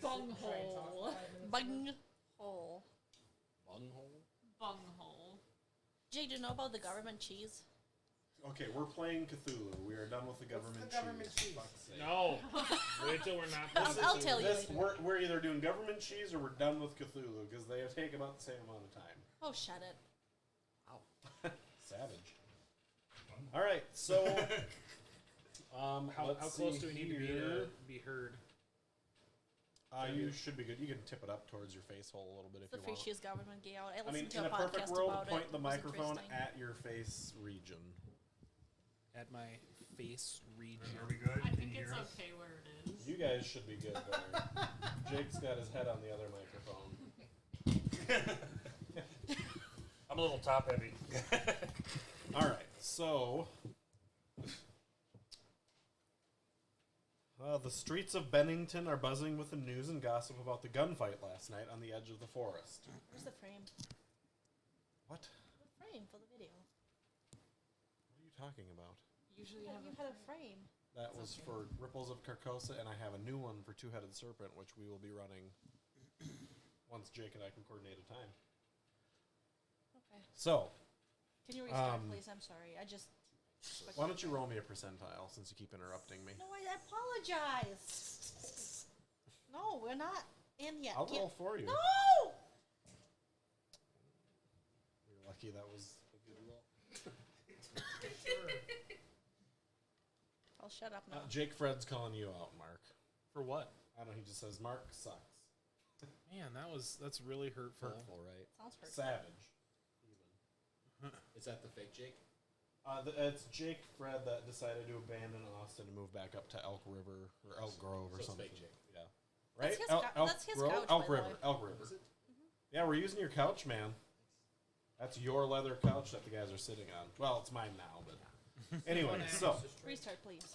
Bunghole. Bunghole. Bunghole? Bunghole. Jay, do you know about the government cheese? Okay, we're playing Cthulhu. We are done with the government cheese. Fuck's sake. No. Wait till we're not. I'll tell you later. We're either doing government cheese or we're done with Cthulhu because they take about the same amount of time. Oh, shut it. Ow. Savage. All right, so How close do we need to be heard? You should be good. You can tip it up towards your face hole a little bit if The you want. Fishiest government gay out. I I mean, listened in to a a perfect podcast world, about point it. the It was microphone interesting. at your face region. At my face region. Are we good? I Can think you it's hear us? okay where it is. You guys should be good there. Jake's got his head on the other microphone. I'm a little top heavy. All right, so the streets of Bennington are buzzing with the news and gossip about the gunfight last night on the edge of the forest. Where's the frame? What? The frame for the video. What are you talking about? Usually You have had a frame. That was for Ripples of Carcosa, and I have a new one for Two-Headed Serpent, which we will be running once Jake and I can coordinate a time. Okay. So, Can you restart, please? I'm sorry. I just... why don't you roll me a percentile since you keep interrupting me? No, I apologize. No, we're not in yet. I'll roll for you. No! You're lucky that was a good roll. I'll shut up now. Jake Fred's calling you out, Mark. For what? I don't know, he just says, Mark sucks. Man, that's really hurtful. Hurtful, right? Sounds hurtful. Savage. Is that the fake Jake? It's Jake Fred that decided to abandon Austin and move back up to Elk River or Elk Grove or So it's something. fake Jake. Yeah. Right? That's his Grove? couch, Elk by the River. way. Elk River. Is it? Yeah, we're using your couch, man. That's your leather couch that the guys are sitting on. Well, it's mine now, but anyway, so Restart, please.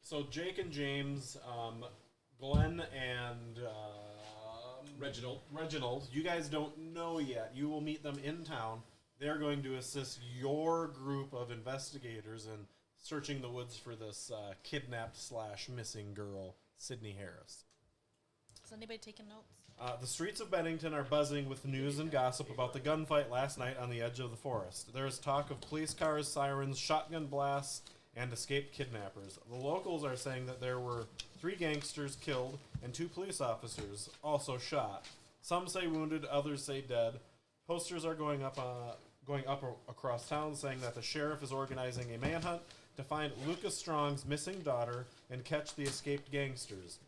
so Jake and James, Glenn and Reginald, you guys don't know yet. You will meet them in town. They're going to assist your group of investigators in searching the woods for this kidnapped/missing girl, Sidney Harris. Is anybody taking notes? The streets of Bennington are buzzing with news and gossip about the gunfight last night on the edge of the forest. There is talk of police cars, sirens, shotgun blasts, and escaped kidnappers. The locals are saying that there were 3 gangsters killed and 2 police officers also shot. Some say wounded, others say dead. Posters are going up across town saying that the sheriff is organizing a manhunt to find Lucas Strong's missing daughter and catch the escaped gangsters.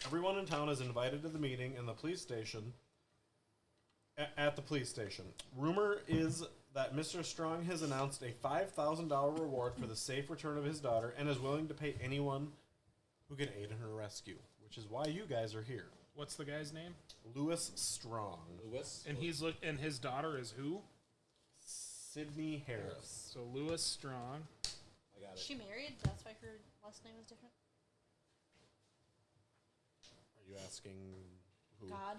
Everyone in town is invited to the meeting in the police station. At the police station. Rumor is that Mr. Strong has announced a $5,000 reward for the safe return of his daughter and is willing to pay anyone who can aid in her rescue, which is why you guys are here. What's the guy's name? Louis Strong. Lewis? And and his daughter is who? Sidney Harris. So Louis Strong. I got it. Is she married? That's why her last name is different? Are you asking who? God.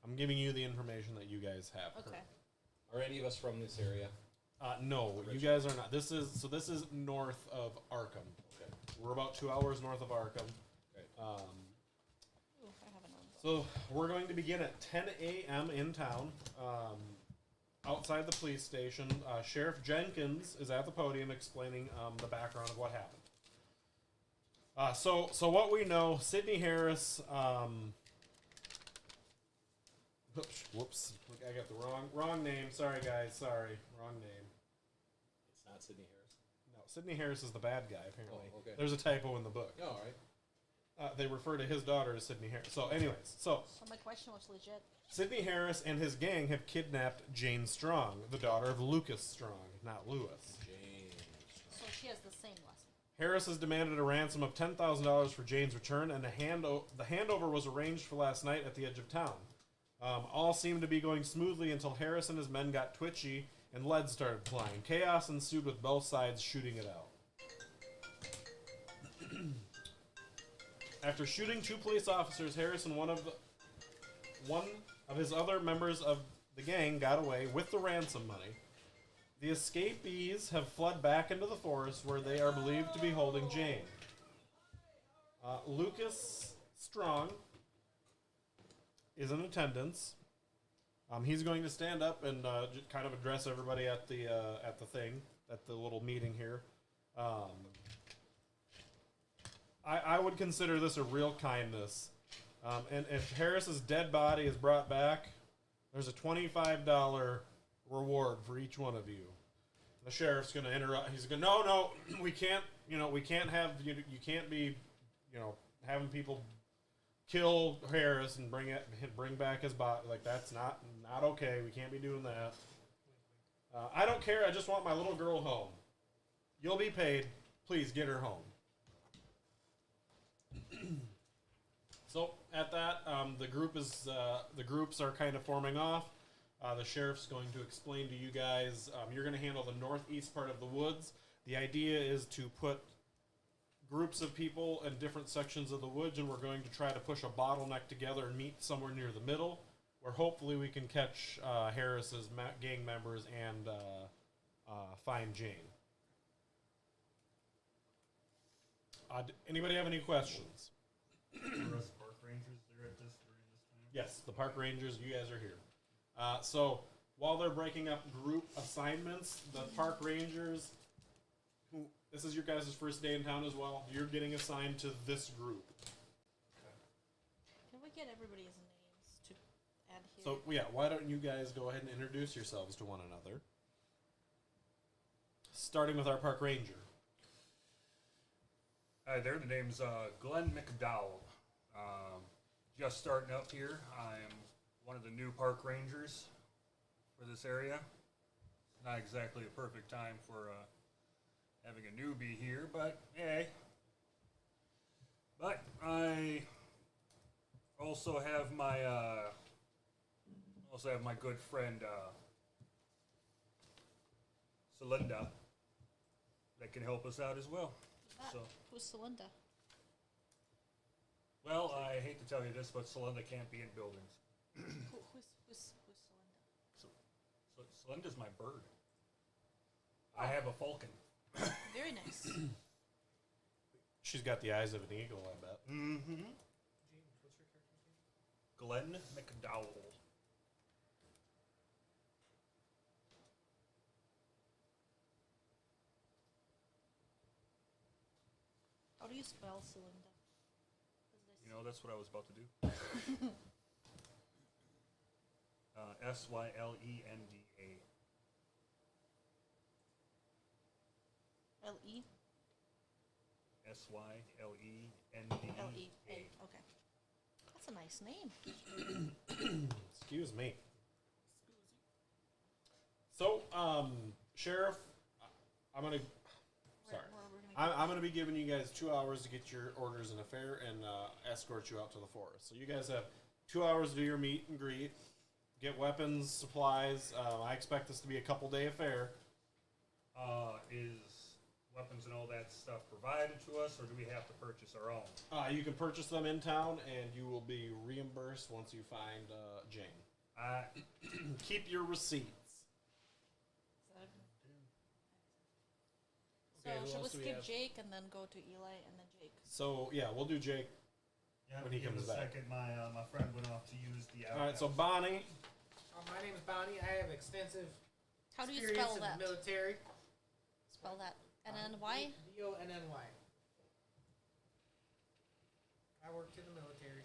I'm giving you the information that you guys have. Okay. Are any of us from this area? No, you guys are not. This is north of Arkham. Okay. We're about 2 hours north of Arkham. Okay. Ooh, I have another. So we're going to begin at 10 a.m. in town, outside the police station. Sheriff Jenkins is at the podium explaining the background of what happened. So what we know, Sidney Harris. Whoops! Look, I got the wrong name. Sorry, guys. Sorry, wrong name. It's not Sidney Harris. No, Sidney Harris is the bad guy. Apparently, Oh, okay. There's a typo in the book. Oh, all right. They refer to his daughter as Sidney Harris. So, anyways, So my question was legit. Sidney Harris and his gang have kidnapped Jane Strong, the daughter of Lucas Strong, not Lewis. James. So she has the same last name. Harris has demanded a ransom of $10,000 for Jane's return, and the handover was arranged for last night at the edge of town. All seemed to be going smoothly until Harris and his men got twitchy and lead started flying. Chaos ensued with both sides shooting it out. After shooting 2 police officers, Harris and one of his other members of the gang got away with the ransom money. The escapees have fled back into the forest where they are believed to be holding Jane. Lucas Strong is in attendance. He's going to stand up and just kind of address everybody at the little meeting here. I would consider this a real kindness. And if Harris's dead body is brought back, there's a $25 reward for each one of you. The sheriff's going to interrupt. He's going, no, we can't. We can't have you can't be, having people kill Harris and bring back his body. Like, that's not okay. We can't be doing that. I don't care. I just want my little girl home. You'll be paid. Please get her home. So at that, the groups are kind of forming off. The sheriff's going to explain to you guys. You're going to handle the northeast part of the woods. The idea is to put groups of people in different sections of the woods, and we're going to try to push a bottleneck together and meet somewhere near the middle, where hopefully we can catch Harris's gang members and find Jane. Anybody have any questions? For us park rangers, they're at this during this time. Yes, the park rangers, you guys are here. So while they're breaking up group assignments, the park rangers, this is your guys' first day in town as well. You're getting assigned to this group. Can we get everybody's names to add here? So yeah, why don't you guys go ahead and introduce yourselves to one another? Starting with our park ranger. Hi there, the name's Glenn McDowell. Just starting up here. I'm one of the new park rangers for this area. Not exactly a perfect time for having a newbie here, but hey. But I also have my good friend Celinda that can help us out as well. So, Who's Celinda? well, I hate to tell you this, but Celinda can't be in buildings. Who's Celinda? So Celinda's my bird. I have a falcon. Very nice. She's got the eyes of an eagle, I bet. Mm-hmm. Gene, what's your character's name? Glenn McDowell. How do you spell Celinda? You know, that's what I was about to do. Sylenda. L-E? Sylenda. L-E-A. Okay. That's a nice name. Excuse me. So, Sheriff, I'm gonna be giving you guys 2 hours to get your orders in a fair and escort you out to the forest. So you guys have 2 hours to do your meet and greet, get weapons, supplies. I expect this to be a couple-day affair. Is weapons and all that stuff provided to us, or do we have to purchase our own? You can purchase them in town, and you will be reimbursed once you find Jane. Keep your receipts. So Okay, who should we else do we skip have? Jake and then go to Eli and then Jake? So, yeah, we'll do Jake. Yeah, When he give comes it a back. second. My friend went off to use the All right, so Bonnie. My name is Bonnie. I have extensive How do you experience spell in that? the military. Spell that. N-N-Y? D-O-N-N-Y. I worked in the military.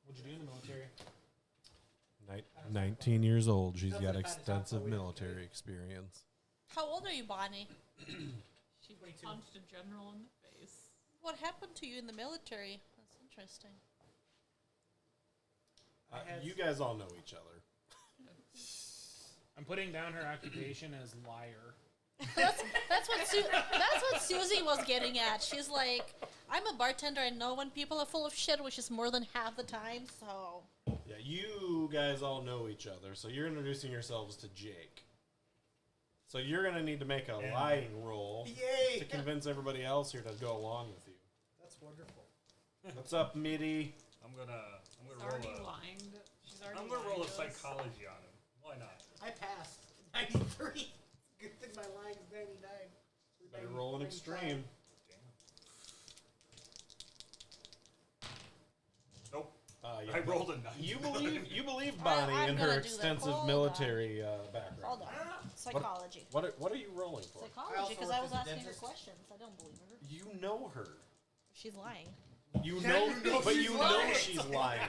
What'd you do in the military? 19 years old. She's Doesn't got define the top extensive way. military experience. How old are you, Bonnie? She 22. punched a general in the face. What happened to you in the military? That's interesting. You guys all know each other. I'm putting down her occupation as liar. That's what Susie was getting at. She's like, I'm a bartender. I know when people are full of shit, which is more than half the time. So Yeah, you guys all know each other, so you're introducing yourselves to Jake. So you're gonna need to make a lying roll Yay! to convince everybody else here to go along with you. That's wonderful. What's up, Mitty? I'm gonna She's roll already a. lying. She's already I'm gonna roll a lying to us. psychology on him. Why not? I passed. 93. Good thing my line's 99. Better roll an extreme. Damn. Yeah, I rolled a 9. You believe I- Bonnie I'm in gonna her do that. extensive Hold military background. Hold on. Psychology. What are you rolling for? Psychology, also because work I was as a asking her dentist. questions. I don't believe her. You know her. She's lying. You Yeah, know, you know but she's you know lying. she's lying.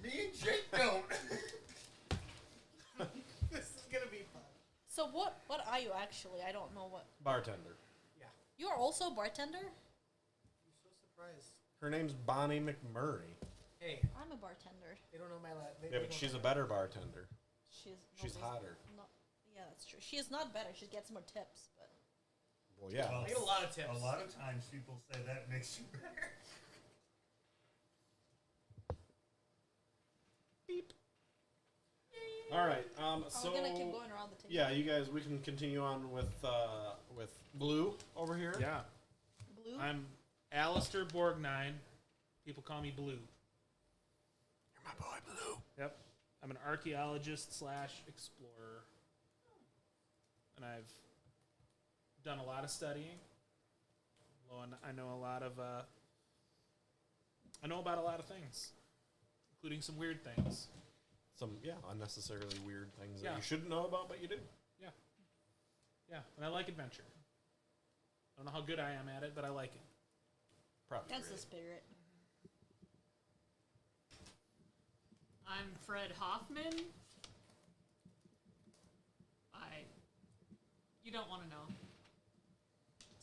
Me and Jake don't. This is gonna be fun. So what are you actually? I don't know what. Bartender. You are also a bartender? I'm so surprised. Her name's Bonnie McMurray. Hey, I'm a bartender. they don't know my last. Yeah, but she's a better bartender. She's She's nobody's- hotter. No, yeah, that's true. She is not better. She gets more tips, but Well, yeah. I get a lot of tips. A lot of times people say that makes you better. All right. so we're gonna keep going around the table. yeah, you guys, we can continue on with Blue over here. Yeah. Blue. I'm Alistair Borgnine. People call me Blue. You're my boy, Blue. Yep. I'm an archaeologist / explorer. And I've done a lot of studying. I know a lot of I know about a lot of things, including some weird things. Some unnecessarily weird things that Yeah. you shouldn't know about, but you do. Yeah, and I like adventure. I don't know how good I am at it, but I like it. Probably. That's the great. spirit. I'm Fred Hoffman. You don't want to know.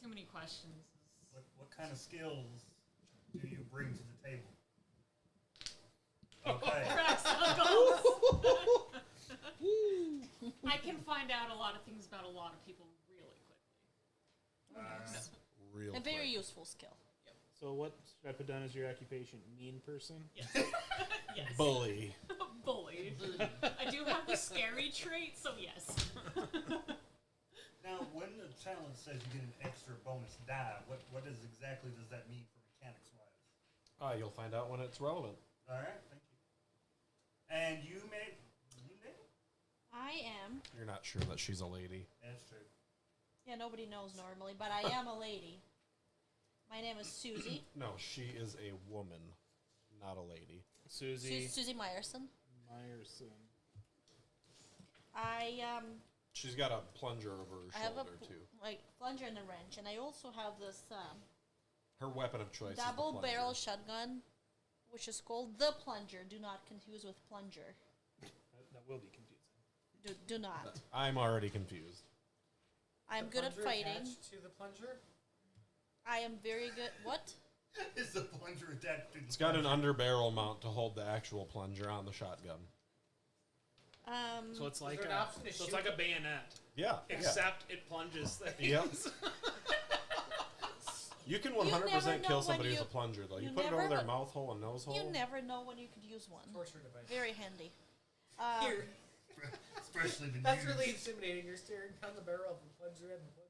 Too many questions. What kind of skills do you bring to the table? Oh, Okay. Cracks knuckles. I can find out a lot of things about a lot of people really quickly. Real A very quick. useful skill. So what should I put down as your occupation? Mean person? Yes. Yes. Bully. Bully. I do have the scary trait, so yes. Now, when the talent says you get an extra bonus die, what is exactly does that mean for mechanics wise? You'll find out when it's relevant. All right, thank you. And you made name? I am. You're not sure that she's a lady. That's true. Yeah, nobody knows normally, but I am a lady. My name is Susie. No, she is a woman, not a lady. Susie Susie Meyerson. Meyerson. She's got a plunger over her I have a shoulder too. like plunger and a wrench, and I also have this Her weapon of choice. double is the plunger. barrel shotgun, which is called the plunger. Do not confuse with plunger. That will be confusing. Do not. I'm already confused. I'm The good at plunger fighting. attached to the plunger. I am very good. What? Is the plunger attached to the It's got an plunger? underbarrel mount to hold the actual plunger on the shotgun. So it's like there an option to so it's shoot like a bayonet, Yeah. except it plunges things. Yep. You can 100% never know kill when somebody with you- a plunger, though. You you put it never over their would- mouth hole and nose hole. You never know when you could use one. Torture device. Very handy. Here. Especially the That's news. really intimidating. You're staring down the barrel of the plunger and the plunger.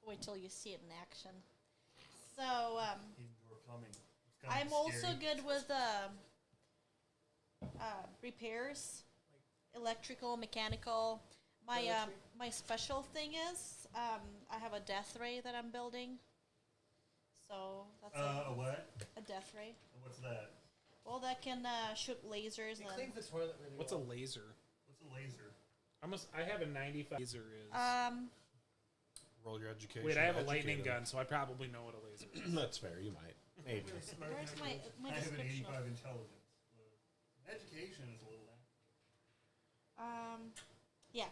Wait till you see it in action. So Indoor plumbing. It's kinda I'm also scary. good with repairs, electrical, mechanical. My special thing is I have a death ray that I'm building. So that's A what? a death ray. What's that? Well, that can shoot lasers It and cleans the toilet really What's a well. laser? What's a laser? I have a 95 laser is. Roll your education. Wait, I have a educate lightning him. gun, so I probably know what a laser is. That's fair. You might. Maybe. Really smart where's guy. my I have an description? 85 intelligence. Education is a little Yeah.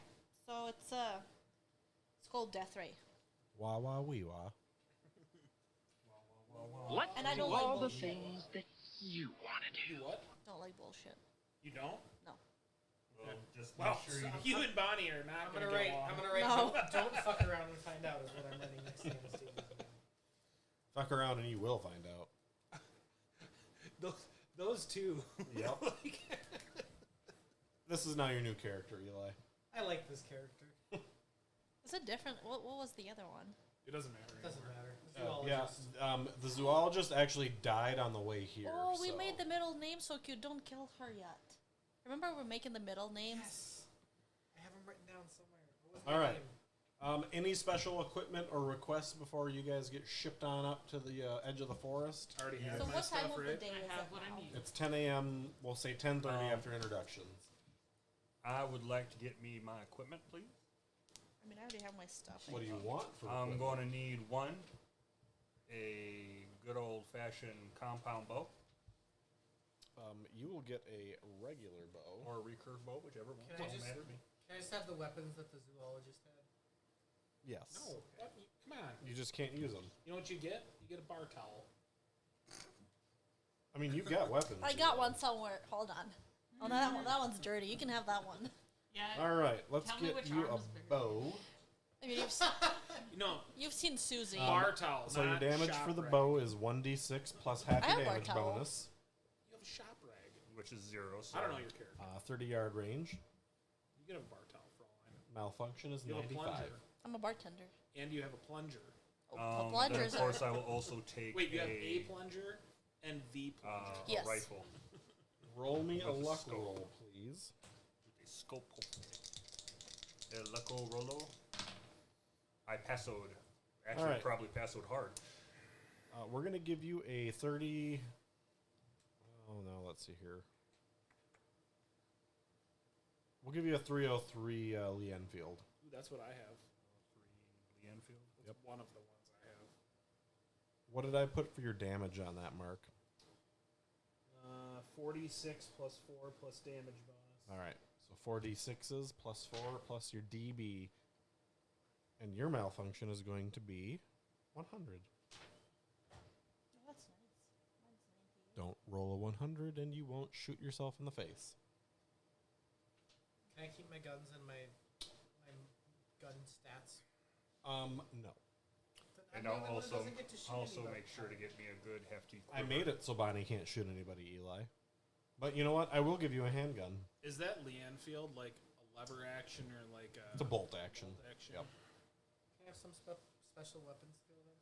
So it's called death ray, Wah wah wee wah. Let's and I do don't like all the bullshit. things that you want to do. You what? Don't like bullshit. You don't? No. well, just Well, make sure you you and Bonnie are not I'm going gonna to write. get along. I'm gonna write. No. Don't fuck around and find out is what I'm writing next to Anastasia. Fuck around and you will find out. Those two. Yep. This is now your new character, Eli. I like this character. Is it different? What was the other one? It doesn't matter. Doesn't anymore. matter. Yeah, Zoologist. the zoologist actually died on the way here. Oh, we so- made the middle name so cute. Don't kill her yet. Remember, we're making the middle names. Yes. I have them written down somewhere. What was All my right. name? Any special equipment or requests before you guys get shipped on up to the edge of the forest? Already have So my what time stuff of the right. day I is have it what I now? need. It's 10 a.m. We'll say 10:30 after introductions. I would like to get me my equipment, please. I mean, I already have my stuff. What do you want for I'm equipment? going to need a good old-fashioned compound bow You will get a regular bow. or a recurve bow, whichever one. Can I Doesn't just- matter to me. Can I just have the weapons that the zoologist had? Yes. No, come on. You just can't use them. You know what you get? You get a bar towel. I mean, you've got weapons. I got one somewhere. Hold on. Oh, that one's dirty. You can have that one. Yeah. All right, let's Tell me get which you arm a is bigger. bow. I mean, No, you've seen Susie. bar towel. So your not damage shop for the rag. bow is 1d6 plus half I your have bar damage towel. bonus. You have a shop rag. Which is 0. So I don't know your character. 30-yard range. You get a bar towel for all I know. Malfunction is You have a 95. plunger. I'm a bartender. And you have a plunger. Oh, Then plungers of course I will also take Wait, you have a a plunger and the plunger. Yes. rifle. Roll me a With a luck scope. roll, please. A scope. El Loco Rolo. I passoed. Actually, Alright. probably passoed hard. We're going to give you a 30... Oh, no, let's see here. We'll give you a 303 Lee Enfield. Ooh, that's what I have. 3 Lee Enfield. That's one of the ones I have. What did I put for your damage on that, Mark? 46 plus 4 plus damage bonus. All right, so 4d6s plus 4 plus your DB. And your malfunction is going to be 100. Oh, that's nice. Mine's 90. Don't roll a 100 and you won't shoot yourself in the face. Can I keep my guns and my gun stats? No. I'm And the I'll only one that also, doesn't get to shoot also anybody. make sure to get me a good hefty I quiver. made it so Bonnie can't shoot anybody, Eli. But you know what? I will give you a handgun. Is that Lee Enfield like a lever action or like a It's a bolt action. bolt action? Yep. Can I have some special weapon skill then?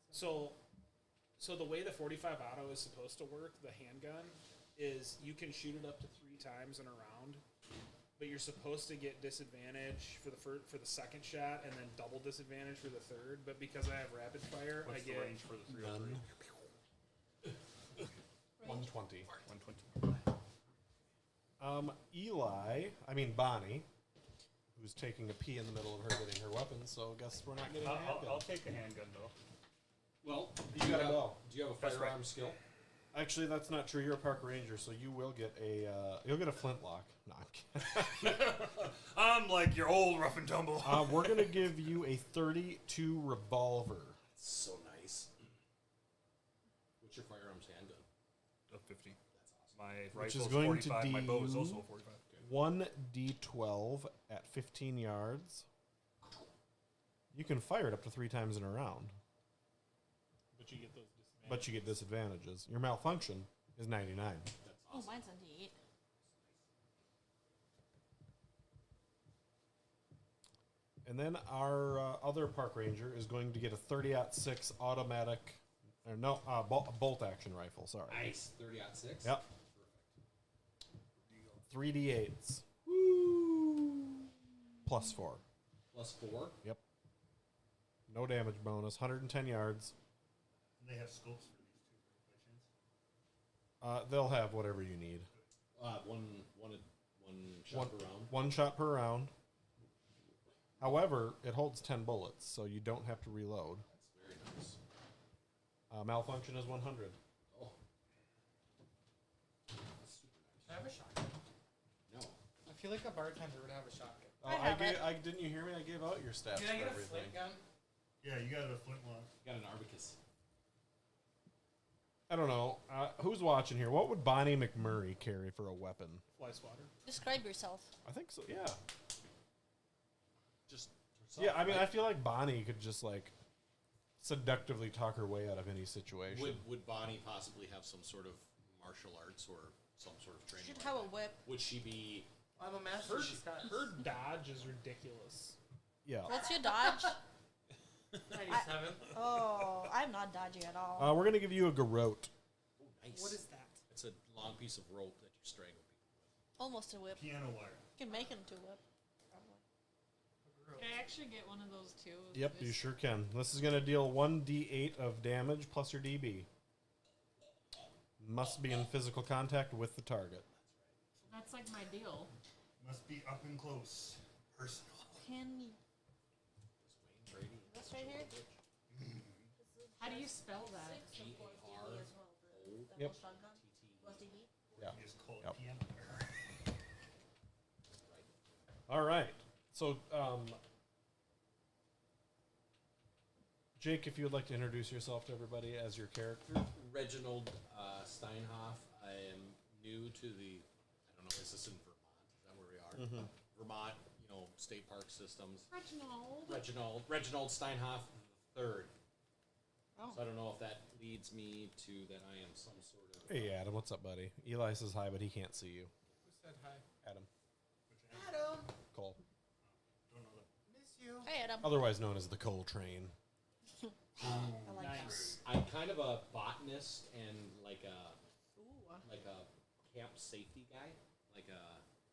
So the way the 45 auto is supposed to work, the handgun, is you can shoot it up to 3 times in a round, but you're supposed to get disadvantage for the second shot and then double disadvantage for the third. But because I have rapid fire, What's I the get range for the 303? None. 120. 120. Bonnie, who's taking a pee in the middle of her getting her weapons, so guess we're not getting a handgun. I'll take a handgun though. Well, You got a bow. Do you have a That's firearm right. skill? Actually, that's not true. You're a park ranger, so you will get you'll get a flintlock. No, I'm kidding. I'm like your old rough and tumble. We're gonna give you a 32 revolver. So nice. What's your firearms handgun? A 50. That's awesome. My Which rifle's is going to 45. My bow is do- also a 45. 1d12 at 15 yards. You can fire it up to 3 times in a round, but you get those disadvantages. but you get disadvantages. Your malfunction is 99. That's Oh, awesome. mine's 98. And then our other park ranger is going to get a 30-06 automatic, or no, bolt action rifle. Sorry. Nice. 30-06? Yep. 3d8s. Plus 4. Plus 4? Yep. No damage bonus. 110 yards. And they have scopes for these too, by chance. They'll have whatever you need. One shot per round. One shot per round. However, it holds 10 bullets, so you don't have to reload. That's very nice. Malfunction is 100. Oh. That's super nice. I have a shotgun. No. I feel like a bartender would have a shotgun. I have it. Didn't you hear me? I gave out your stats Did I for get a everything. flint gun? Yeah, you got a flintlock. You got an Arbicus. I don't know. Who's watching here? What would Bonnie McMurray carry for a weapon? Fly swatter. Describe yourself. I think so, yeah. Just Yeah, I mean, I feel like Bonnie could just, like, seductively talk her way out of any situation. Would Bonnie possibly have some sort of martial arts or some sort of You training? should like have a that? whip. Would she be? I'm a master of disguise. Her dodge is ridiculous. Yeah. What's your dodge? 97. Oh, I'm not dodgy at all. We're going to give you a garrote. Oh, nice. What is that? It's a long piece of rope that you strangle people with. Almost a whip. Piano wire. You can make it into a whip. Probably. Can I actually get one of those too? Yep, you sure can. This is going to deal 1d8 of damage plus your DB. Must be in physical contact with the target. That's like my deal. Must be up and close. Personal. This right here? How do you spell that? Yep. Yeah. You just call it Yep. piano. All right. So, Jake, if you would like to introduce yourself to everybody as your character. Reginald Steinhoff. I am new to the, I don't know, is this in Vermont? Is that where we are? Mm-hmm. Vermont, state park systems. Reginald. Steinhoff III. Oh. So I don't know if that leads me to that I am some sort of... Hey, Adam, what's up, buddy? Eli says hi, but he can't see you. Who said hi? Adam. Adam, Cole. Don't know that. miss you. Hey, Adam. Otherwise known as the Cole Train. I like Nice. I'm kind of a botanist and like a that. Ooh. camp safety guy.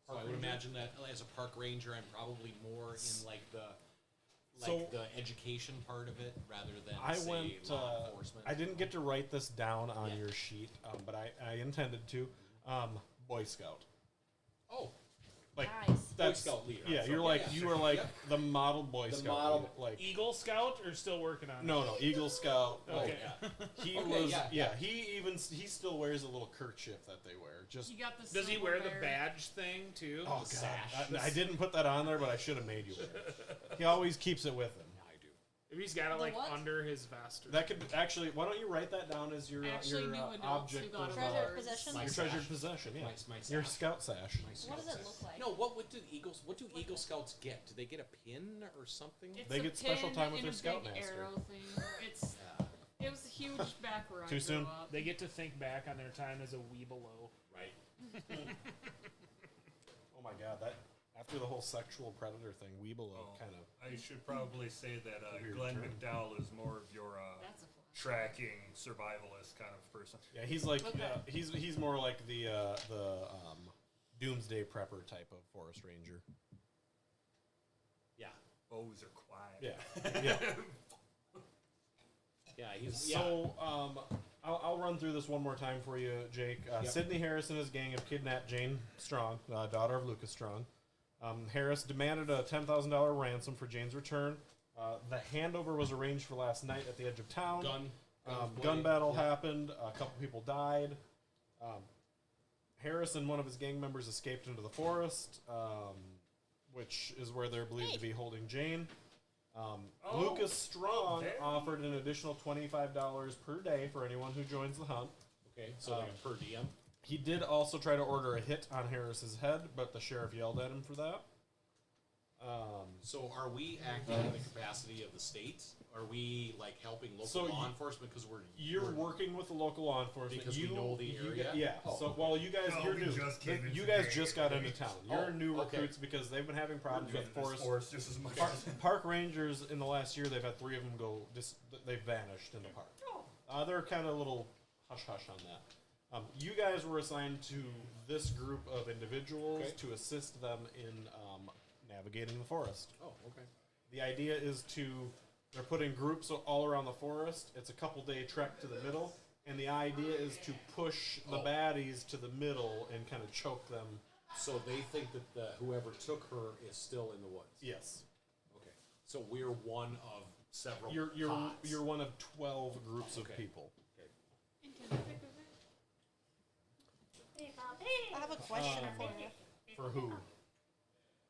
So I would imagine that as a park ranger, I'm probably more in the education part of it rather than law enforcement. I didn't get to write this down on Yeah. your sheet, but I intended to. Boy Scout. Oh, Nice. That's Scout leader. Yeah, So, you're you were like the model Boy Scout. model- like Eagle Scout or still working on it? no, Eagle Scout. Okay. He Okay, was yeah. He still wears a little kerchief that they wear. Just You got the. Does he silver wear the bear. badge thing too? oh god, sash. I didn't put that on there, but I should have made you wear it. He always keeps it with him. I do. If he's got it The like what? under his vest or That could actually. Why don't you write that down as your I actually knew adults who object got of Treasured awards. possession? My your sash. treasured possession? Yeah, My your sash. scout sash. My What scout does it sash. look like? No, what do Eagle Scouts get? Do they get a pin or something? It's They a get special pin time with and their a scout big master. arrow thing. It was huge back where I Too grew soon? up. they get to think back on their time as a weebelo. Right. Oh my god, that after the whole sexual predator thing, Weebelo kind of. I should probably say that Weird Glenn term. McDowell is more of your That's a flash. tracking survivalist kind of person. Yeah, he's like Okay. he's more like the doomsday prepper type of forest ranger. Yeah. Bows are quiet. Yeah, yeah. Yeah. He's So I'll run through this one more time for you, Jake. Yep. Sidney Harris and his gang have kidnapped Jane Strong, daughter of Lucas Strong. Harris demanded a $10,000 ransom for Jane's return. The handover was arranged for last night at the edge of town. Gun battle happened. A couple people died. Harris and one of his gang members escaped into the forest, which is where they're believed to be holding Jane. Lucas Strong offered an additional $25 per day for anyone who joins the hunt. Okay. So like a per diem. He did also try to order a hit on Harris's head, but the sheriff yelled at him for that. So are we acting in the capacity of the state? Are we like helping local So law you- enforcement because You're we're working with the local law enforcement Because we know the area? Yeah. Oh, So, well, you guys, Oh, you're we new. just came You into guys the just area. got into town. You're Oh, new okay. recruits because they've been having problems with forest. Forest just as much. Park rangers in the last year, they've had 3 of them go. They've vanished in the park. They're kind of a little hush hush on that. You guys were assigned to this group of individuals Okay. to assist them in navigating the forest. Oh, okay. The idea is they're putting groups all around the forest. It's a couple-day trek to the middle, and the idea is to push the baddies to the middle and kind of choke them. So they think that whoever took her is still in the woods. Yes, Okay. So we're one of several. you're pods. one of 12 groups of Okay. people. Okay. And can I pick a bit? I have a question for you, For who?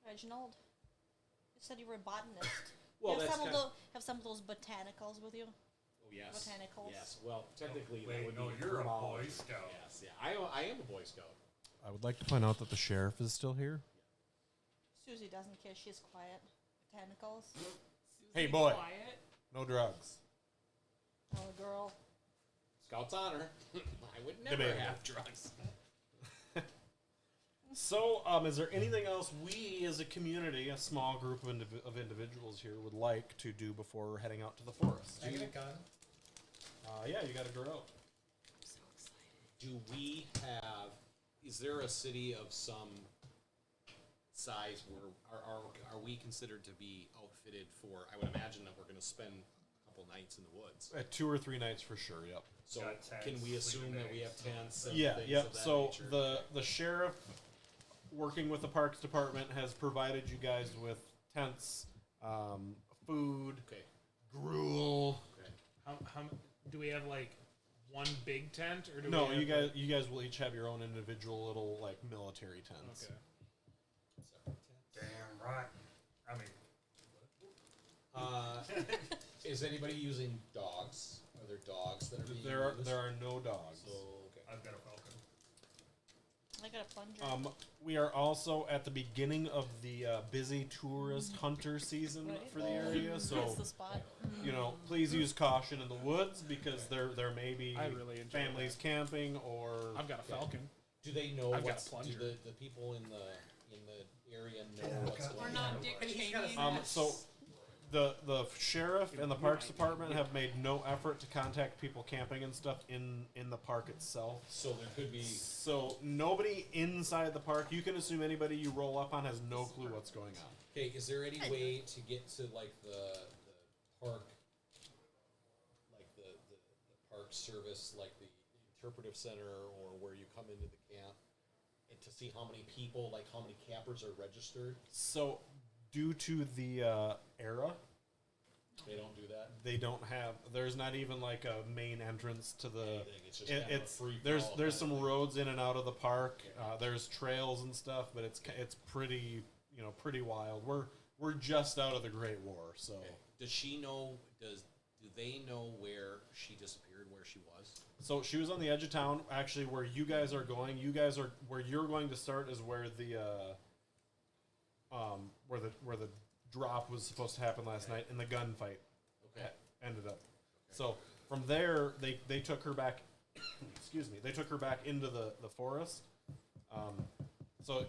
Reginald. You said you were a botanist. Well, you have that's some of kind have some of those botanicals with you. Oh yes. Botanicals. Yes. Well, technically, that Wait, would no, be you're a Boy herbology. Scout. Yes. Yeah. I am a Boy Scout. I would like to point out that the sheriff is still here. Susie doesn't care. She's quiet. Botanicals. Hey, Susie, boy. Quiet. No drugs. Oh, girl. Scouts honor. I would never Debatable. have drugs. So, is there anything else we as a community, a small group of, individuals here, would like to do before heading out to the forest? I get a gun. Yeah, you got to grow. I'm so excited. Do we have? Is there a city of some size are we considered to be outfitted for? I would imagine that we're going to spend a couple nights in the woods. 2 or 3 nights for sure. Yep. So Got tents, can we assume sleeping that we have bags, tents and Yeah. things Yep. of that So nature? the sheriff, working with the Parks Department, has provided you guys with tents, food, Okay. gruel. Okay. How do we have like one big tent, or do No, we have you guys will each have your own individual little like military tents. Okay. Damn right. I mean, Is anybody using dogs? Are there dogs that are being There used? are no dogs. So, okay. I've got a falcon. I got a plunger. We are also at the beginning of the busy tourist hunter season Right. for the area, That's so the spot. please use caution in the woods because there may be I really enjoy families camping or I've got a falcon. Do they know I've got a what's? Do plunger. the people in the area know what's going We're on? not Dick And he's Cheney. got a So the sheriff and the Parks Department have made no effort to contact people camping and stuff in the park itself. So there could be. So nobody inside the park. You can assume anybody you roll up on has no clue what's going on. Okay, is there any way to get to like the park, like the park service, like the interpretive center, or where you come into the camp, and to see how many people, like how many campers are registered? So due to the era, They don't do that. they don't have. There's not even like a main entrance to the. Anything. It's just kind of a It's free there's for all there's kind some of roads in and out of the park. There's trails and stuff, but it's pretty pretty wild. We're just out of the Great War, so. thing. Okay. Does she know? Do they know where she disappeared? Where she was? So she was on the edge of town. Actually, where you guys are going, where you're going to start is where the where the drop was supposed to happen last night, and the gunfight Okay. ended up. So from there, they took her back. Excuse me. They took her back into the forest. So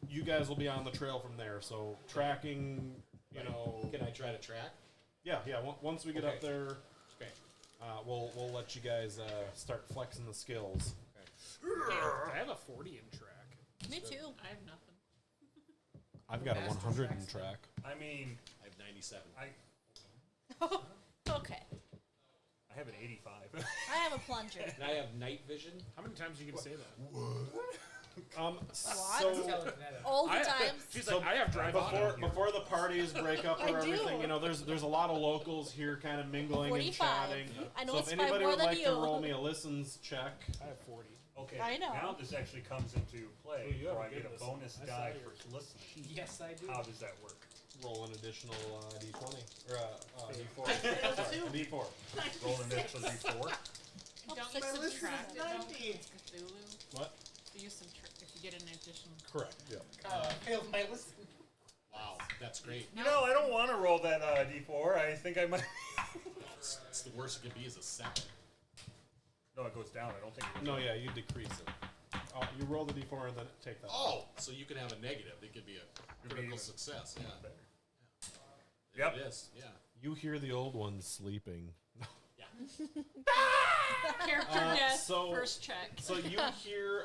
you guys will be on the trail from there. So tracking, Can I try to track? yeah. Once we get up Okay. there, Okay. we'll let you guys start flexing the skills. I have a 40 in track. Me too. I have nothing. I've got a Master 100 in tracks track. I mean, I have 97. Okay. I have an 85. I have a plunger. And I have night vision. How many times are you gonna say that? So All the times. She's So like, I have drive before the parties break up I or do. everything, there's a lot of locals here, kind of mingling and 45. chatting. I know So it's if 5 anybody more would than like you. to roll me a listens check, I have 40. Okay, I know. now this actually comes into play. Oh, you have where a I get good a listen. bonus I die saw for listening. Yes, I do. How does that work? roll an additional d20 or d4. failed Sorry, too. a d4. Roll an extra d4. Don't you My list is subtract it though? 90. It's Cthulhu. What? Do you subtract if you get an additional? Correct. Yeah. Failed my list. Wow, that's great. You know, I don't want to roll that d4. I think I might. It's the worst it could be is a 7. No, it goes down. I don't think it goes No, down. yeah, you decrease it. You roll the d4 and then take that. Oh, so you can have a negative. It could be a critical even success. Yeah. Better. There Yep. It is. Yeah. You hear the old ones sleeping. Yeah. Character death. so- First check. So you hear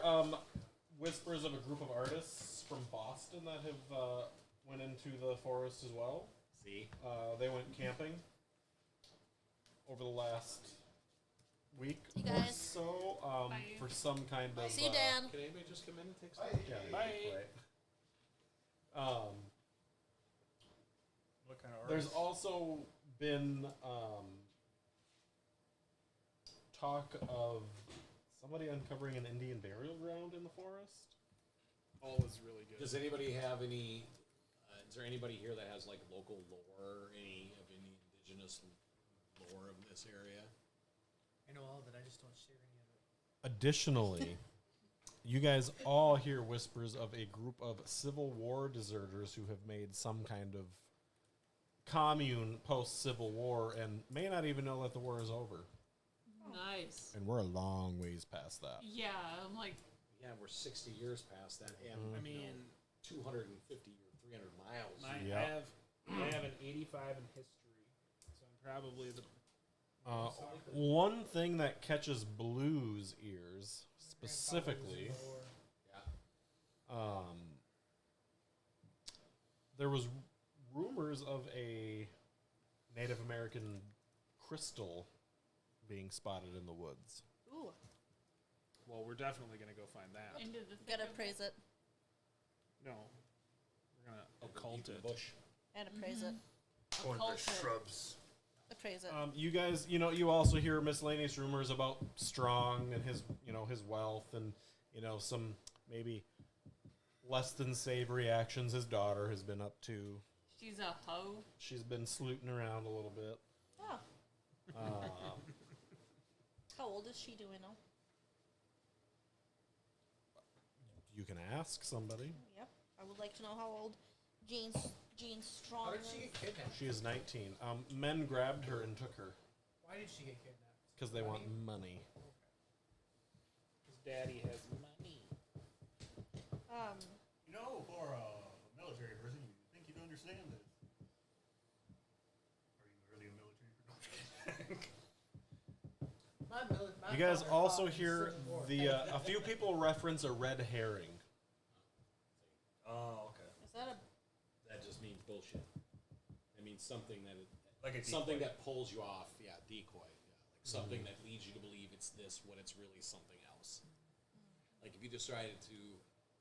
whispers of a group of artists from Boston that have went into the forest as well. See. They went camping over the last week You or guys. so Bye. for some kind of. See you, Dan. Can anybody just come in and take some? Yeah, Bye. right. What kind of art? There's also been talk of somebody uncovering an Indian burial ground in the forest. All is really good. Does anybody have any? Is there anybody here that has like local lore, any indigenous lore of this area? I know all of it. I just don't share any of it. Additionally, you guys all hear whispers of a group of Civil War deserters who have made some kind of commune post-Civil War and may not even know that the war is over. Nice. And we're a long ways past that. Yeah, I'm like, Yeah, we're 60 years past that, and I mean, 250 or 300 miles. Yeah. I have an 85 in history, so I'm probably the. One thing that catches Blue's ears specifically, Yeah. there was rumors of a Native American crystal being spotted in the woods. Ooh, Well, we're definitely gonna go find that. Into the thick gotta of appraise it No, we're gonna Over occult the it. bush. and appraise it. Going Occult to it. shrubs. Appraise it. You guys, you also hear miscellaneous rumors about Strong and his, his wealth and, some maybe less than savory actions his daughter has been up to. She's a hoe. She's been sleuting around a little bit. Oh, Uh, how old is she? Do we know? you can ask somebody. Yep. I would like to know how old Jean Strong How did is. she get kidnapped? She is 19. Men grabbed her and took her Why did she get kidnapped? because they want money. His daddy has money. You know, for a military person, you think you'd understand this. Are you really a military person? My You guys father also fought in the hear Civil War. a few people reference a red herring. Oh, okay. Is that a That just means bullshit. It means something that Like a something decoy. that pulls you off. Yeah, decoy. Yeah, like something that leads you to believe it's this when it's really something else. Like if you decided to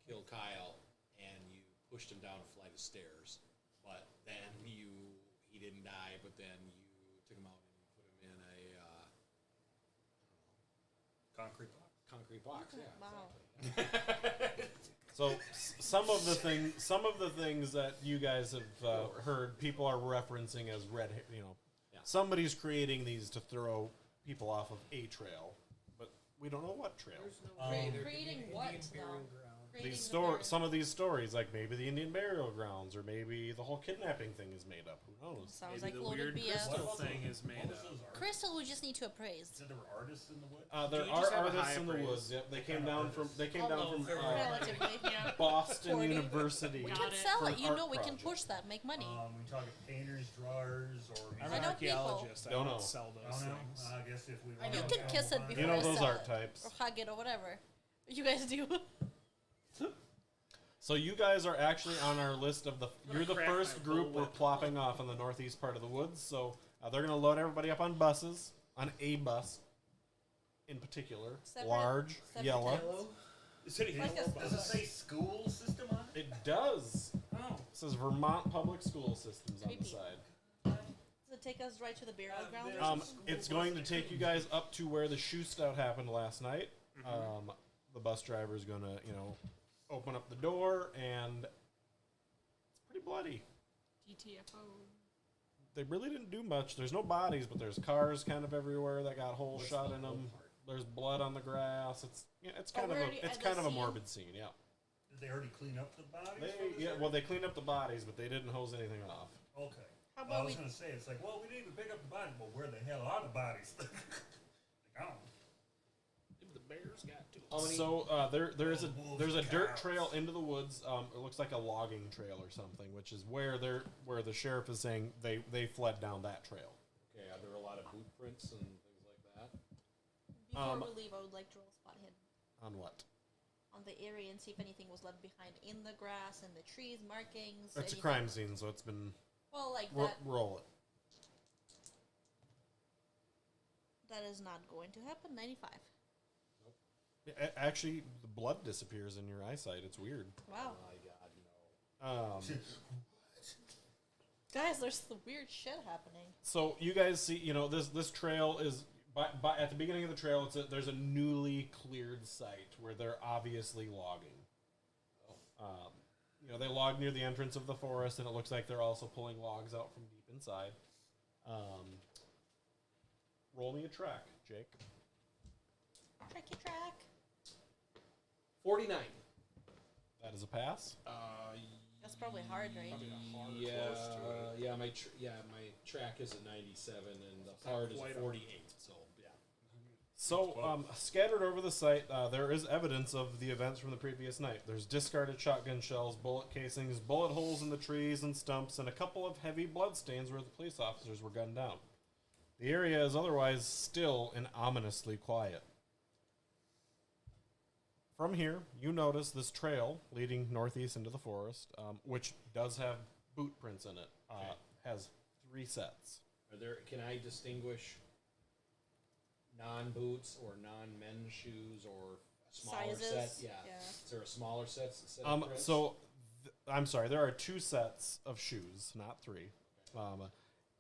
kill Kyle and you pushed him down a flight of stairs, but then he didn't die, but then you took him out and you put him in a Concrete box. concrete box. Yeah, Wow. exactly. So some of the things that you guys have heard, people are referencing as red. Yeah. Somebody's creating these to throw people off of a trail, but we don't know what trail. There's no way they're creating Indian what, Burial though? ground. creating These the very- some of these stories, like maybe the Indian burial grounds, or maybe the whole kidnapping thing is made up. Who knows? Sounds Maybe like the loaded weird BS. crystal What thing about is made what was up. those artists? Crystal, we just need to appraise. Said there were artists in the woods? There you are just have a artists high in the praise? woods. Yep, they What came kind of down from artists? Relatively. Yeah. Boston 40. University. We Got can it. sell For it. an You art know, we can project. push that, make money. We talking painters, drawers, or I'm I an know archaeologist. I Don't don't know. sell I those don't know. things. I guess if we I want You know. can kiss it before You know you those sell art it. types. Or hug it or whatever. You guys do. So you guys are actually on our list of you're the crack first my group we're bullwhip. plopping off in the northeast part of the woods. So they're going to load everybody up on buses, on a bus in particular, Separate- large, separate yellow. Yellow. Is it Like yellow a- Does it say school system on it? It does. Oh. It says Vermont Public School Systems on the Creepy. side. Does it take us right to the burial ground? there's or a something? It's going to take you guys up to where the shoe stout happened last night. The bus driver is going to, open up the door, and it's pretty bloody. GTFO. They really didn't do much. There's no bodies, but there's cars kind of everywhere that got holes What's shot the in whole them. part? There's blood on the grass. It's Oh, kind of we're already it's at kind the of a scene? morbid scene. Yeah. Did they already clean up the bodies? They for this area? well they cleaned up the bodies, but they didn't hose anything off. Okay. How Well, I about was we? going to say, it's like, well, we need to pick up the bodies, but where the hell are the bodies? They're gone. If the bears got to. So there's Wolves a and dirt cows. trail into the woods. It looks like a logging trail or something, which is where the sheriff is saying they fled down that trail. Okay, are there a lot of boot prints and things like that? Before we leave, I would like to roll spot hidden On what? on the area and see if anything was left behind in the grass and the trees, markings. It's a anything. crime scene, so it's been Well, like that. roll it. That is not going to happen. 95. Actually, the blood disappears in your eyesight. It's weird. Wow. My God, no. Guys, there's the weird shit happening. So you guys see, this trail is by at the beginning of the trail. There's a newly cleared site where they're obviously logging. They log near the entrance of the forest, and it looks like they're also pulling logs out from deep inside. Roll me a track, Jake. Tracky track. 49. That is a pass. That's probably hard, right? Yeah, my track is a 97 and the hard is quite a a- 48. So yeah. So, scattered over the site, there is evidence of the events from the previous night. There's discarded shotgun shells, bullet casings, bullet holes in the trees and stumps, and a couple of heavy bloodstains where the police officers were gunned down. The area is otherwise still and ominously quiet. From here, you notice this trail leading northeast into the forest, which does have boot prints in it. Has 3 sets. Are there? Can I distinguish non-boots or non-men's shoes or a smaller Sizes? set? Yeah. Yeah. Is there a smaller set of prints? So, I'm sorry. There are 2 sets of shoes, not 3.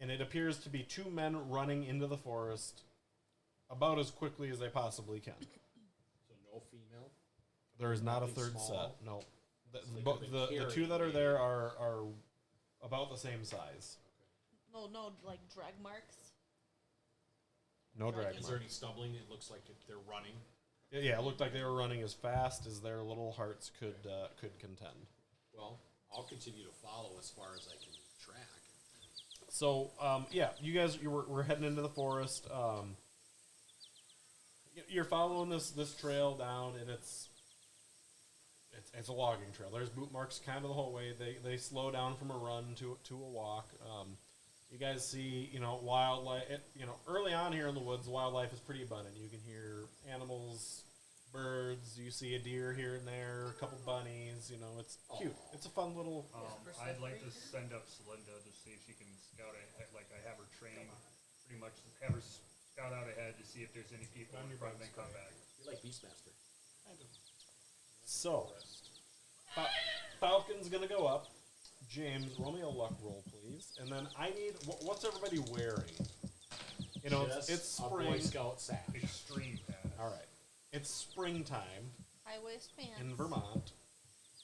And it appears to be 2 men running into the forest about as quickly as they possibly can. So no female. There is not a Nothing third small? set. No. So they But could've been the 2 that are carrying there are about the same size. No, like drag marks. No drag Is there marks. any stumbling? It looks like if they're running. Yeah, it looked like they were running as fast as their little hearts could contend. Well, I'll continue to follow as far as I can track. So, yeah, you guys, we're heading into the forest. You're following this trail down, and it's a logging trail. There's boot marks kind of the whole way. They slow down from a run to a walk. You guys see, wildlife. Early on here in the woods, wildlife is pretty abundant. You can hear animals, birds. You see a deer here and there, a couple bunnies. It's cute. It's a fun little. I'd like to send up Celinda to see if she can scout ahead. Like I have her trained, pretty much have her scout out ahead to see if there's any people in front and then come back. You're like Beastmaster. So, Falcon's gonna go up. James, roll me a luck roll, please. And then I need. What's everybody wearing? Just it's a spring. Boy Scout sash. Extreme path. All right, it's springtime High waist pants. in Vermont.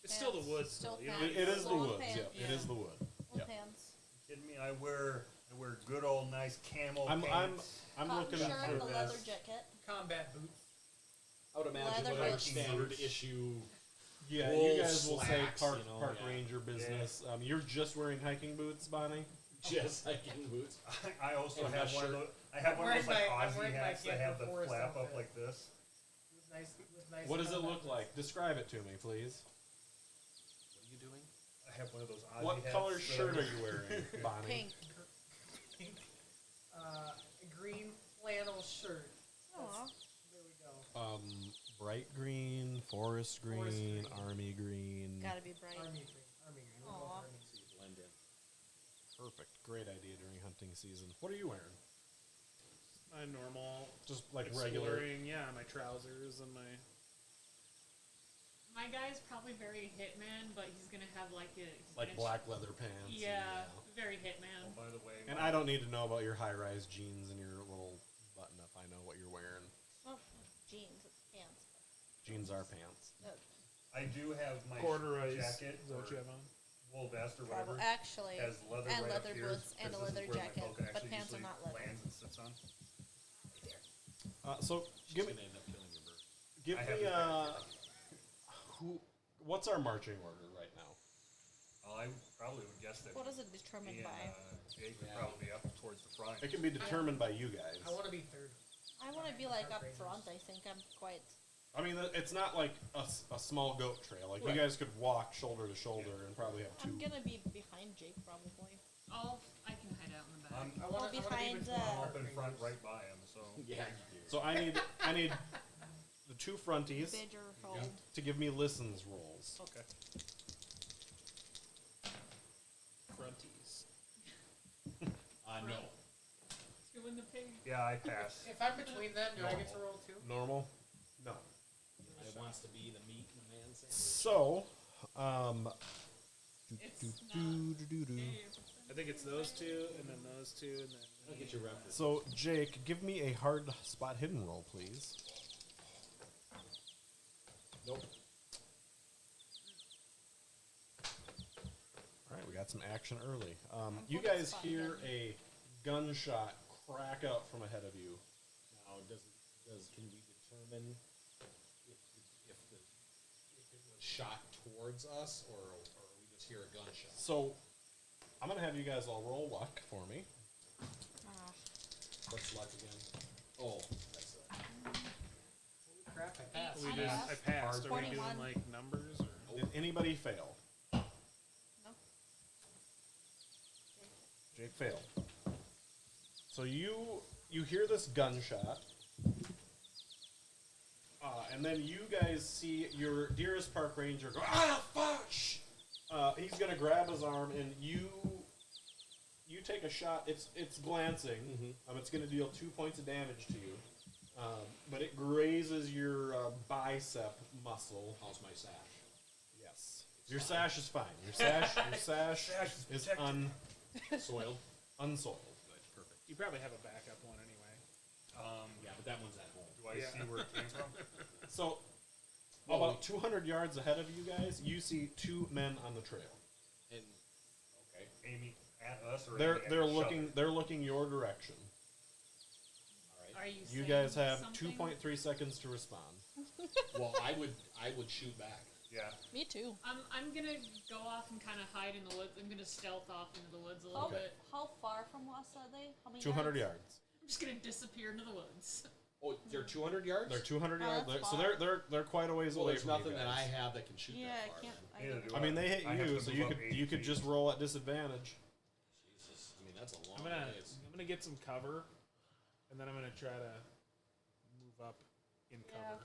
It's still the woods. Still Still, pants. It is the Long woods. pants. Yep, it is the wood. Little Yep. pants. Kidding me? I wear good old nice camo I'm pants. Cotton looking shirt, at a for leather this. jacket. Combat boots. I would imagine Leather whatever boots. standard issue. Yeah, wool you guys will say slacks, park yeah. ranger business. You're just wearing hiking boots, Bonnie. Just hiking boots. I also And have that one of shirt. those. I have one of those like I'm Aussie wearing my hats that Get have the the Forest flap up outfit. like this. With nice What does it combat look boots. like? Describe it to me, please. What are you doing? I have one of those Aussie What hats. color that shirt are you wearing, Bonnie? Pink. Pink. A green flannel shirt. Aw. There we go. Bright green, forest green, Forest green. army green. Gotta be bright. Army green. Army green. We'll go Aw. army. So you blend in. Perfect. Great idea during hunting season. What are you wearing? my normal, Just like regular. exploring, yeah, my trousers and my. My guy's probably very hitman, but he's gonna have like a he's Like gonna black leather pants. and, Yeah, very hitman. Oh, by the way, And I don't need to know about your high-rise jeans and your little button-up. I know what you're wearing. Well, jeans, it's pants. Jeans are pants. I do have my Corduroys. jacket Is that what you have on? wool vest or Probably, whatever. actually, Has leather and right leather up here, boots and a 'cause this is leather where my jacket, cloak but actually pants are usually not leather. lands and sits on. So She's give me, gonna end up killing your bird. give I have me it back who? What's our marching order right now? I probably would guess that What is it determined me and by? Jake would Yeah. probably be up towards the front. It can be determined by you guys. I want to be third. I want to be like up front. I think I'm quite. I mean, it's not like a small goat trail. Like Right. you guys could walk shoulder to shoulder and probably have two. I'm gonna be behind Jake probably. I can hide out in the back. I'm, I want to behind, be between I'm uh, up in front right by him, so Yeah, you do. So I need the two fronties Bid or hold. to give me listens rolls. Okay. Fronties. No. Let's go in the pig. yeah, I pass. If I'm between them, do I get to roll too? Normal? No. I wants to be the meat in the man sandwich. So, It's not I think it's those two, and then those two, and then. I'll get your reference. so Jake, give me a hard spot hidden roll, please. Nope. All right, we got some action early. You good at guys spot hear hidden. a gunshot crack out from ahead of you. Now, can we determine if it was shot towards us, or we just hear a gunshot? So, I'm gonna have you guys all roll luck for me. Ah, What's luck again? Oh, that's Crap, I passed. We I just, passed. I passed. Are we 21. doing like numbers or? Did anybody fail? no. Jake failed. So you hear this gunshot, and then you guys see your dearest park ranger go, ah, fuck! he's gonna grab his arm, and you take a shot. It's glancing. It's gonna deal 2 points of damage to you, but it grazes your bicep muscle. How's my sash? Yes, your sash is fine. Your sash is Soiled? unsoiled. Good, perfect. You probably have a backup one anyway. Yeah, but that one's at home. Do I see where it came from? So, about 200 yards ahead of you guys, you see 2 men on the trail. And okay. Aiming at us, or They're aiming at they're each looking other? they're looking your direction. All right. Are you? You saying guys have something? 2.3 seconds to respond. Well, I would shoot back. Yeah. Me too. I'm gonna go off and kind of hide in the woods. I'm gonna stealth off into the woods a little How, bit. how far from us are they? How many 200 yards? yards. I'm just gonna disappear into the woods. Oh, they're 200 yards. They're 200 Oh, yards. that's So far. they're quite a ways Well, away there's from nothing you that guys. I have that can shoot Yeah, that I far. can't. then. Neither do I mean, they hit I have you, to so move you up could 80 you could feet. just roll at disadvantage. Jesus, I mean that's a long I'm gonna ways. get some cover, and then I'm gonna try to move up in Yeah. cover.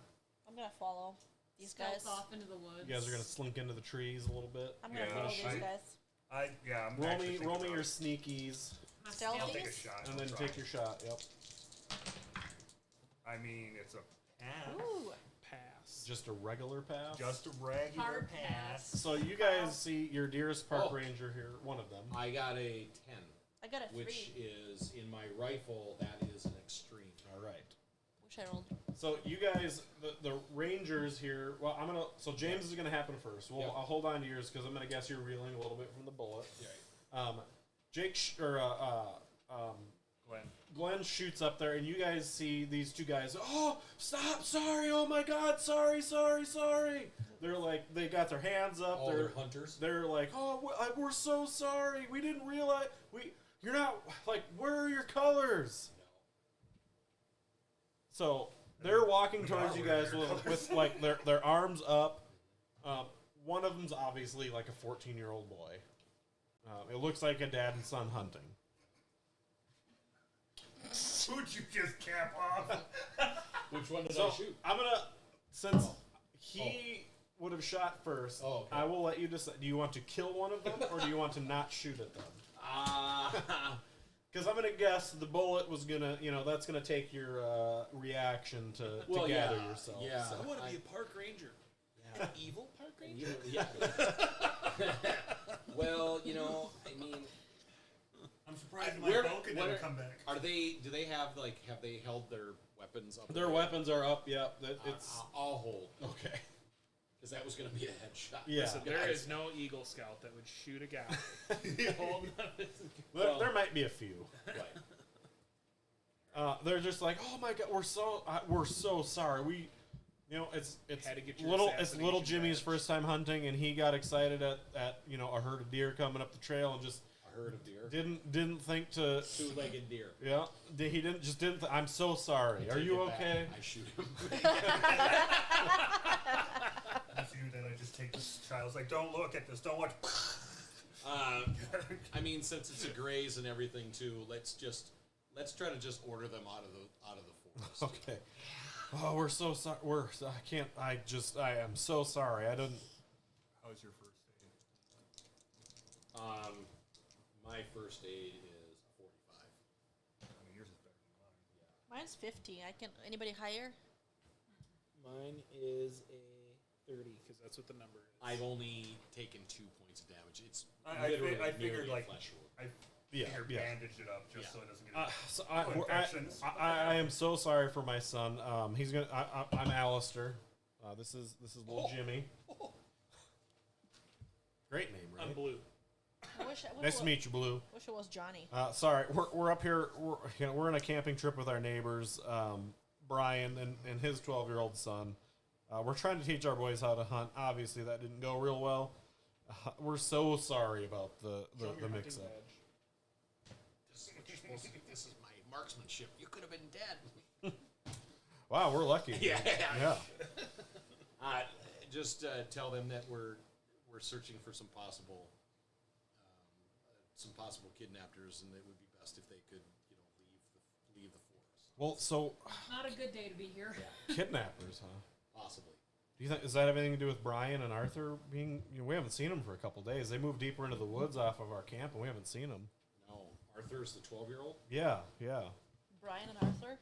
I'm gonna follow these Stealth guys. off into the woods. You guys are gonna slink into the trees a little bit. I'm gonna Yeah, follow I- these guys. I'm Roll actually me thinking roll me about your it. sneakies, My Stealth? I'll stealth. take a shot. and I'll then try. take your shot. Yep. I mean, it's a pass. Ooh. Pass. Just a regular pass. Just a regular Hard pass. pass. So you guys see your dearest park Oh. ranger here, one of them. I got a 10, I got a 3. which is in my rifle. That is an extreme. All right. Wish I rolled. So you guys, the rangers here. Well, I'm gonna. So James is gonna happen first. Well, Yep. I'll hold on to yours because I'm gonna guess you're reeling a little bit from the bullet. Yeah. Jake Glenn shoots up there, and you guys see these 2 guys. Oh, stop! Sorry! Oh my God! Sorry! They're like they got their hands up. All their hunters. They're like, oh, we're so sorry. We didn't realize You're not like. Where are your colors? So they're walking towards you guys with like their arms up. One of them's obviously like a 14-year-old boy. It looks like a dad and son hunting. Who'd you just cap off? Which one did I So shoot? I'm gonna, since he would have shot first, Oh, okay. I will let you decide. Do you want to kill one of them, or do you want to not shoot at them? Because I'm gonna guess the bullet was gonna, that's gonna take your reaction to gather yourself. Yeah. So. I want to be a park ranger. Yeah. An evil park ranger. Yeah. Well, I mean, I'm surprised Where- my Vulcan what didn't are- come back. do they have they held their weapons up? Their there? weapons are up. Yep. It's I'll hold. okay. Because that was going to be a headshot. Yeah. Listen, there Guys. is no Eagle Scout that would shoot a guy. holding up his gun. There might be a few. Right. They're just like, oh my God, we're so sorry. We, it's Had to get your little assassination Jimmy's badge. first time hunting, and he got excited at a herd of deer coming up the trail, and just A herd of deer. didn't think to. 2-legged deer. Yeah, he didn't. I'm so sorry. Are Take you it back. okay? I shoot him. I see that I just take this child's like, don't look at this, don't watch. I mean, since it's a graze and everything too, let's try to just order them out of the forest. Okay. Oh, we're so sorry. I am so sorry. I didn't. How's your first aid? My first aid is 45. I mean, yours is better than mine. Mine's 50. Anybody higher? Mine is a 30 because that's what the number is. I've only taken 2 points of damage. It's I literally figured nearly a like flesh wound. I Yeah, figured yeah. bandaged it up just Yeah. so it doesn't get. So Infections. I am so sorry for my son. He's gonna. I'm Alistair. This is little Jimmy. Great name, right? I'm blue. I wish Nice to meet you, Blue. Wish it was Johnny. Sorry, we're up here. We're on a camping trip with our neighbors, Brian and his 12-year-old son. We're trying to teach our boys how to hunt. Obviously, that didn't go real well. We're so sorry about the mix-up. This is what you're supposed to do. This is my marksmanship. You could have been dead. Wow, we're lucky. Yeah. Yeah. Just tell them that we're searching for some possible kidnappers, and it would be best if they could, leave the forest. Well, so Not a good day to be here. kidnappers, huh? Possibly. Do you think does that have anything to do with Brian and Arthur being? We haven't seen them for a couple days. They moved deeper into the woods off of our camp, and we haven't seen them. No, Arthur's the 12-year-old. Yeah. Brian and Arthur.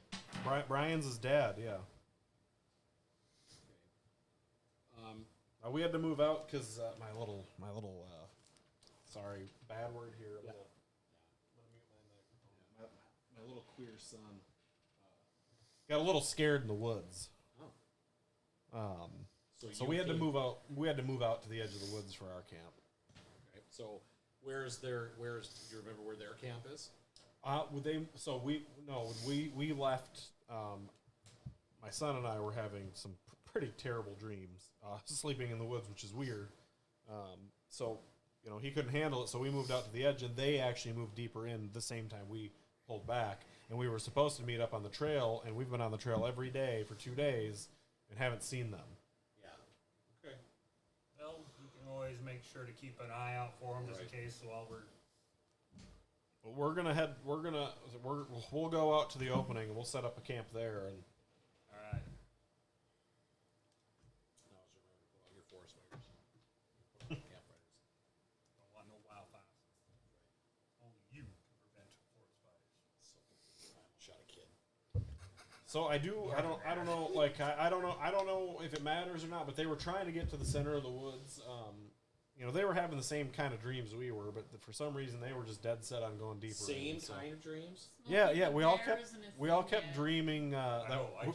Brian's his dad. Yeah. We had to move out because my little sorry, bad word here. Yeah. My little queer son got a little scared in the woods. Oh. So we had to move out. We had to move out to the edge of the woods for our camp. Okay. So do you remember where their camp is? We left. My son and I were having some pretty terrible dreams, sleeping in the woods, which is weird. He couldn't handle it, so we moved out to the edge, and they actually moved deeper in the same time we pulled back. And we were supposed to meet up on the trail, and we've been on the trail every day for 2 days and haven't seen them. Yeah. Okay. Well, you can always make sure to keep an eye out for them just in case while we're. But we'll go out to the opening and we'll set up a camp there. And All right. Now is your moment to pull out your forest fires. Put on campfires. Don't want no wildfires. Only you can prevent forest fires. So I almost shot a kid. so I don't know. Like I don't know if it matters or not. But they were trying to get to the center of the woods. They were having the same kind of dreams we were, but for some reason they were just dead set on going deeper. Same kind of dreams. Yeah. We all kept dreaming.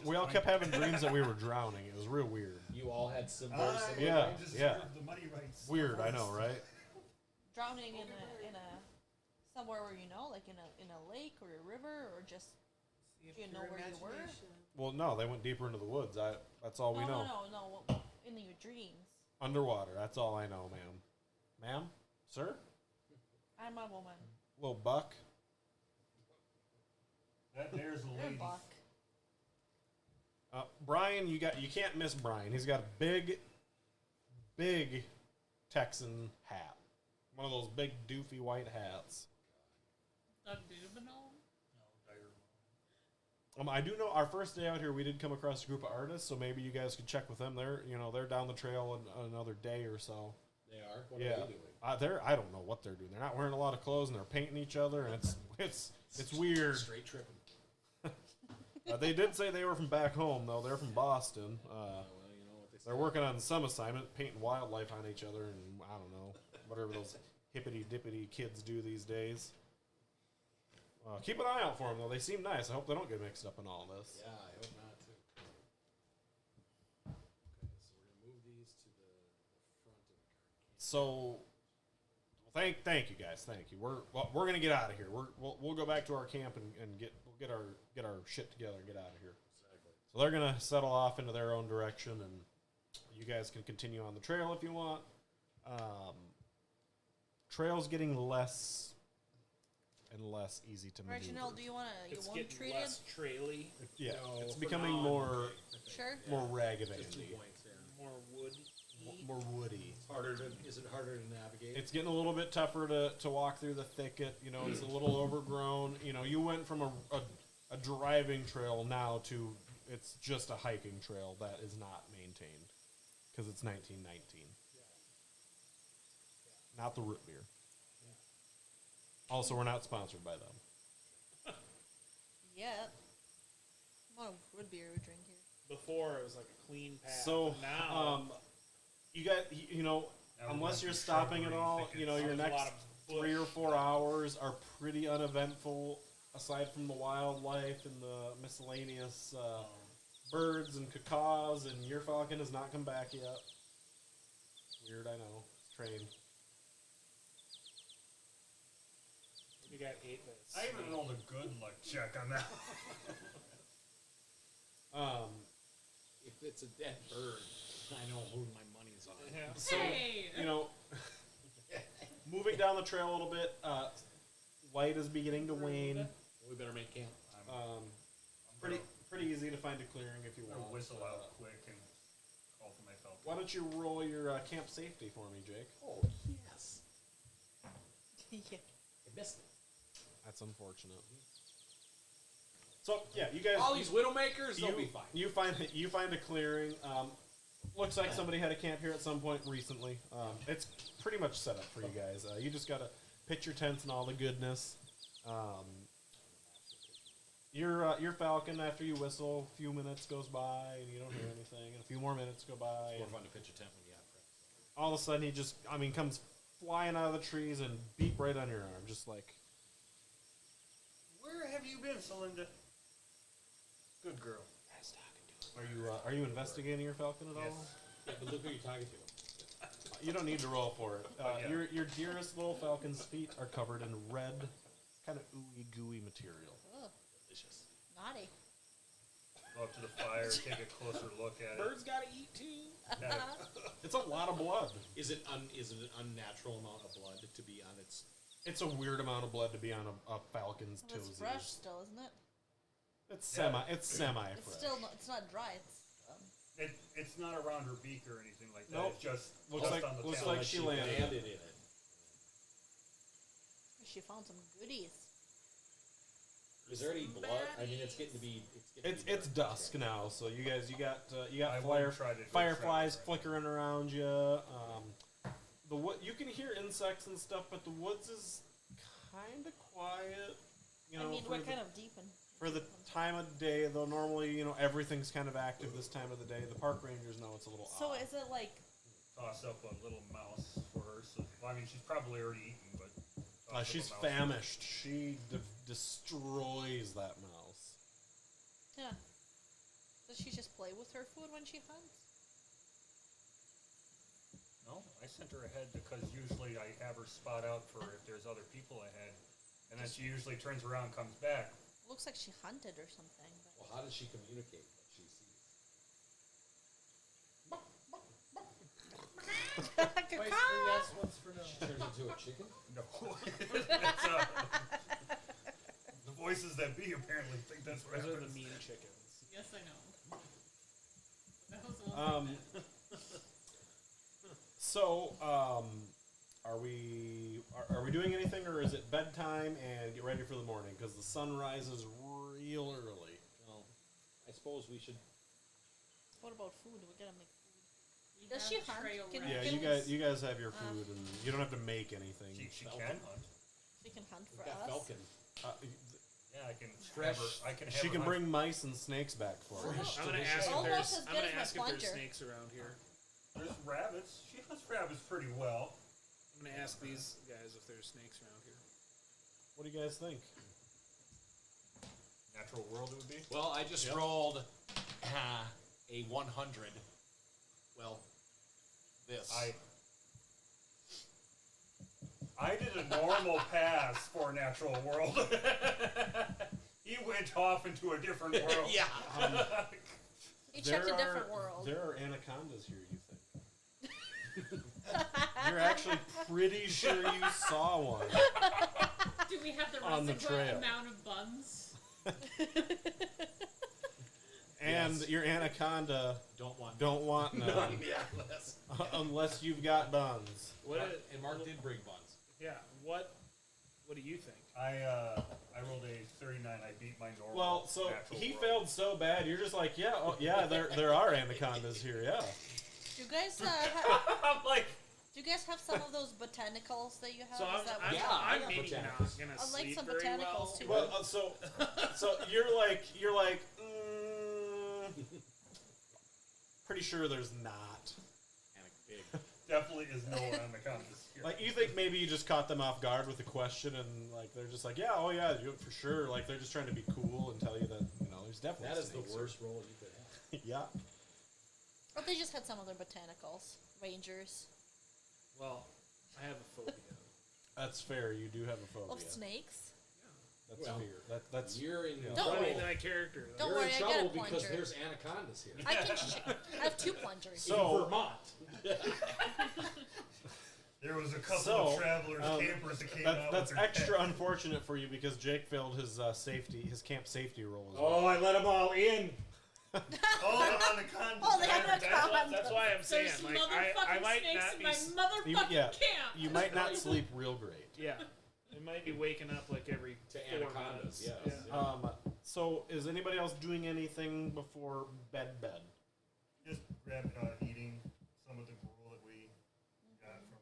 We all kept having dreams that we were drowning. It was real weird. You all had similar. Yeah. The money rights. Weird, I know, right? Drowning in a somewhere where like in a lake or a river or just you know where you were. Well, no, they went deeper into the woods. That's all we know. No. In your dreams. Underwater. That's all I know, ma'am. Ma'am? Sir? I'm a woman. Little buck? There's a lady. Buck. Brian, you can't miss Brian. He's got a big Texan hat. One of those big doofy white hats. Doug Dubinol? I do know our first day out here we did come across a group of artists, so maybe you guys could check with them. They're down the trail in another day or so. They are? What are they doing? I don't know what they're doing. They're not wearing a lot of clothes and they're painting each other, and it's weird. Straight tripping. They did say they were from back home though. They're from Boston. Well, you know what they say. They're working on some assignment, painting wildlife on each other, and I don't know, whatever those hippity dippity kids do these days. Keep an eye out for them, though. They seem nice. I hope they don't get mixed up in all this. Yeah, I hope not, too. Okay, so we're going to move these to the front of the car. So, thank you guys. Thank you. We're going to get out of here. We'll go back to our camp and get our shit together and get out of here. Exactly. So they're going to settle off into their own direction, and you guys can continue on the trail if you want. Trail's getting less and less easy to maneuver. Reginald, do you want to It's one getting treated? less traily, Yeah, No, it's for becoming now, more Sure. more ragged. Just 2 points, yeah. more wood. More woody. Is it harder to navigate? It's getting a little bit tougher to walk through the thicket. It's a little overgrown. You went from a driving trail now to it's just a hiking trail that is not maintained because it's 1919. Not the root beer. Also, we're not sponsored by them. Yeah. What a wood beer we drink here. Before it was like a clean path. So but now you got unless you're stopping at all, your There's a lot next of bush. 3 or 4 hours are pretty uneventful. Aside from the wildlife and the miscellaneous birds and cacaws, and your falcon has not come back yet. Weird, I know. It's trained. we got 8 minutes. I even rolled a good luck check on that. If it's a dead bird, I know who my money's on. Yeah. So, Hey! moving down the trail a little bit, light is beginning to wane. We better make camp. Pretty easy to find a clearing if you I'm want. gonna whistle out quick and call for my help. Why don't you roll your camp safety for me, Jake? Oh, yes. Yeah. I missed it. That's unfortunate. So yeah, you guys. All these widowmakers, they'll be fine. You find a clearing. Looks like somebody had a camp here at some point recently. It's pretty much set up for you guys. You just gotta pitch your tents and all the goodness. Your falcon, after you whistle, a few minutes goes by and you don't hear anything. And a few more minutes go by. It's more fun to pitch a tent when you have friends. All of a sudden, he just, comes flying out of the trees and beep right on your arm, just like. Where have you been, Celinda? Good girl. Are you investigating your falcon at all? Yes. Yeah, but look who you're talking to. You don't need to roll for it. Yeah. Your dearest little falcon's feet are covered in red, kind of ooey gooey material. Ugh, Delicious. naughty. Go up to the fire, take a closer look at it. Birds gotta eat too. Now, It's a lot of blood. Is it an unnatural amount of blood to be on its? It's a weird amount of blood to be on a falcon's Well, it's toesies. fresh still, isn't it? It's semi It's fresh. still not, it's not dry. it's not around her beak or anything like that. Nope. It's just Looks just like- on the looks tail. like she landed. in it. She found some goodies. Is there any blood? I mean, it's getting to be. It's dusk now, so you got I wouldn't try to go fireflies travel. flickering around you. The wood, you can hear insects and stuff, but the woods is kind of quiet. You know, I mean, for we're the- kind of deep in. for the time of day, though normally, everything's kind of active this time of the day. The park rangers know it's a little So odd. is it like? Toss up a little mouse for her. So, well, I mean, she's probably already eaten, but toss up She's a mouse. famished. She destroys that mouse. Yeah. Does she just play with her food when she hunts? No, I sent her ahead because usually I have her spot out for if there's other people ahead, and then she usually turns around and comes back. Looks like she hunted or something. But Well, how does she communicate what she sees? Twice for yes, once for no. She turns into a chicken. No, that's, the voices that be apparently think that's what Those are the happens. mean chickens. Yes, I know. That was the one. So, are we doing anything, or is it bedtime and get ready for the morning? Because the sun rises real early. Well, I suppose we should. what about food? We gotta make food. We Does have she hunt? trail Can- rats. Yeah, you guys have your food, and you don't have to make anything. She Falcon. can hunt. She can hunt We've for got us. Falcon. Yeah, I can Fresh. have her. I can have She her can hunt. bring mice and snakes back for her. Fresh. I'm gonna delicious ask if Almost there's. as I'm good gonna as my ask if there's plunger. snakes around here. There's rabbits. She hunts rabbits pretty well. I'm gonna ask these guys if there's snakes around here. What do you guys think? Natural world it would be. Well, I just Yep. rolled a 100. Well, this. I did a normal pass for natural world. He went off into a different world. Yeah. He checked a different world. There are anacondas here, you think? You're actually pretty sure you saw one. Do we have the On the requisite trail. amount of buns? And Yes. your anaconda Don't want. don't want none. Yeah. Less. Unless you've got buns. What? And Mark did bring buns. Yeah. What do you think? I rolled a 39. I beat my normal. Well, so natural he world. failed so bad, you're just like, yeah, there are anacondas here, yeah. Do you guys have? I'm like, Do you guys have some of those botanicals that you have? So Is that what I'm, Yeah, you- I I'm got maybe not botanicals. gonna I like sleep some very botanicals well. too. Well, so you're like, pretty sure there's not. And a big. definitely is no anacondas here. Like, you think maybe you just caught them off guard with a question, and like they're just like, yeah, oh yeah, for sure. Like they're just trying to be cool and tell you that there's definitely That is the snakes worst roll you could have. here. Yeah. Or they just had some other botanicals. Rangers. Well, I have a phobia. That's fair. You do have a phobia. Of snakes. That's Well, fair. That's You're in Don't trouble. worry. My character. Don't You're worry, in I got a trouble because plunger. there's anacondas here. I can. I have 2 plungers. So- in Vermont. There was a couple So, of travelers, campers that came out. that's with their extra pets. unfortunate for you because Jake failed his his camp safety roll as well. Oh, I let them all in. Oh, the anacondas. Oh, they have there. anacondas. That's why I'm saying, There's like, I motherfucking might snakes not in be. my motherfucking yeah. camp. You might not sleep real great. Yeah, I might be waking up like every To 4 anacondas, minutes. yes. Yeah. So is anybody else doing anything before bed? Just eating some of the gruel that we got from.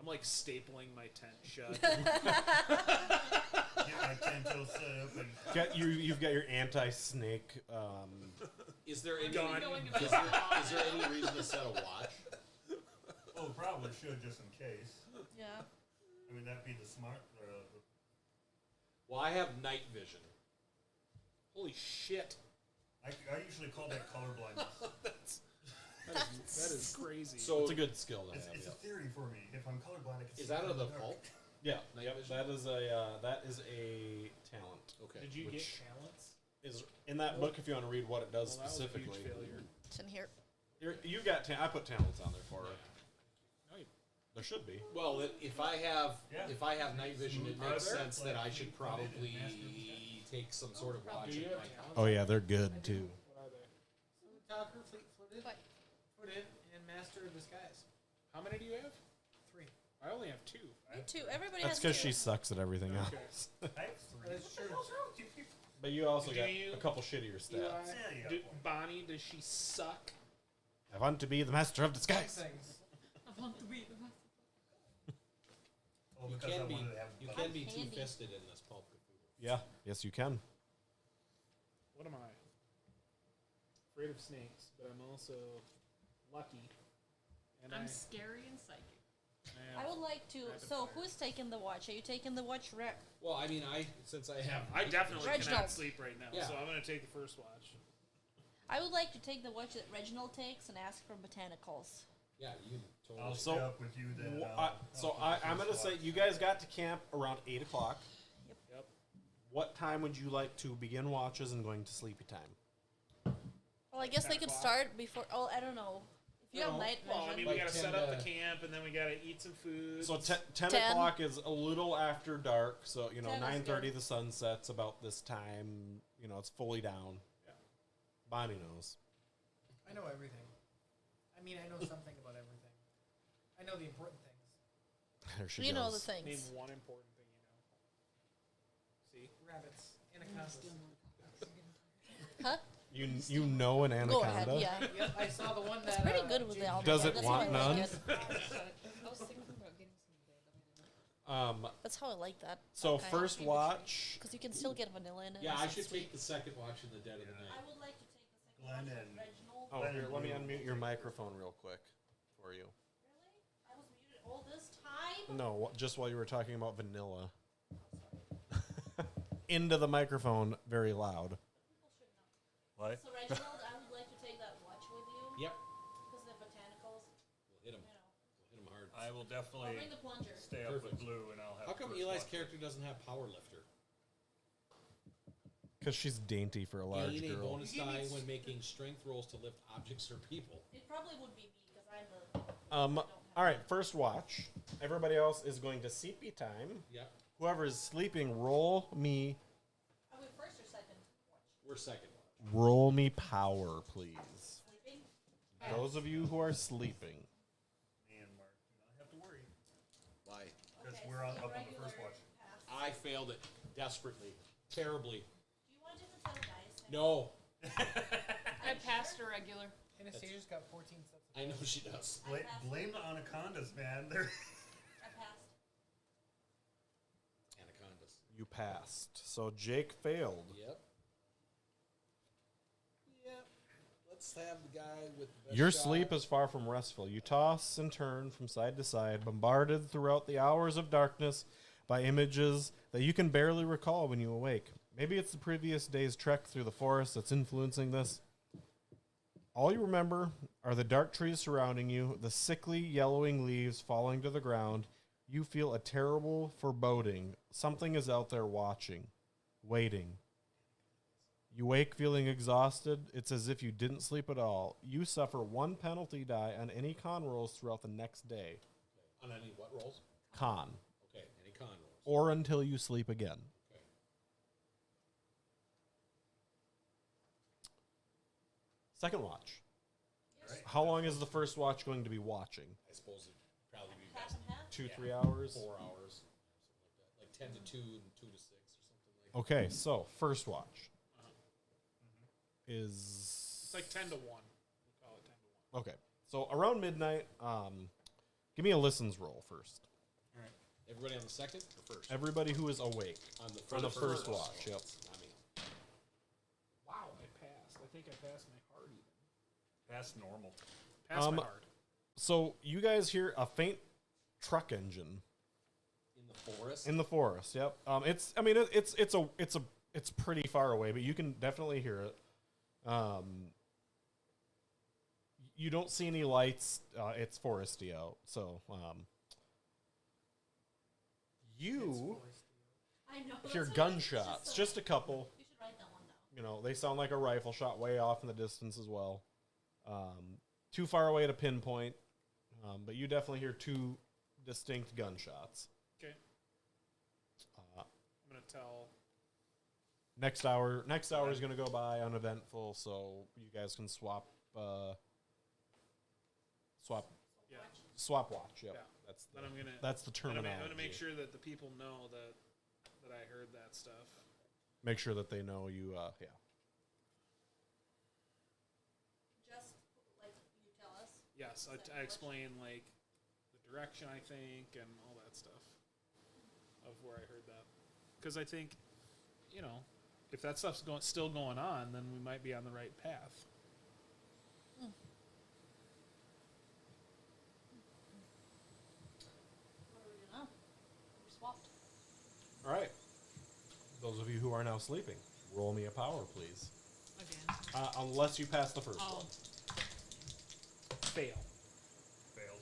I'm like stapling my tent shut. Get my tent all set up and. You've got your anti-snake. Is there any Done. is there any reason to set a watch? Oh, probably should just in case. Yeah. I mean, that'd be the smart. Well, I have night vision. Holy shit. I usually call that colorblindness. That is crazy. So It's a good skill to have. It's Yeah. a theory for me. If I'm colorblind, I can see. is that in out of the dark. pulp? Yeah, Night yep, vision? that is a talent. Okay. Did you get Which- talents? Is in that book if you want to read what it does Well, that was a huge specifically. failure. It's in here. You got I put talents on there for it. No, you- There should be. Well, if I have Yeah. night vision, it Are makes there? sense that I should probably take some sort of watch. Do you in have my talents? Oh yeah, they're good too. What are they? Talker, footed, What? footed, and master of disguise. How many do you have? 3. I only have 2. Me too. Everybody That's has because two. she sucks at everything Okay. else. I have 3. That's true. But you also Do got you- a couple shittier stats. Eli, Yeah, you got one. Bonnie, does she suck? I want to be the master of disguise. Things. I want to be the best. Oh, You because I can be wanted to have. you can be Handy. two-fisted in this pulp Cthulhu. Yeah. Yes, you can. What am I? Afraid of snakes, but I'm also lucky. And I'm scary and psychic. I would like to. So, who's taking the watch? Are you taking the watch, Rick? Well, I mean, since I have I definitely Reginald. cannot sleep right now, Yeah. so I'm going to take the first watch. I would like to take the watch that Reginald takes and ask for botanicals. yeah, you totally. I'll So- stay up with you then. I'm gonna say you guys got to camp around 8 o'clock. Yep. What time would you like to begin watches and going to sleepy time? Well, I guess they 10 could o'clock. start before. Oh, I don't know. If you have No. night vision. Well, I mean, Like we got to 10 set up to- the camp, and then we got to eat some food. So 10 10. o'clock is a little after dark. So 10 is 9:30 good. the sun sets about this time. It's fully down. Yeah. Bonnie knows. I know everything. I mean, I know something about everything. I know the important things. There she you goes. know the Name things. one important thing you know. See? Rabbits, anacondas. Huh? You know an anaconda. Go ahead. Yeah. Yep, I saw the one that. It's pretty good with the algebra. Does it That's want why I like none? it. I was thinking about getting some today. That's how I like that. So first watch. Because you can still get vanilla in it. Yeah, and I it's should sweet. take the second watch in the dead of the night. I would like to take the second Glenn watch and- with Reginald. Oh, here, let me unmute your microphone real quick for you. Really? I was muted all this time? No, just while you were talking about vanilla. Into the microphone, very loud. People should know. What? So, Reginald, I would like to take that watch with you. Yep. Because the botanicals, We'll hit him. you know. We'll hit him hard. I will I'll definitely bring the plunger. stay up with Perfect. Blue, and I'll have. How come first Eli's watch. character doesn't have power lifter? Because she's dainty for a large Gain a girl. bonus die when making strength rolls to lift objects or people. It probably would be me because I'm the. All right, first watch. Everybody else is going to CP time. Yep. Whoever is sleeping, roll me. Are we first or second watch? We're second. Roll me power, please. Sleeping? Those of you who are sleeping. And Mark, do not have to worry Why? because Okay, we're so on the up on the regular first watch. pass. I failed it desperately, terribly. Do you want a different set of dice? No, I passed a regular. Anastasia's got 14 sets of I know she does. Blame the anacondas, man. They're I passed. Anacondas. You passed. So Jake failed. Yep. Yep. Let's have the guy with the best Your shot. sleep is far from restful. You toss and turn from side to side, bombarded throughout the hours of darkness by images that you can barely recall when you awake. Maybe it's the previous day's trek through the forest that's influencing this. All you remember are the dark trees surrounding you, the sickly yellowing leaves falling to the ground. You feel a terrible foreboding. Something is out there watching, waiting. You wake feeling exhausted. It's as if you didn't sleep at all. You suffer 1 penalty die on any con rolls throughout the next day. On any what rolls? Con. Okay, any con rolls. Or until you sleep again. Okay. Second watch. Right. How long is the first watch going to be watching? I suppose it'd probably be Half best and half? 2-3 hours? 4 hours, something like that. Like 10 to 2 and 2 to 6 or something like Okay, so first watch is It's like 10 to 1. We'll call it 10 to Okay. So around midnight, give me a listens roll first. All right. Everybody on the second or first? Everybody who is awake On the for the first watch. Yep. Not me. Wow, I passed. I think I passed my hard even. That's normal. Passed my hard. So you guys hear a faint truck engine In the forest? in the forest. Yep. It's pretty far away, but you can definitely hear it. You don't see any lights. It's foresty out. So you I know. hear that's what I- it's gunshots, so- just a couple. You should write that one down. You know, they sound like a rifle shot way off in the distance as well. Too far away to pinpoint, but you definitely hear two distinct gunshots. Okay. I'm gonna tell. Next hour is going to go by uneventful, so you guys can swap Yeah. watch. Yep. Yeah. That's Then I'm gonna. that's the I'm terminology. gonna make sure that the people know that I heard that stuff. Make sure that they know you. Yeah. Just like you tell us. Yes, I explain like the direction I think and all that stuff of where I heard that. Because I think, if that stuff's still going on, then we might be on the right path. What are we doing now? We're swapped. All right. Those of you who are now sleeping, roll me a power, please. Again. Unless you pass the first Oh. one. Fail. Failed.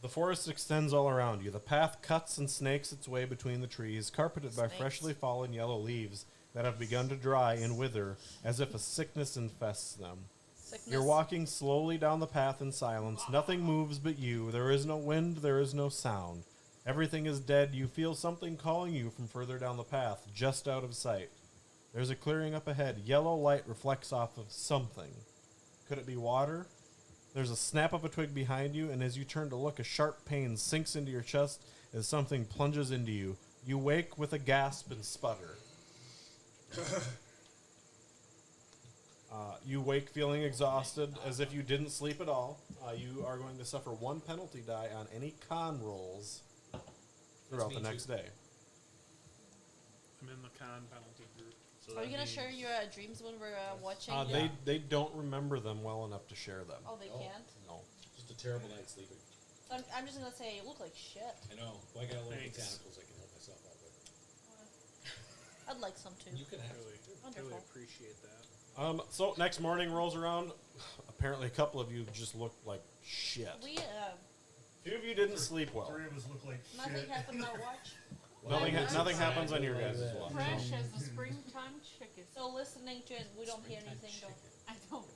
The forest extends all around you. The path cuts and snakes its way between the trees, carpeted by Snakes. freshly fallen yellow leaves that have begun to dry and wither as if a sickness infests them. Sickness. You're walking slowly down the path in silence. Nothing moves but you. There is no wind, there is no sound. Everything is dead. You feel something calling you from further down the path, just out of sight. There's a clearing up ahead. Yellow light reflects off of something. Could it be water? There's a snap of a twig behind you, and as you turn to look, a sharp pain sinks into your chest as something plunges into you. You wake with a gasp and sputter. You wake feeling exhausted, as if you didn't sleep at all. You are going to suffer one penalty die on any con rolls throughout me the next too. day. I'm in the con penalty group. So Are that you gonna means- share your dreams when we're watching? They don't remember them well enough to share them. Oh, they Oh. can't. No. Just a terrible night sleeping. So I'm just gonna say you look like shit. I know. Well, I got a little Thanks. botanicals I can help myself out with. I'd like some too. You can have Really, some too. Wonderful. really appreciate that. So next morning rolls around. Apparently, a couple of you just look like shit. We Few of you didn't sleep well. Three of us look like nothing shit. happened on our watch. Nothing happens on your guys' watch. Fresh as the springtime chicken. So listening to it, we don't hear Springtime anything. chicken. I don't.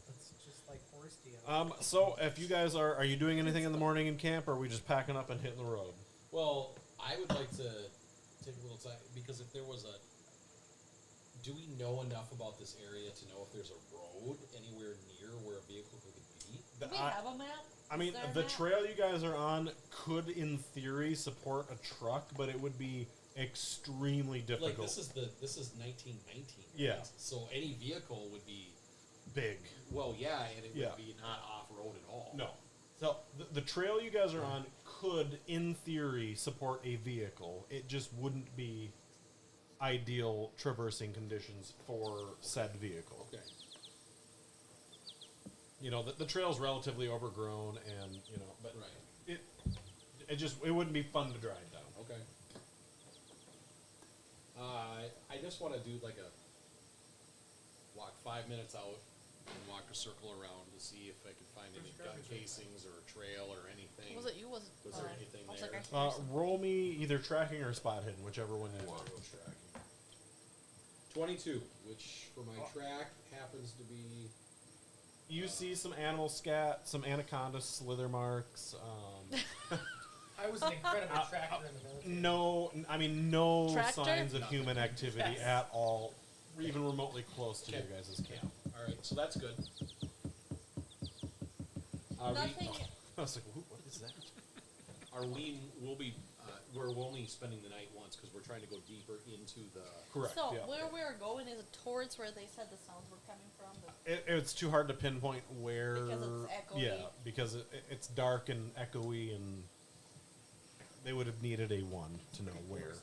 It's just like foresty. So if you guys are you doing anything in the morning in camp, or are we just packing up and hitting the road? Well, I would like to take a little time, because if there was a... Do we know enough about this area to know if there's a road anywhere near where a vehicle could be? Do we have a map? I mean, Is there a the map? trail you guys are on could, in theory, support a truck, but it would be extremely difficult. Like, this is 1919. Yeah. Right? So any vehicle would be... big. Well, yeah, and it Yeah. would be not off-road at all. No. So the trail you guys are on could, in theory, support a vehicle. It just wouldn't be ideal traversing conditions for said vehicle. Okay. You know, the trail's relatively overgrown, and but Right. it wouldn't be fun to drive down. Okay. I just want to do like a walk 5 minutes out and walk a circle around to see if I can find any gun casings or a trail or anything. Was it you? Was Was there anything I was there? like, I hear Roll me either tracking or spot hidden, whichever one you want. 22, which for my track happens to be... You see some animal scat, some anaconda slither marks. I was an incredible tracker in the military. No Tractor? signs of human activity Yes. at all, even remotely close to Okay. your guys' camp. All right, so that's good. Nothing. I was like, what is that? we'll be we're only spending the night once because we're trying to go deeper into the. Correct. So yeah. where we're going is towards where they said the sounds were coming from. It's too hard to pinpoint where. Because it's echoey. Yeah, because it's dark and echoey, and they would have needed a one to know where.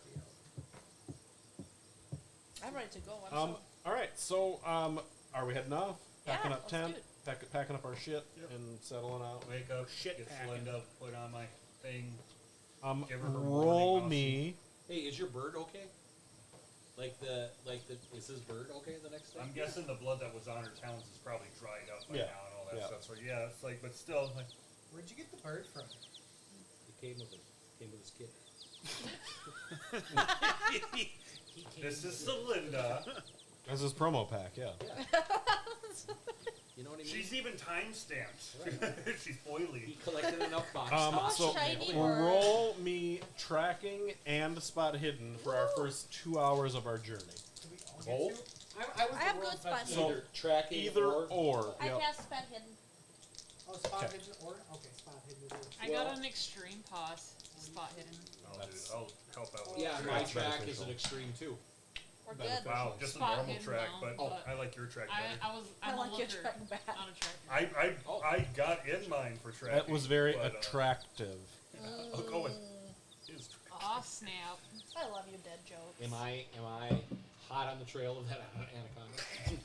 I'm ready to go. All right. So, are we heading off? Packing Yeah, up let's tent, do packing up our shit, and settling out. Wake up, Shit get packing. Linda, put on my thing. Give her her Roll morning me. Hey, is your bird okay? Is his bird okay the next day? I'm guessing the blood that was on her talons is probably dried up by Yeah. now and all that Yeah. stuff. So yeah, it's like, but still, like, Where'd you get the bird from? He came with his kid. this is the Linda. That's his promo pack. Yeah. You know what I mean? She's even time stamped. She's He oily. collected enough box Oh, tops. So shiny bird. roll me tracking and spot hidden for our first 2 hours of our journey. Do we all Both? get to? I was I have the good world's spot best hidden. Either tracking Either or. I Yep. cast spot hidden. Oh, spot Okay. hidden or? Okay, spot hidden is it. I got an extreme pause spot hidden. I'll help out with Yeah, that. my That's track is beneficial. an extreme too. We're good. Beneficial. Wow, just a Spot normal hidden track, now, but but I like your track I better. I I'm like a your looker, track back. not a tracker. I got in mine for tracking. That was very but, attractive. I'll go with his track. Aw, snap. I love you, dead jokes. Am I hot on the trail of that anaconda?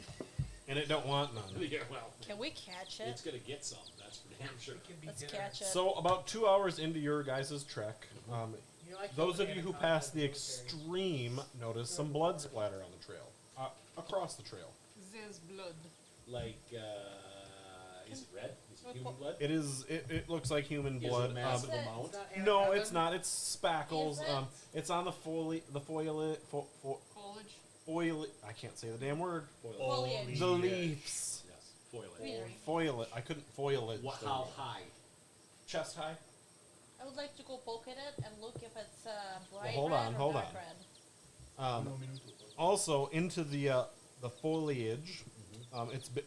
And it don't want none. Yeah, well, Can we catch it's it? gonna get some. That's for damn sure. It can be Let's dinner. catch it. So about 2 hours into your guys' trek, You know, I killed those an of you who anaconda passed the in military. extreme notice some blood splatter on the trail. Across the trail. There's blood. Like, is it red? Is it human blood? It is. It looks like human Is blood. it a massive Is it- amount? It's not No, anaconda? it's not. It's spackles. Is it? It's on the foliage. Foliage. I can't say the damn word. Foliage. The leaves. Yes, foliage. Greenery. Foil it. I couldn't foil it. How high? Chest high. I would like to go poke at it and look if it's bright hold red on, or hold dark on. red. Also into the foliage.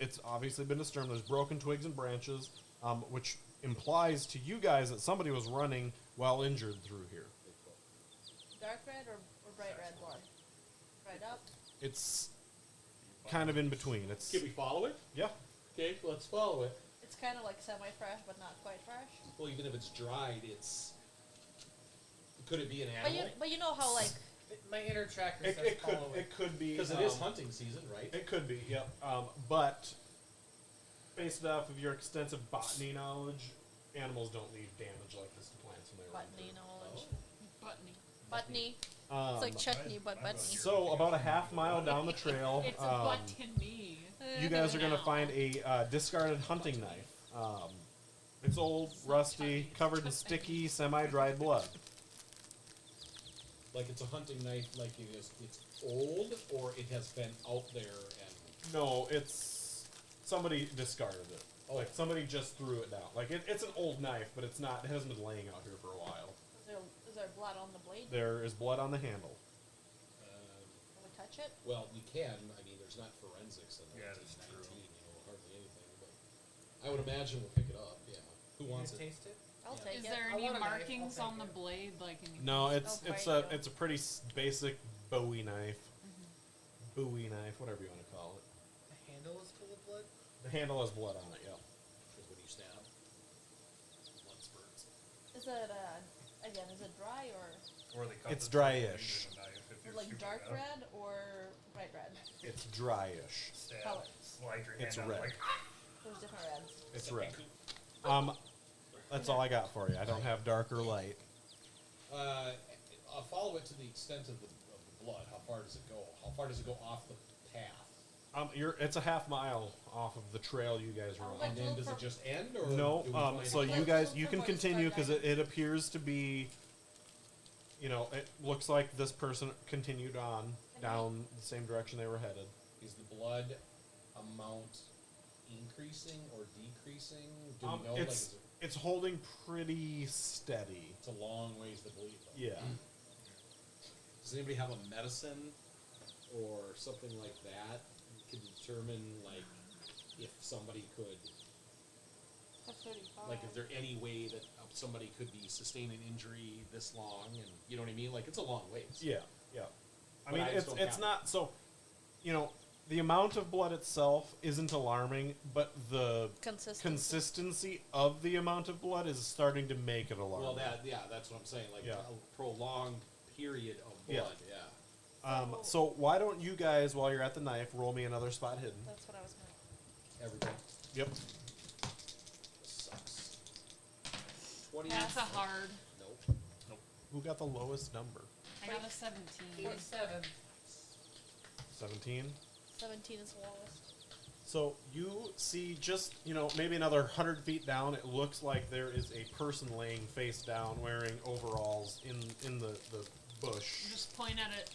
It's obviously been disturbed. There's broken twigs and branches, which implies to you guys that somebody was running while injured through here. Dark red or bright red blood? Right up. It's kind of in between. It's Can we follow it? yeah. Okay, let's follow it. It's kind of like semi-fresh, but not quite fresh. Well, even if it's dried, it's. Could it be an But animal? you know how like My inner tracker It, says it could follow it. it could be Because it is hunting season, right? It could be, yep. But based off of your extensive botany knowledge, animals don't leave damage like this to plants when they run botany through. knowledge. Buttoney. Botany. Um, It's like chutney, but botany. so about a half mile down the trail, It's a buttoney. you guys are gonna Now. find a discarded hunting knife. It's old, rusty, covered in sticky, semi-dried blood. Like it's a hunting knife, like it is. It's old, or it has been out there and. No, it's somebody discarded it. Oh. Like somebody just threw it down. Like it's an old knife, but it's not. It hasn't been laying out here for a while. Is there blood on the blade? There is blood on the handle. Can we touch it? Well, we can. I mean, there's not forensics in Yeah, that's 1919, true. you know, hardly anything. But I would imagine we'll pick it up. Yeah. Who You wants gonna it? taste it? I'll Yeah. take Is it. there I any want a knife, I'll markings take on the it. blade? Like any No, it's Oh, it's right, a yeah. it's a pretty basic Bowie knife, Bowie knife, whatever you want to call it. The handle is full of blood? The handle has blood on it. Yeah. Is when you stab. Blood spurts. Is it again? Is it dry or Or they cut It's the dry-ish. blade with a knife if you're like stupid dark enough. red or bright red? It's dryish. Stab, Color. slide your It's hand out red. like, There's different reds. It's red. That's all I got for you. I don't have dark or light. I'll follow it to the extent of the blood. How far does it go? How far does it go off the path? It's a half mile off of the trail you guys are Oh, on. but- And then does it just end, or No, do we find so it? you guys, you can continue because it appears to be, you know, it looks like this person continued on down the same direction they were headed. Is the blood amount increasing or decreasing? Do we know? Like, It's is it, it's holding pretty steady. it's a long ways to bleed. Though. Yeah. Does anybody have a medicine or something like that? You can determine like if somebody could F-35. Like, is there any way that somebody could be sustaining injury this long? And you know what I mean? Like, it's a long ways. Yeah. I But mean, I just it's don't count not so. The amount of blood itself isn't alarming, but the consistency of the amount of blood is starting to make it alarming. Well, that's what I'm saying. Like, Yeah. a prolonged period of blood. Yeah. So why don't you guys, while you're at the knife, roll me another spot hidden? That's what I was gonna. Everybody. Yep. This sucks. 20. That's a hard. Nope. Who got the lowest number? I got a 17. 47. 17. 17 is the lowest. So you see just, maybe another 100 feet down, it looks like there is a person laying face down wearing overalls in the bush. Just point at it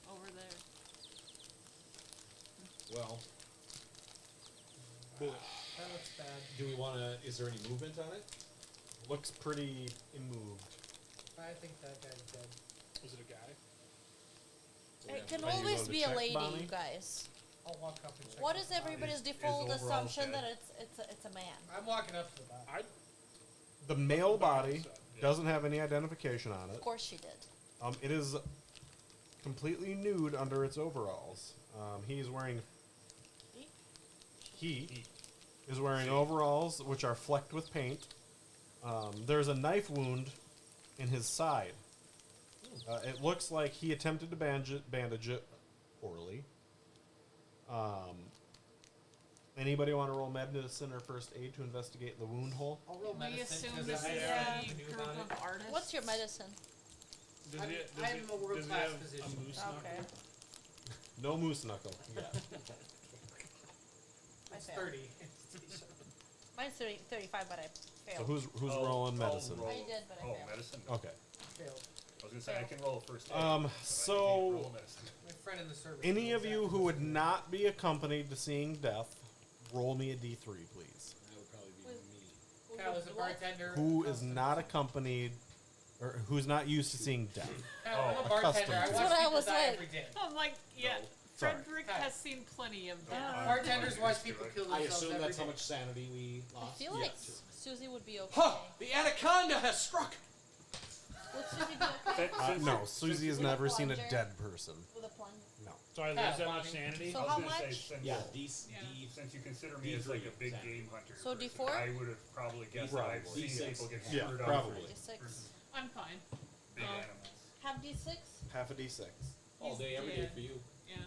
over there. Well, That looks bad. do we want to? Is there any movement on it? Looks pretty immoved. I think that guy's dead. Was it a guy? It can Are you always going to be a check, lady, Bonnie? you guys. I'll walk up and check. What out is the body. everybody's Is default overalls assumption dead? that it's a man? I'm walking up to the body. The male body Yeah. doesn't have any identification on Of it. course she did. It is completely nude under its overalls. He is wearing overalls which are flecked with paint. There's a knife wound in his side. It looks like he attempted to bandage it poorly. Anybody want to roll medicine or first aid to investigate the wound hole? I'll roll We medicine assume because this I is already a knew group about it. of artists. What's your medicine? Does I'm- he, does I'm he, a does he world-class have physician. a moose Okay. knuckle? No moose knuckle. I It's failed. 30. Mine's 35, but I So failed. who's rolling medicine? Roll. I did, but I Oh, failed. medicine. Okay. Failed. I was gonna say I can roll first aid. Um, but I can't so- roll medicine. My friend in the service. Any knows of you that. who would not be accompanied to seeing death, roll me a d3, please. That would probably be Wait. me. Kyle is a bartender. Who is accustomed- not accompanied, or who's not used to seeing death? Kyle, I'm Oh, a bartender. I accustomed watch to. That's what I people was die like. every day. I'm like, yeah. No. Sorry. Frederick Hi. has seen plenty of Yeah, that. bartenders watch used to people it. kill I themselves assume every that's how day. much sanity we I lost. feel like Yes. Susie would be okay. Huh! The anaconda has struck. Would Susie be okay No, Susie has With a never seen a plunger? dead person. with a plunge? No. So I Kyle, lose that much Bonnie. sanity? So I was how gonna say, much? since, Yeah, Yeah. since you consider me as like a big exactly. game hunter, So person, D4? I would have probably guessed that I've Probably. seen D6. people get Yeah, screwed probably. up D6. for I'm fine. big Oh. animals. Have D6? Half a d6. All day, every day for you. Yeah.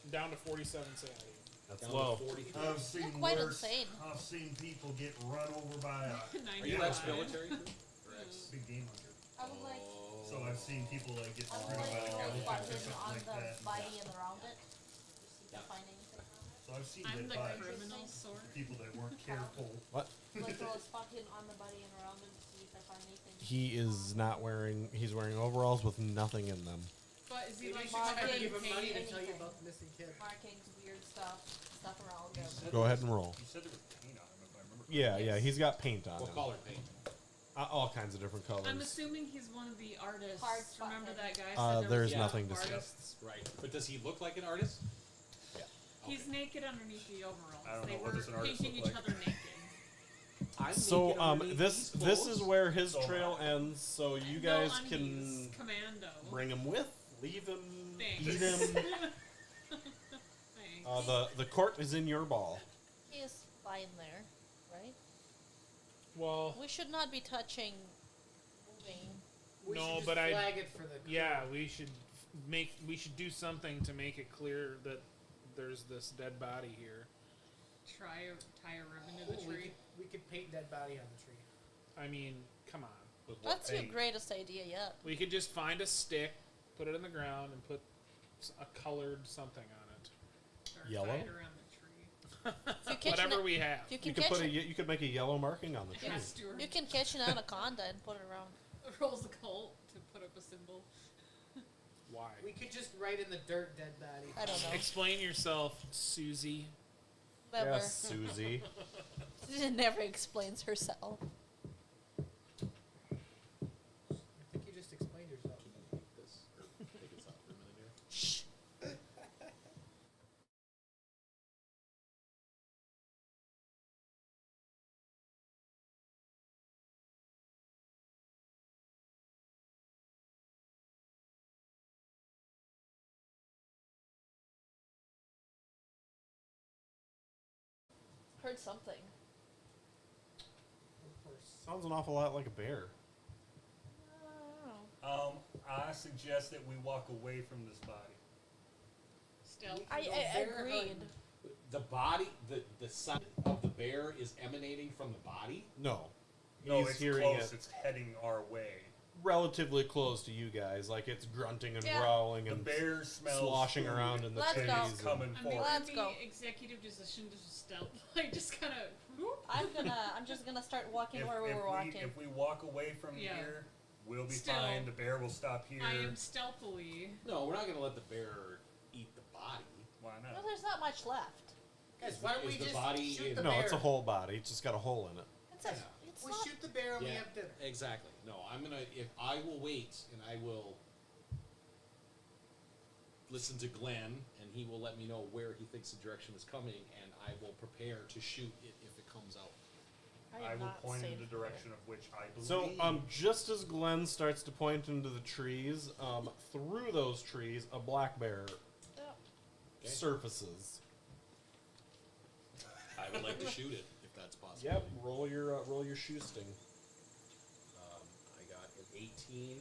I'm down to 47 sanity. That's Down low. to 43. I've seen You're quite worse. insane. I've seen people get run over by a 95. Are you ex-military? Or ex? big game hunter. I would like. So I've seen people like get I would screwed like by to an roll a elephant or button something on like the that. body and around it. To see if Yeah. I find anything on it. So I've seen I'm dead the bodies. criminal sort. People that weren't careful. What? Like roll a spot hidden on the body and around it to see if I find anything. He is not wearing. He's wearing overalls with nothing in them. But is he Maybe like you should try to covered give in him money paint? to tell you anything. about the missing kid. Markings, weird stuff around You him. said Go there ahead was- and roll. You said there was paint on him, if I remember. Yeah, he's got paint on What him. color paint? All kinds of different colors. I'm assuming he's one of the artists. Hard spot Remember hidden. that guy said there there's was nothing to see. artists? Right. But does he look like an artist? Yeah. He's naked underneath the overalls. I don't they know, what were does an artist painting look each like? other naked. I'm So naked underneath this these this clothes. is where his So trail high. ends. So you No guys undies, can commando. bring him with, leave him, Thanks. eat him. Thanks. The court is in your ball. He is fine there, right? Well, We should not be touching moving. We No, should just but I- flag it for the. yeah, we should do something to make it clear that there's this dead body here. Tie a ribbon to the We tree. could, we could paint dead body on the tree. I mean, come on. With what That's your paint? greatest idea yet. We could just find a stick, put it in the ground, and put a colored something on it. Or Yellow? tie it around the tree. If you catch Whatever an, we have. you You can could catch put an, you could make a yellow marking on the tree. Yeah, Stuart you can catch an anaconda and put it around. rolls the colt to put up a symbol. Why? We could just write in the dirt dead body. I don't know. Explain yourself, Susie. Never. Yes, Susie. She never explains herself. heard something. Sounds an awful lot like a bear. I don't know. I suggest that we walk away from this body. Stealth. I agreed. The body, the sound of the bear is emanating from the body. No. No, He's it's hearing close. it It's heading our way. relatively close to you guys. Like it's grunting and Yeah. growling The and bear smells sloshing food, around in the Let's trees. go. and it's coming I'm for making us. Let's the go. executive decision to stealth. Like, just kind of. I'm just gonna start walking where we were walking. If we walk away from Yeah. here, we'll be Still, fine. The bear will stop here. I am stealthily. No, we're not going to let the bear eat the body. Why Well, not? there's not much left. Guys, why don't Is we the just body shoot in- the No, bear? it's a whole body. It's just got a hole in it. It's a, Yeah. it's We not. shoot the bear and we Yeah, have dinner. exactly. No, I'm gonna. If I will wait and I will listen to Glenn, and he will let me know where he thinks the direction is coming, and I will prepare to shoot it if it comes out. I am will not point in safe the here. direction of which I believe. So, just as Glenn starts to point into the trees, through those trees, a black bear Yeah. Okay. surfaces. I would like to shoot it if that's possible. Yep. Roll your shoe sting. I got an 18,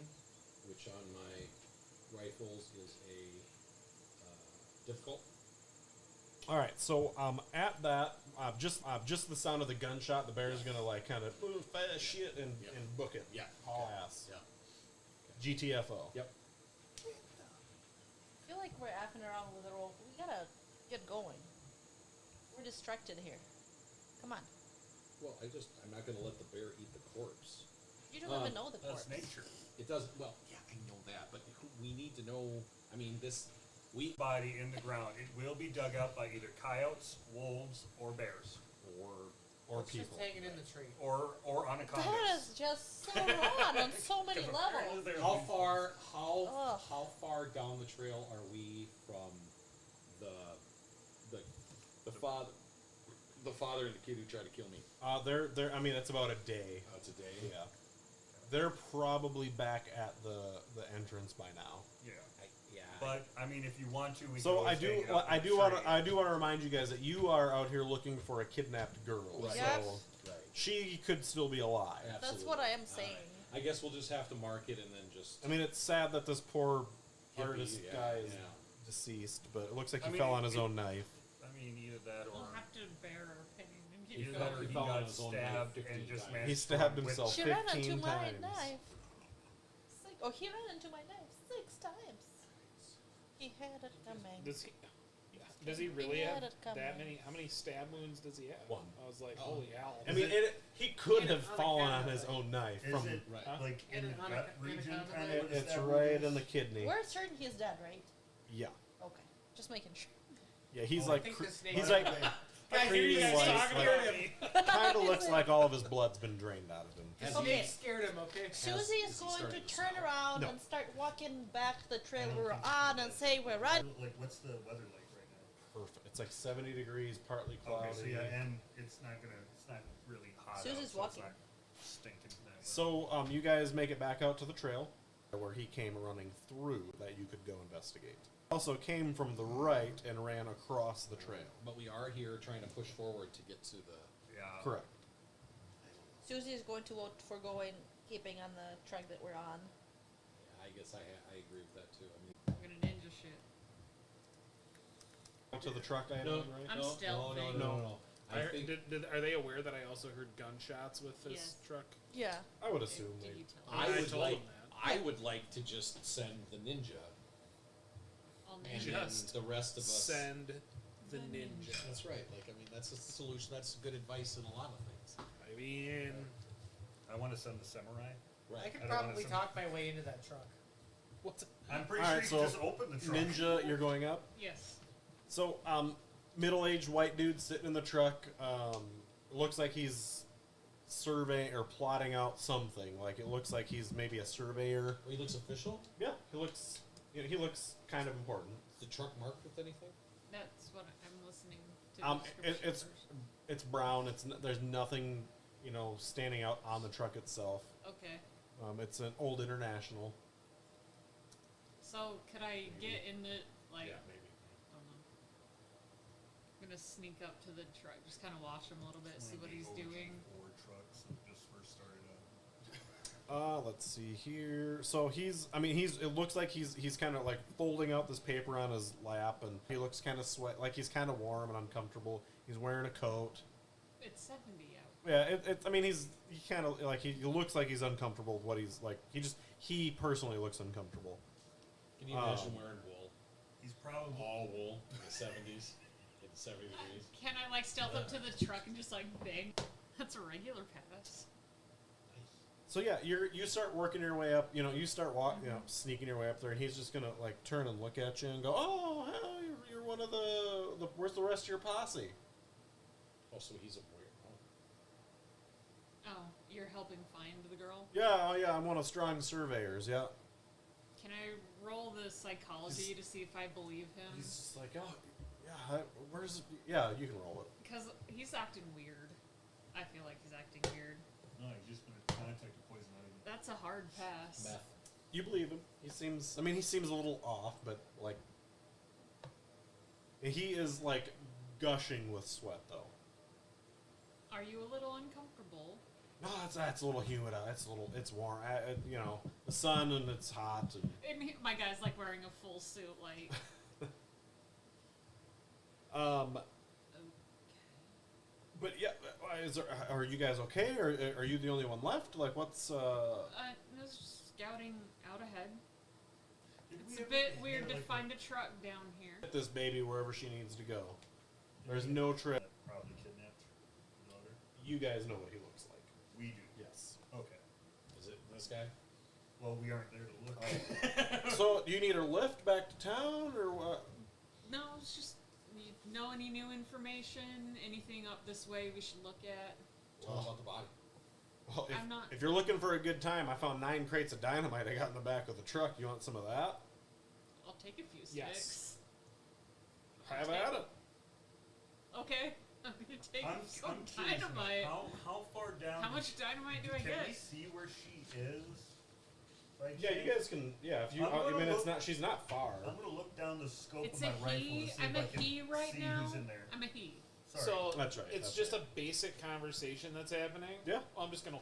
which on my rifles is a difficult. All right. So, at that, just the sound of the gunshot, the bear is gonna like kind of fast shit and Yeah. and book it. Yeah. Haul ass. Yeah. GTFO. Yep. I feel like we're effing around with the roll. We gotta get going. We're distracted here. Come on. Well, I'm not going to let the bear eat the corpse. You don't even know the That's corpse. nature. It doesn't. Well, yeah, I know that, but we need to know. I mean, we Body in the ground. It will be dug up by either coyotes, wolves, or bears, Or It's people. just hanging in the tree. or anacondas. That is just so wrong on so many levels. How far? Ugh. How far down the trail are we from the father? The father and the kid who tried to kill me. They're. I mean, it's about a day. Oh, it's a day. Yeah. They're probably back at the entrance by now. Yeah. Yeah. But I mean, if you want to, we can So always I do. hang it up I in the do want tree. to. I do want to remind you guys that you are out here looking for a kidnapped girl. Right. Yep. So Right. she could still be alive. Absolutely. That's what I am All saying. right. I guess we'll just have to mark it and then just. I mean, it's sad that this poor Hippie, artist yeah, guy is yeah. deceased, but it looks like I he mean, fell on his it- own knife. I mean, either that or We'll have to bear our opinion and get either fell- that or he he fell on got his own knife stabbed 15 and just times. managed He to stabbed run with himself She ran 15 into my times. knife. Oh, he ran into my knife 6 times. He had it coming. Does he really He have had it coming. that many? How many stab wounds does he have? One. I was like, Oh. holy hell. I mean, he could In have an fallen on anaconda his bite. own knife Is from. it Right. like in In the an gut anaconda region bite? kind of? It's right in the kidney. We're certain he's dead, right? Yeah. Okay. Just making sure. Yeah, he's Oh, I like think the snake he's got like away. I hear you guys creamy-white, talking like- about me. kind of looks like all of his blood's been drained out of him. The Has snake Okay. scared him, okay? Susie is is he going to starting to turn smell? around No. and start walking back the trail I don't we're think on he and does. say we're right. Like, what's the weather like right now? Perfect. It's like 70 degrees, partly cloudy. Okay, so yeah, and it's not really hot. Susie's out, so walking. It's not stinking that way. So, you guys make it back out to the trail where he came running through that you could go investigate. Also came from the right and ran across the trail. But we are here trying to push forward to get to the. Yeah. Correct. Susie is going to vote for going, keeping on the track that we're on. Yeah, I guess I agree with that too. I mean, I'm gonna ninja shit. To the truck I had no, on, right? I'm no, stealthing. no. I Are, think are they aware that I also heard gunshots with this Yes. truck? Yeah. I would assume Did they. you tell I him? I would told like. him that. I would like to just send the ninja, I'll and ninja. then Just the rest of us. Send the The ninja. That's right. Like I mean, that's a solution. That's good advice in a lot of things. I mean, I want to send the samurai. Right. I could I don't wanna probably send- talk my way into that truck. what's I'm pretty Alright, sure you can so just open the truck. Ninja, you're going up. Yes. So, middle-aged white dude sitting in the truck. Looks like he's surveying or plotting out something. Like it looks like he's maybe a surveyor. Well, he looks official. Yeah, he looks. He looks kind of important. Is the truck marked with anything? That's what I'm listening to. The It's description it's brown. There's nothing standing out on the truck itself. first. Okay. It's an old International. So could I get in the like? Yeah, maybe. I don't know. I'm gonna sneak up to the truck, just kind of watch him a little bit, see what he's Maybe doing. Ford trucks that just first started up. Let's see here. So it looks like he's kind of like folding out this paper on his lap, and he looks kind of like he's kind of warm and uncomfortable. He's wearing a coat. It's 70 out. Yeah, he kind of like he looks like he's uncomfortable with what he's like. He personally looks uncomfortable. Can you imagine wearing wool? He's probably All wool in the 70s, in the 70 degrees. Can I like stealth up to the truck and just like bang? That's a regular pass. So yeah, you start working your way up. You start sneaking your way up there, and he's just gonna like turn and look at you and go, "Oh, hell, you're one of the where's the rest of your posse?" Oh, so he's a warrior. Oh, you're helping find the girl? Yeah, I'm one of Strong's surveyors. Yeah. Can I roll the psychology to see if I believe him? He's just like, "Oh, yeah, yeah, you can roll it." Because he's acting weird. I feel like he's acting weird. no, he's just been in contact with poison ivy. That's a hard pass. Meth. You believe him. He seems a little off, but like he is like gushing with sweat though. Are you a little uncomfortable? No, it's a little humid out. It's warm. The sun and it's hot. And My guy's like wearing a full suit, like. Okay. But yeah, are you guys okay, or are you the only one left? Like, what's I was just scouting out ahead. It's a bit weird to find a truck down here. Get this baby wherever she needs to go. There's no trip. Probably kidnapped her daughter. You guys know what he looks like. We do. Yes. Okay. Is it this guy? Well, we aren't there to look. So, do you need her lift back to town, or what? No, it's just you know any new information, anything up this way we should look at. Tell him about the body. Well, I'm not- if you're looking for a good time, I found 9 crates of dynamite I got in the back of the truck. You want some of that? I'll take a few sticks. Yes. Have at it. Okay, I'm gonna take some I'm curious, dynamite. how far down? How much dynamite do I Can we get? see where she is? By Yeah, you chance? guys can. Yeah, if you. I'm gonna it's look- not. She's not far. I'm gonna look down the scope It's of a my rifle to he. see I'm if a I can he right see now. who's in there. I'm a he. Sorry. So That's right, It's that's just right. a basic conversation that's happening. Yeah. Well, I'm just gonna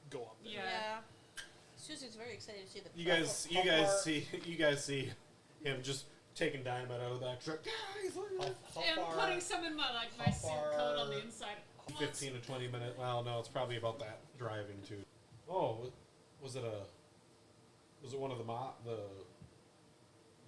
go up there. Yeah. Susie's very excited to see the You truck. you guys see him just taking dynamite out of the back truck. Guys, look at How And far? putting some in my my suit coat on the inside. 15 to 20 minute. Well, no, it's probably about that driving too. Oh, was it one of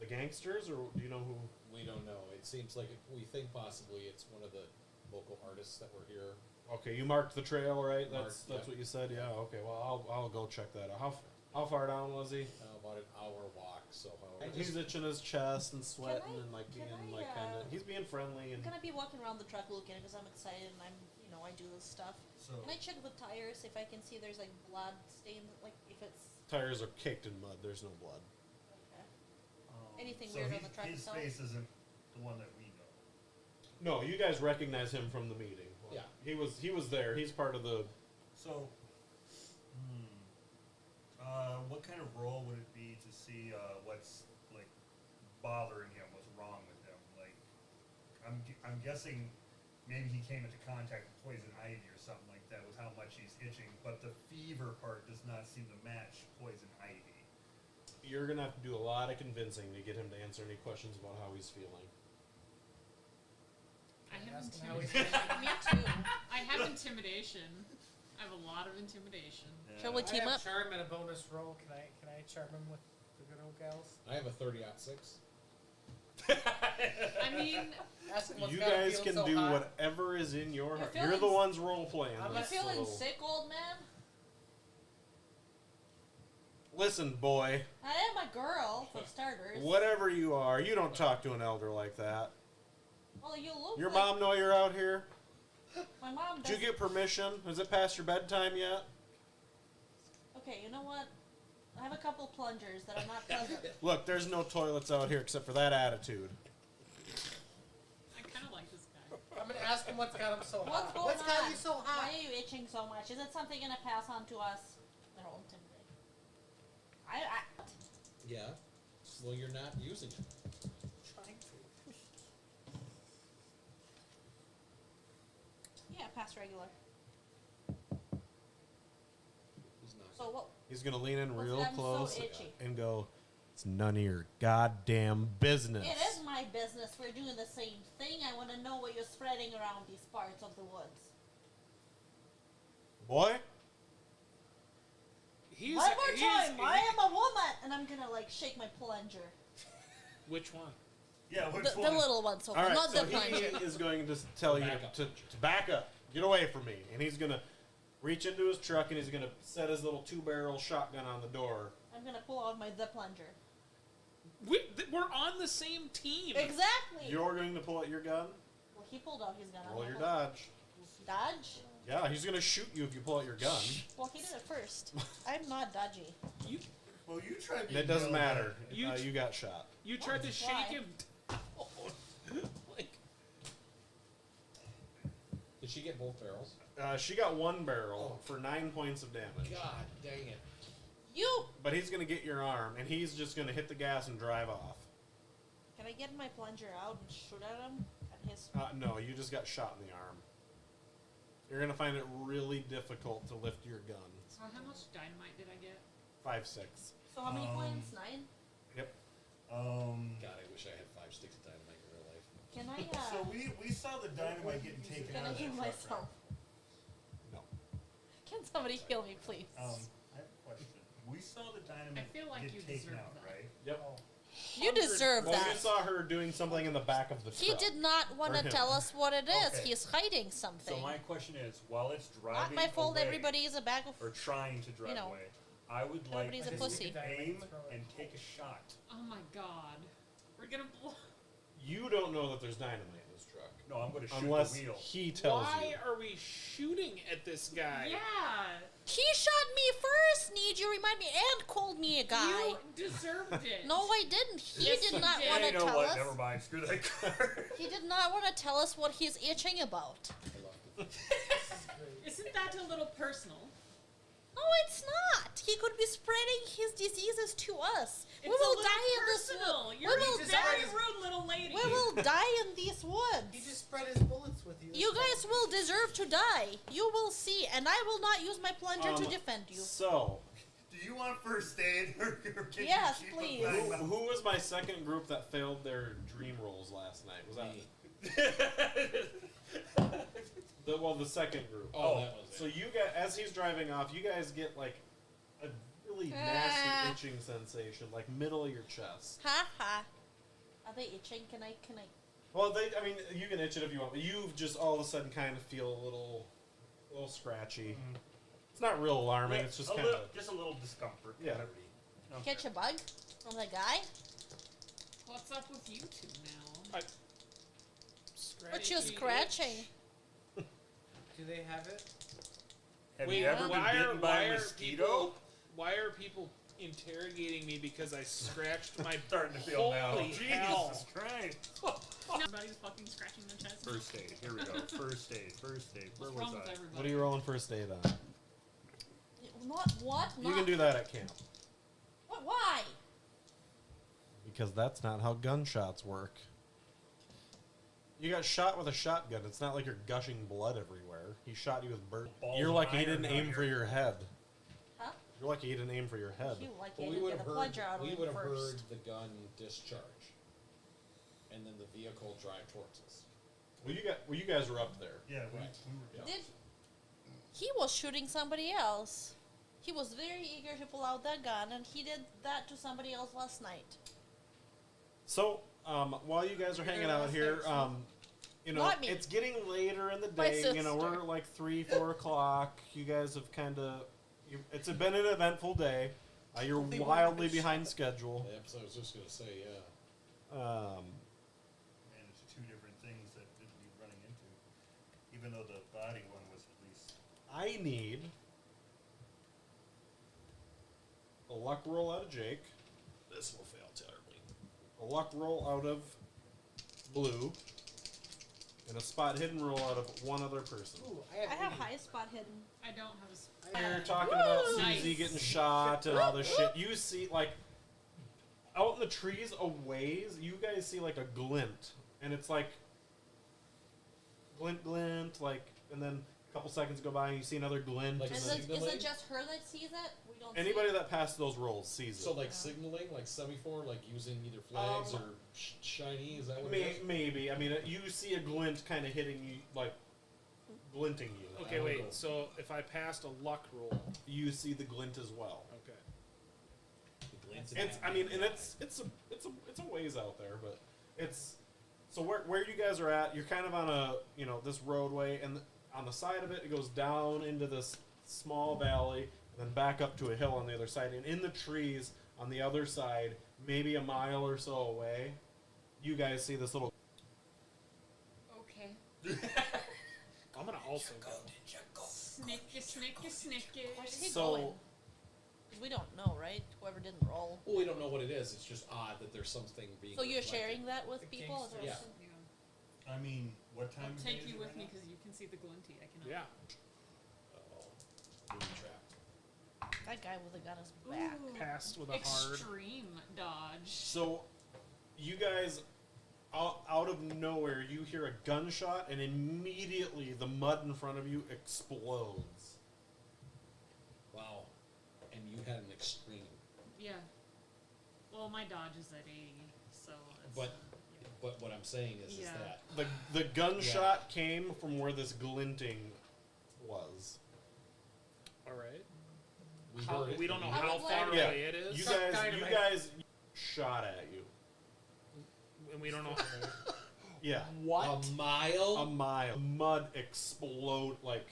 the gangsters, or do you know who? We don't know. It seems like we think possibly it's one of the local artists that were here. Okay, you marked the trail, right? That's Marked, what you said. Yeah. Okay. Well, I'll go check that out. How far down was he? About an hour walk. So He's itching his chest and sweating I- and like can being I, like kind of. He's being friendly I'm and. gonna be walking around the truck looking because I'm excited and I do this stuff. So Can I check the tires if I can see there's like blood stains, like if it's Tires are caked in mud. There's no blood. okay. Anything so weird on he- the truck his itself? face isn't the one that we know. No, you guys recognize him from the meeting. Yeah. He was there. He's part of the. So, what kind of role would it be to see what's like bothering him, what's wrong with him? Like, I'm guessing maybe he came into contact with poison ivy or something like that with how much he's itching, but the fever part does not seem to match poison ivy. You're gonna have to do a lot of convincing to get him to answer any questions about how he's feeling. I have Ask him how intimidation. Me too. I have intimidation. I have a lot of intimidation. Shall we I team have up? charm and a bonus roll. Can I charm him with the good old gals? I have a 30-06. I mean, Ask him what's You got him guys feeling can so do hot. whatever is in your heart. feeling You're the s- ones role playing. I'm You not this, feeling so- sick, old man? Listen, boy. I am a girl, for starters. Whatever you are, you don't talk to an elder like that. Well, you look Your like mom know you're out here? my mom does. Did you get permission? Is it past your bedtime yet? Okay, you know what? I have a couple plungers that are not pleasant. Look, there's no toilets out here except for that attitude. I kind of like this guy. I'm gonna ask him what's got him so What's hot. going What's on? got you so hot? Why are you itching so much? Is it something gonna pass on to us? I don't intimidate. Yeah. Well, you're not using it. Trying to. fast regular. He's not. So what? He's gonna lean in What's real gotten so close itchy? and go, "It's none of your goddamn business." It is my business. We're doing the same thing. I want to know what you're spreading around these parts of the woods. Boy, He's, One more he's- time. I am a woman, and I'm gonna like shake my plunger. Which one? Yeah, which The one? little one, so all right. not So the plunger. he is going to tell you Back up. to back up, get away from me, and he's gonna reach into his truck and he's gonna set his little 2-barrel shotgun on the door. I'm gonna pull out my the plunger. We're on the same team. Exactly. You're going to pull out your gun. Well, he pulled out his gun. I'm Roll gonna your pull out- dodge. Dodge? Yeah, he's gonna shoot you if you pull out your gun. Well, he did it first. I'm not dodgy. You Well, you tried And it doesn't matter. You- You got shot. you tried to shake Why? him down. Like, Did she get both barrels? She got 1 barrel for 9 points of damage. God dang it. You! But he's gonna get your arm, and he's just gonna hit the gas and drive off. Can I get my plunger out and shoot at him? At his. No, you just got shot in the arm. You're gonna find it really difficult to lift your gun. So how much dynamite did I get? 5, 6. So how many points? 9? Yep. God, I wish I had 5 sticks of dynamite in real life. Can I, So we saw the dynamite getting taken can out I of heal that truck, myself? No. Can somebody heal me, please? right? I have a question. We saw the dynamite I feel like get you taken deserve out, that. right? Yep. You deserve Well, that. you saw her doing something in the back of the truck. He did not want Or to him. tell us what it is. Okay. He's hiding something. So my question is, while it's driving Not my fault. away, Everybody is a bag of. or trying to drive know, away, I would like everybody's a to pussy. aim and take a shot. Oh my god. We're gonna blow. You don't know that there's dynamite in this truck. No, I'm going to shoot Unless the wheel. he tells why you. are we shooting at this guy? Yeah. He shot me first. Need you remind me? And called me a guy. You deserved it. No, I didn't. He Yes, did you not did. want Hey, to you know tell what? us. Never mind. Screw that car. He did not want to tell us what he's itching about. Isn't that a little personal? No, it's not. He could be spreading his diseases to us. It's We will a little die in this personal. wood. We You're will a die. very rude little lady. We will die in these woods. He just spread his bullets with you. You guys will deserve to die. You will see, and I will not use my plunger to defend you. So, Do you want first aid? Or can Yes, you keep please. up who, that who was my second group that failed their dream rolls last night? Was that the second group? Oh, that was it. So you guys, as he's driving off, you guys get like a really nasty itching sensation, like middle of your chest. Ha ha. Are they itching? Can I? Well, I mean, you can itch it if you want, but you just all of a sudden kind of feel a little scratchy. It's not real alarming. It's just kind of just a little discomfort. yeah. Okay. Catch a bug from the guy? What's up with you two now? What you scratching? Do they have it? Have Wait, you ever been why bitten by a mosquito? Why are people interrogating me because I scratched my Starting to feel now. Holy hell. Jesus Christ. Everybody's fucking scratching their chest. First aid. Here we go. First aid. First aid. Where What's was wrong with I? everybody? What are you rolling first aid on? What? You can do that at camp What? Why? because that's not how gunshots work. You got shot with a shotgun. It's not like you're gushing blood everywhere. He shot you with bird. Balls You're of lucky he iron didn't out aim here. for your head. Huh? You're lucky he didn't aim for your head. You like Well, it? we Get would the have plunger out heard. of We him would have heard first. the gun discharge, and then the vehicle drive towards us. Well, you guys were up there. Yeah, we Right. were. Did he was shooting somebody else? He was very eager to pull out that gun, and he did that to somebody else last night. So, while you guys are hanging out here, you know, Not me. it's getting later in the My day. You know, sister. we're like 3, 4 o'clock. You guys have kind of. It's been an eventful day. You're Only one wildly good behind schedule. Yeah, so I was just gonna say, yeah. Man, it's two different things that didn't be running into. Even though the body one was at least. I need a luck roll out of Jake, This will fail terribly. a luck roll out of Blue, and a spot hidden roll out of one other person. Ooh, I have high spot hidden. I don't have a. You're talking about Nice. Susie getting shot and all this shit. You see, like, out in the trees a ways, you guys see, like, a glint. And it's like, glint, glint, like, and then A couple seconds go by, and you see another glint. Like and Is then it just her that sees it? We don't anybody see it? that passed those rolls sees it. So like signaling, like semaphore, like using either flags or shiny. Is that what it is? Maybe. I mean, you see a glint kind of hitting you, like glinting you. Okay, wait. So if I passed a luck roll, You see the glint as well. okay. The glint in It's. that I mean, man's and eye. it's a ways out there, but it's. So where you guys are at, you're kind of on a this roadway, and on the side of it, it goes down into this small valley, and then back up to a hill on the other side. And in the trees on the other side, maybe a mile or so away, you guys see this little. Okay. I'm gonna also go. Snicky. Where's he So- going? 'Cause we don't know, right? Whoever didn't roll. Well, we don't know what it is. It's just odd that there's something being. So you're reflected. sharing that with The people? gangster. Is Yeah. what you're saying? Yeah. I mean, what time I'll of day take is you it with right me now? because you can see the glinty. I cannot. Yeah. Booby trap. That guy would have got us back. Ooh, Passed with a hard. extreme dodge. So, you guys, out of nowhere, you hear a gunshot, and immediately the mud in front of you explodes. Wow. And you had an extreme. Yeah. Well, my dodge is at 80, so. It's, But yeah. but what I'm saying is Yeah. that The gunshot came from where this glinting was. All right. we heard it. We don't know I how would far like- Yeah. away it is, You Suck guys dynamite. shot at you. and we don't know. Yeah. A mile. A mile. Mud explode like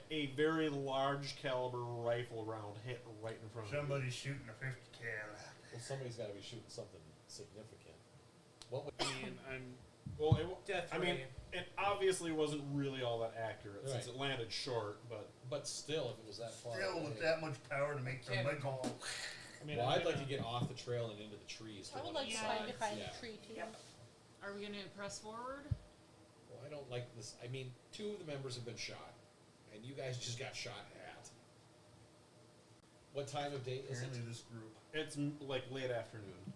a very large caliber rifle round hit right in front of you. Somebody's shooting a 50 cal. Well, somebody's got to be shooting something significant. What would? I mean, I'm. Well, Death I mean, ray. it obviously wasn't really all that accurate since Right. it landed short, but But still, if it was that far Still, away. with that much power to make the mud go. Cannonball. I mean, Well, I'm I'd like to gonna- get off the trail and into the trees. I would one like of to the hide sides. behind Yeah. a tree too. Are we gonna press forward? Well, I don't like this. I mean, 2 of the members have been shot, and you guys just got shot at. What time of day is Apparently, it? this group. it's like late afternoon.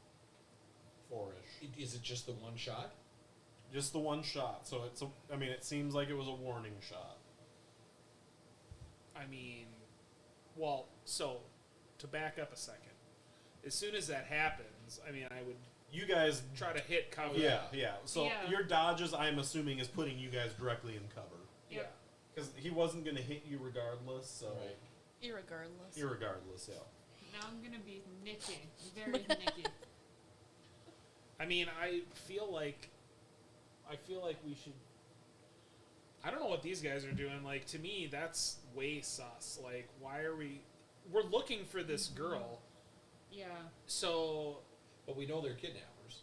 4-ish. Is it just the one shot? Just the one shot, so it seems like it was a warning shot. I mean, well, so to back up a second, as soon as that happens, I mean, I would You guys try to hit cover. Yeah. So Yeah. your dodges, I'm assuming, is putting you guys directly in cover. Yeah. Because he wasn't going to hit you regardless, so... Right. Irregardless. Irregardless, yeah. Now I'm gonna be nicky, very nicky. I mean, I feel like we should. I don't know what these guys are doing. Like, to me, that's way sus. Like, why are we? We're looking for this girl, Yeah. so But we know they're kidnappers.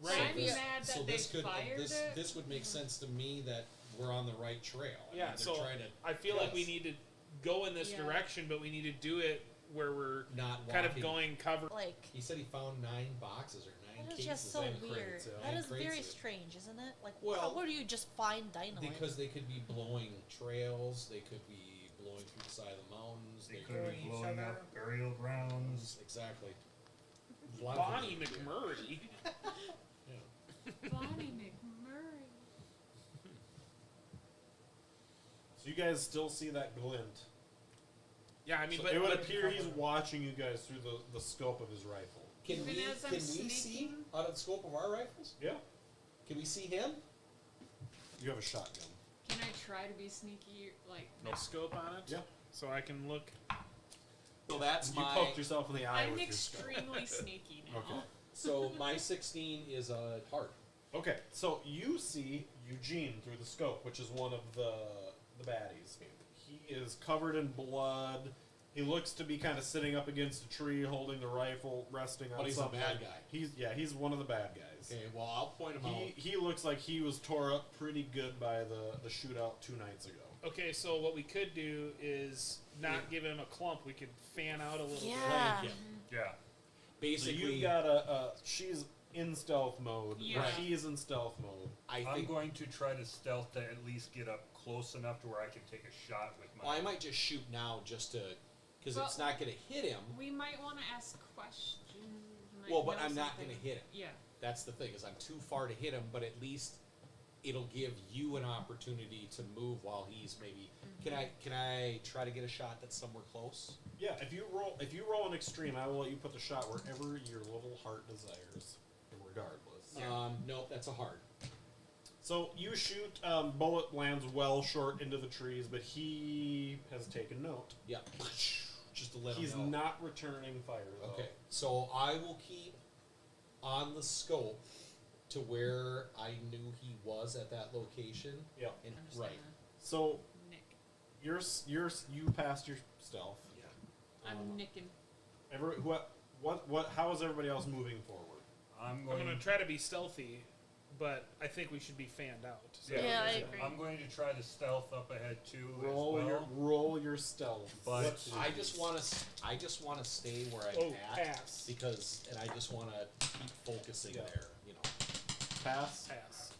right. I'm this- mad that so they this could fired this it. this would make sense to me that we're on the right trail. I Yeah, mean, they're so trying to I feel like we yes. need to go in this Yeah. direction, but we need to do it where we're not kind of walking. going cover. Like, He said he found 9 boxes or 9 that is cases. just so and weird. crates, yeah. That And is very crates, yeah. strange, isn't it? Like, Well, where do you just find dynamite? Because they could be blowing trails, they could be blowing through the side of the mountains. They They could Blowing be each blowing other up up. burial grounds. Exactly. There's a lot of Bonnie things we could do. McMurray. Yeah. Bonnie McMurray. So you guys still see that glint. Yeah, I mean, So but it would but- appear he's watching you guys through the scope of his rifle. Can Even we as I'm can we see sneaking? out of the scope of our rifles? Yeah. Can we see him? You have a shotgun. Can I try to be sneaky? Like, no scope on it. Yeah. So I can look. So that's You my poked yourself in the eye I'm with your scope. extremely sneaky now. Okay. so my 16 is a heart. Okay, so you see Eugene through the scope, which is one of the baddies. He is covered in blood. He looks to be kind of sitting up against a tree, holding the rifle, resting on But he's a something. bad guy. He's one of the bad guys. Okay, well I'll point him out. He looks like he was tore up pretty good by the shootout 2 nights ago. Okay, so what we could do is not give him a clump. We could fan out a little bit. Yeah. Flank him. Yeah. So Basically, you've got she's in stealth mode. Yeah. He's in stealth mode. I I'm think going to try to stealth to at least get up close enough to where I can take a shot with my. well, I might just shoot now just to, because Well, it's not going to hit him. We might want to ask questions. might Well, but know I'm not something. going to hit him. Yeah. That's the thing, is I'm too far to hit him, but at least it'll give you an opportunity to move while he's maybe. Can I try to get a shot that's somewhere close? Yeah, if you roll an extreme, I will let you put the shot wherever your little heart desires, regardless. No, that's a hard. So you shoot, bullet lands well short into the trees, but he has taken note. Yeah. Just to let him He's know. not returning fire, though. Okay, so I will keep on the scope to where I knew he was at that location. Yeah. And I'm just right. gonna So nick. you passed your stealth. Yeah. I'm nicking. How is everybody else moving forward? I'm I'm going gonna try to be stealthy, but I think we should be fanned out. So Yeah, I agree. I'm going to try to stealth up ahead too Roll as well. roll your stealth. But I just want to stay where I'm at pass. because, and I just want to keep focusing Yeah. there. You know. Pass. Pass.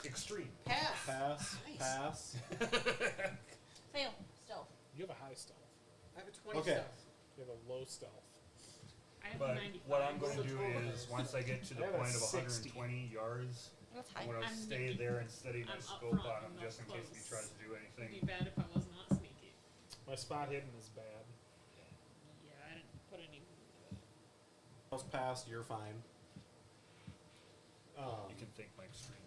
Extreme. Pass. Pass. Nice. Pass. Fail. Stealth. You have a high stealth. I have a 20 Okay. stealth. You have a low stealth. I have But 95. what I'm going to So do total is is- once I get to the I have a point of 60. 120 yards, That's I'm high. going to I'm stay Nicky. there and steady my I'm up scope front, on I'm him not just in case he close. tries to do It'd be anything. bad if I was not sneaky. My spot hidden is bad. Yeah, I didn't put any. Else passed. You're fine. You can thank my extreme.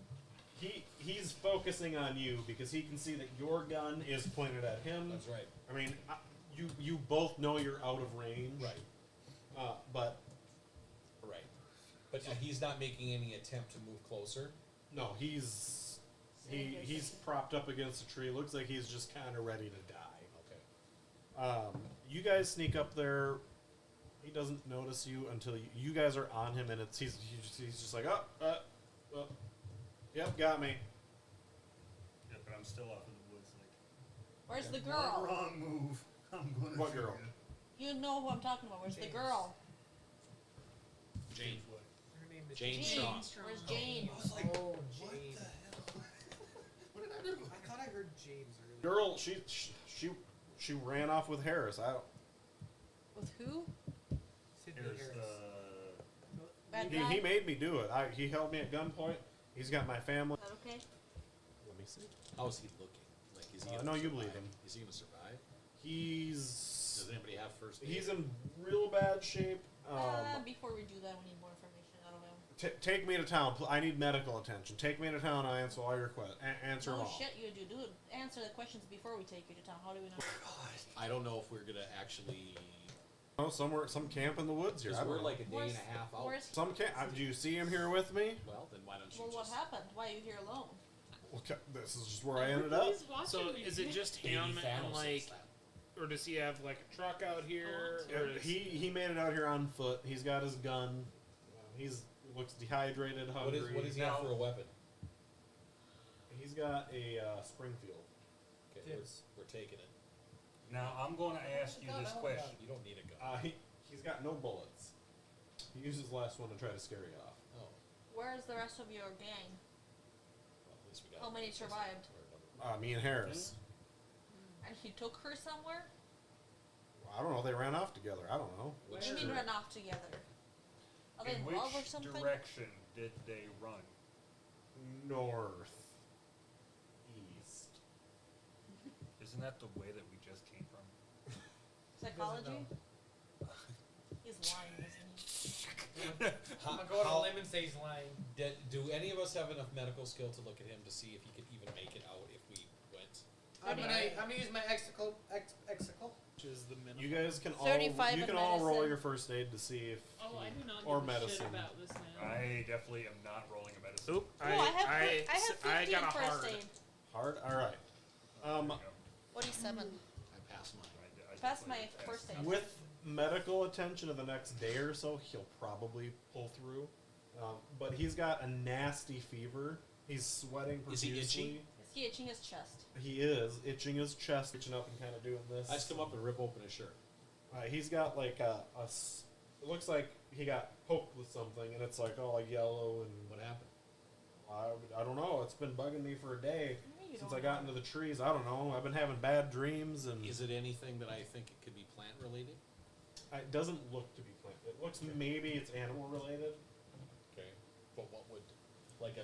He's focusing on you because he can see that your gun is pointed at him. That's right. I mean, you both know you're out of range. Right. But Right. But he's not making any attempt to move closer. no, he's propped up against a tree. Looks like he's just kind of ready to die. Okay. You guys sneak up there. He doesn't notice you until you guys are on him, and he's just like, yep, got me. Yeah, but I'm still off in the woods. Like, Where's the one girl? wrong move. I'm going to What shoot girl? you. You know who I'm talking about. Where's the James. girl? Jane. What? Her name is Jane Jane. Strong. Where's Jane? Oh, What James. the hell? What did I do? I thought I heard James earlier. Girl, she ran off with Harris. With who? Sidney Here's Harris. Bad He guy? made me do it. He held me at gunpoint. He's got my family. Is that okay? Let me see. How's he looking? Like, is he? Gonna No, you survive? believe him. Is he gonna survive? He's Does anybody have first aid? he's in real bad shape. Before we do that, we need more information out of him. Take me to town. I need medical attention. Take me to town. I answer all your questions. Answer them No all. shit, you do. Dude, answer the questions before we take you to town. How do we know? I don't know if we're gonna actually. Oh, some camp in the woods here. I Because don't we're know. like a day and a half out. Where's, Some camp. Do you see him here with me? Well, then why don't you well, what just? happened? Why are you here alone? Okay, this is just where I ended up. Everybody's watching So me. is it just Baby him Thanos and says like, that. or does he have like a truck out here? Yeah, Or is he made it out here on foot. He's got his gun. He's looks dehydrated, hungry. What does he have for a weapon? He's got a Springfield. Okay, Dibs. we're taking it. Now, I'm going to ask you this question. You don't need a gun. He's got no bullets. He used his last one to try to scare you off. Oh, Where's the rest of your gang? well, at least we got. How many survived? Me and Harris. And he took her somewhere? I don't know. They ran off together. I don't know. What do you mean run off together? Are they In in love or which something? direction did they run? North. East. Isn't that the way that we just came from? Psychology? He's lying, isn't he? I'm gonna go on a limb and say he's lying. Do any of us have enough medical skill to look at him to see if he could even make it out if we went? I'm gonna use my exicle. which is the minimum? You guys can all 35 you in can all roll medicine. your first aid to see if Oh, I do not or give a shit medicine. about this man. I definitely am not rolling a medicine. Oop! Oh, I have 50 got in a first hard. aid. hard. All right. There you go. 47. I passed mine. I That's definitely my first passed. aid. With medical attention in the next day or so, he'll probably pull through. But he's got a nasty fever. He's sweating Is he profusely. itchy? Is he itching his chest? He is itching his chest, itching up and kind of doing this. I just come up and rip open his shirt. He's got like it looks like he got poked with something, and it's like all yellow and What happened? I don't know. It's been bugging me for a day You since don't I got know. into the trees. I don't know. I've been having bad dreams, and Is it anything that I think it could be plant related? it doesn't look to be plant. It looks maybe it's animal related. Okay. But what would?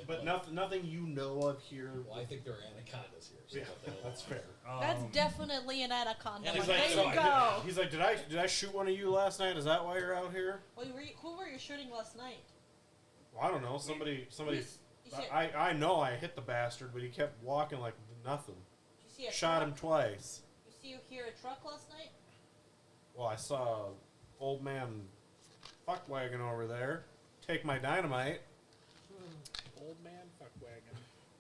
But nothing you know of here. Well, I think there are anacondas here. So Yeah, that's fair. That's definitely an anaconda. And But he's like, there you go. He's like, did I shoot one of you last night? Is that why you're out here? Well, who were you shooting last night? Well, I don't know. Somebody. You see I know I hit the bastard, but he kept walking like nothing. you see a Shot truck? him twice. You hear a truck last night? Well, I saw old man fuckwagon over there take my dynamite. Old man fuckwagon.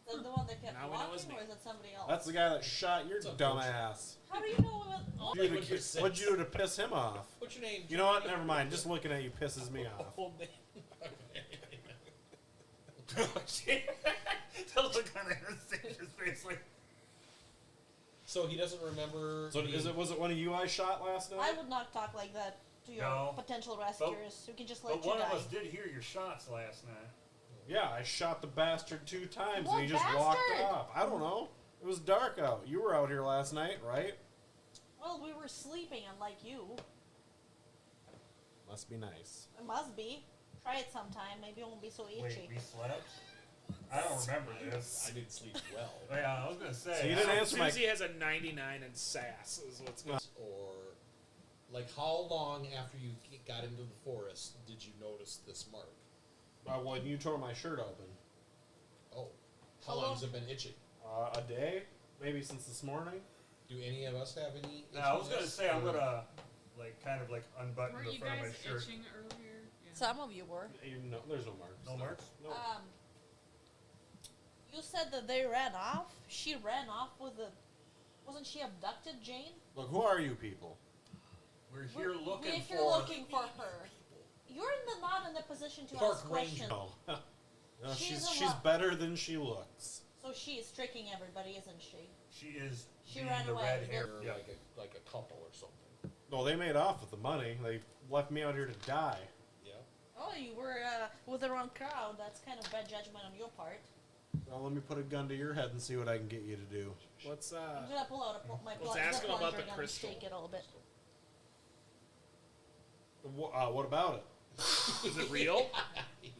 Is that the one that kept Now we know his walking, or name. is that somebody else? That's the guy that shot your dumb ass. How do you know what? What'd you do to piss him off? What's your name? You know what? Never mind. Just looking at you pisses me off. Old man. That look on Anastasia's face like. So he doesn't remember. So was it one of you I shot last night? I would not talk like that to your No. potential rescuers who can just let But you one die. of us did hear your shots last night. Yeah, I shot the bastard 2 times What and he just bastard? walked off. I don't know. It was dark out. You were out here last night, right? Well, we were sleeping, unlike you. Must be nice. It must be. Try it sometime. Maybe it won't be so itchy. Wait, we slept? I don't remember this. I didn't sleep well. Yeah, I was gonna say. So you didn't answer my... Susie has a 99 in sass, is what's going Or, like, how long after you got into the forest did you notice this mark? when you tore my shirt open. Oh, how long has it been itching? A day? Maybe since this morning? Do any of us have any? No, I was gonna itchiness, say I'm or- gonna kind of unbutton Weren't the you front of my guys shirt. itching earlier? Yeah. Some of you were. There's no marks. No marks? No. You said that they ran off. She ran off with a. Wasn't she abducted, Jane? Look, who are you people? We're here looking We're for. here looking for her. You're not in the position to Park ask ranger. questions. No. No, She's a she's what? better than she looks. So she is tricking everybody, isn't she? She is. She being ran the away. red hair. Or Yeah. like a couple or something. No, they made off with the money. They left me out here to die. Yeah. Oh, you were with the wrong crowd. That's kind of bad judgment on your part. Well, let me put a gun to your head and see what I can get you to do. What's I'm gonna pull out my Let's ask him about plunger the gun and crystal. shake it a little bit. What about it? Is it real? Yeah.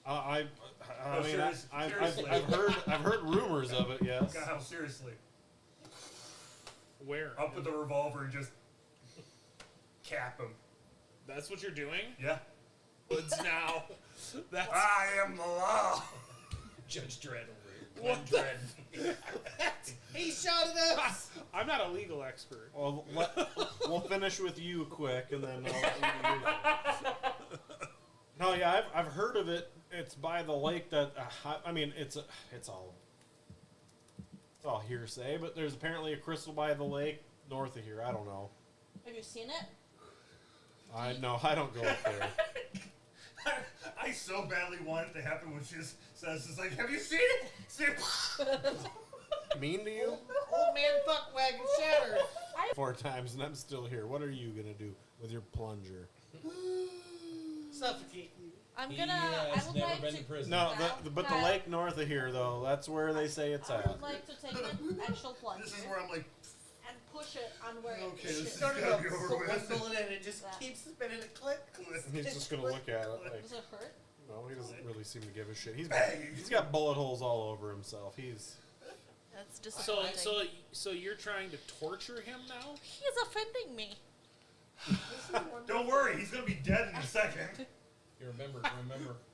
I No, mean, seriously. I've heard rumors of it. Yes. God, seriously. Where? Up with the revolver and just cap him. That's what you're doing? Yeah. Woods now. That's I am the law. Judge Dredd over here. What Glenn Dredd. he shot at us. I'm not a legal expert. Well, we'll finish with you quick, and then I'll No, yeah, I've heard of it. It's by the lake that I mean, it's all hearsay, but there's apparently a crystal by the lake north of here. I don't know. Have you seen it? I don't go up there. I so badly want it to happen when she just says, "It's like, have you seen it?" See it? Mean to you? Old man fuckwagon shattered. 4 times, and I'm still here. What are you gonna do with your plunger? Suffocate you. I'm He gonna. I has would never like been to. to prison. No, Kyle, but the Kyle, lake north of here, though, that's where they say it's I at. would like to take an actual plunger This is where I'm like, and push it on where Okay, it this should. is Started gotta off be over put one with. bullet in, it just Yeah. keeps spinning a click. He's just gonna look at it like, Does it hurt? no, he doesn't really seem to give a shit. He's Bang. got bullet holes all over himself. He's That's So disappointing. so you're trying to torture him now? He's offending me. don't worry, he's gonna be dead in a second. You remember,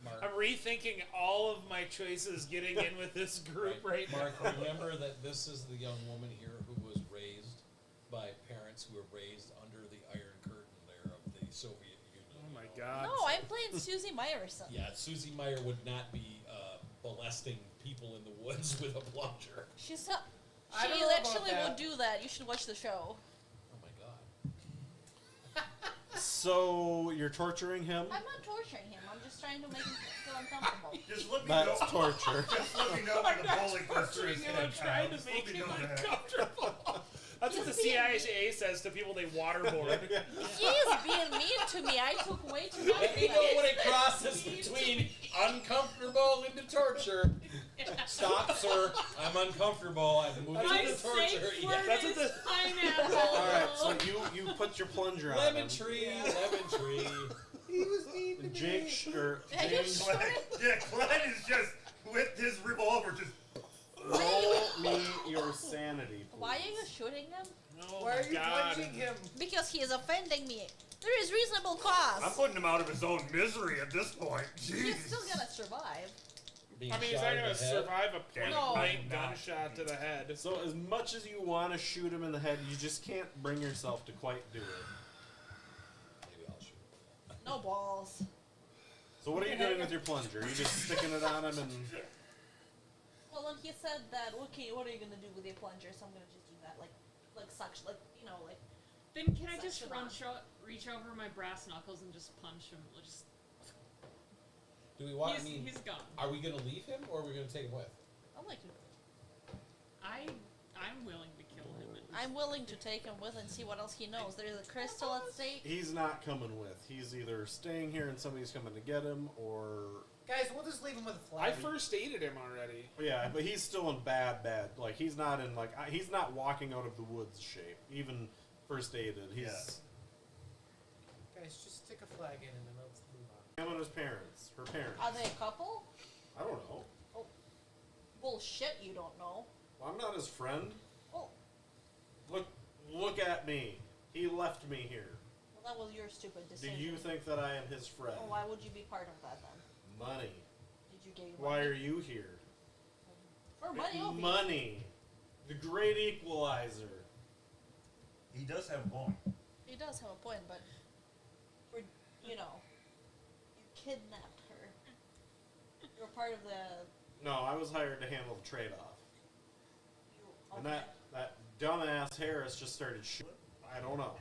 Mark. I'm rethinking all of my choices getting in with this group right Mark, now. remember that this is the young woman here who was raised by parents who were raised under the Iron Curtain there of the Soviet Union. Oh my you know. god. No, I'm playing Susie Meyerson. Yeah, Susie Meyer would not be molesting people in the woods with a plunger. She's not. I She don't know about actually that. will do that. You should watch the show. Oh my god. so you're torturing him. I'm not torturing him. I'm just trying to make him feel uncomfortable. Just let me That's know. torture. Just let me know when the bullet goes through his Torturing him, head. I'm trying Kyle. to Just make let me him know that. uncomfortable. That's what the Just being CIA says to people they waterboard. He is being mean to me. I took way too long. Let me know when it crosses between uncomfortable into torture. Stop, sir. I'm uncomfortable. I'm moving My into torture. safe Yeah. word That's what is the- pineapple. All right, so you put your plunger on Lemon him. tree, lemon tree. He was mean James, Glenn is just with his revolver just. roll me your sanity, please. Why are you shooting him? Oh Why my are you God. punching him? Because he is offending me. There is reasonable cause. I'm putting him out of his own misery at this point. He's Jeez. still gonna survive. Being I mean, he's shot not in gonna the head. survive a point No. blank I'm not. gunshot to the head. So as much as you want to shoot him in the head, you just can't bring yourself to quite do it. Maybe I'll shoot. No balls. So what are you doing with your plunger? You just sticking it on him and... Well, when he said that, okay, what are you gonna do with your plunger? So I'm gonna just do that, like suction, like Then can I just Suction on. reach over my brass knuckles and just punch him? Just Do we want? he's gone. Are we gonna leave him or are we gonna take him with? I'm like, I'm willing to kill him. I'm willing to take him with and see what else he knows. There's a crystal at stake. He's not coming with. He's either staying here and somebody's coming to get him, or... Guys, we'll just leave him with a I flag. first aided him already. Yeah, but he's still in bad, like, he's not in, like, he's not walking out of the woods shape, even first aided. He's... Guys, just stick a flag in and then let's move on. Him and his parents, her parents. Are they a couple? I don't know. Oh, bullshit! You don't know. Well, I'm not his friend. Oh, Look at me. He left me here. well, that was your stupid Do decision. you think that I am his friend? Oh, why would you be part of that then? Money. Did you get Why money? are you here? For money? I'll be- Money. The great equalizer. He does have a point. He does have a point, but you kidnapped her. You're part of the. No, I was hired to handle the trade-off. And Okay. that dumbass Harris just started shooting. I don't know.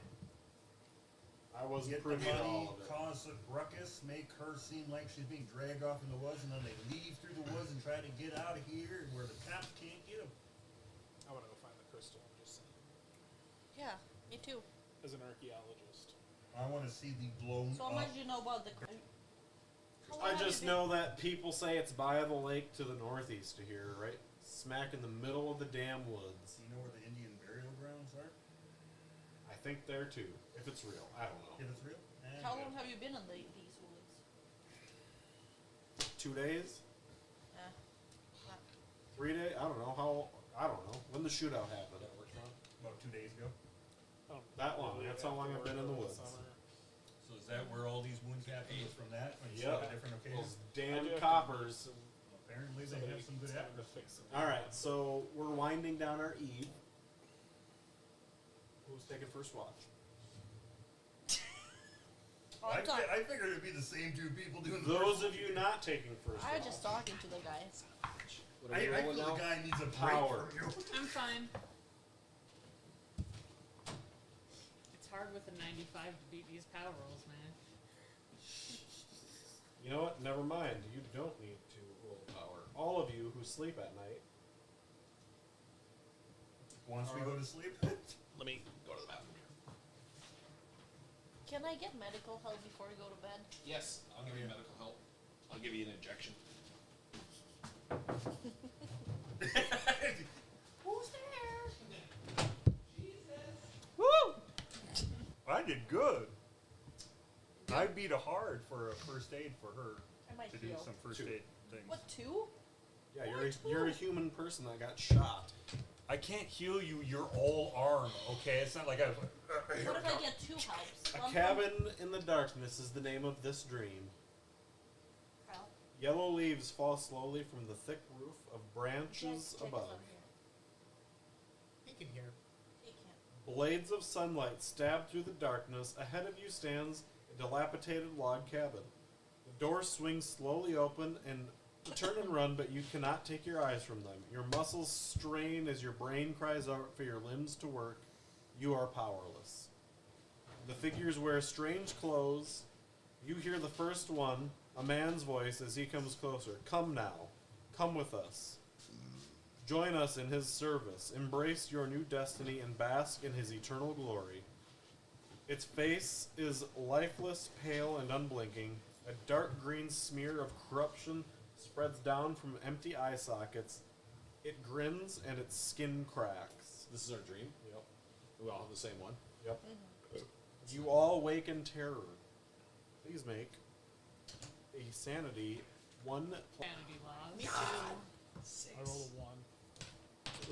I wasn't Get the privy to money, all of it. cause a ruckus, make her seem like she's being dragged off in the woods, and then they leave through the woods and try to get out of here where the cops can't get them. I want to go find the crystal. I'm just saying. Yeah, me too. As an archaeologist. I want to see the blown So how up. much do you know about the? I just know that people say it's by the lake to the northeast of here, right smack in the middle of the damn woods. Do you know where the Indian burial grounds are? I think there too, if it's real. I don't know. If it's real? How long have you been in these woods? 2 days? Yeah. 3 days? I don't know. I don't know. When the shootout happened. About 2 days ago. Oh, That long. That's how long I've been in the woods. So is that where all these wound captains was from that? When you saw Yep. the different occasions? Those damn coppers. Apparently they have some good time to apples. fix it. Alright, so we're winding down our eve. Who's taking first watch? Oh, I'm talking. I figured it'd be the same two people doing the Those first of you not taking first I was watch. just talking to the guys. What are I we feel rolling the now? guy needs a break Power. from you. I'm fine. It's hard with a 95 to beat these power rolls, man. You know what? Never mind. You don't need to roll power. All of you who sleep at night. Once we go to sleep. Let me go to the bathroom here. Can I get medical help before I go to bed? Yes, I'll give you medical help. I'll give you an injection. Who's there? Woo! I did good. I beat a hard for a first aid for her I might to do heal. some first Two. aid things. What, 2? Yeah, you're a human person that got shot. I can't heal you. You're all arm, okay? It's not like I was like. What if I get 2 helps? A One cabin in the darkness is the name of this dream. from Cal. Yellow leaves fall slowly from the thick roof of branches Jack is above. on here. He can hear. He can't. Blades of sunlight stab through the darkness. Ahead of you stands a dilapidated log cabin. The door swings slowly open and you turn and run, but you cannot take your eyes from them. Your muscles strain as your brain cries out for your limbs to work. You are powerless. The figures wear strange clothes. You hear the first one, a man's voice, as he comes closer. Come now. Come with us. Join us in his service. Embrace your new destiny and bask in his eternal glory. Its face is lifeless, pale, and unblinking. A dark green smear of corruption spreads down from empty eye sockets. It grins and its skin cracks. This is our dream. Yep. We all have the same one. Yep. You all wake in terror. Please make a sanity. 1 Sanity laws. Me too. I rolled a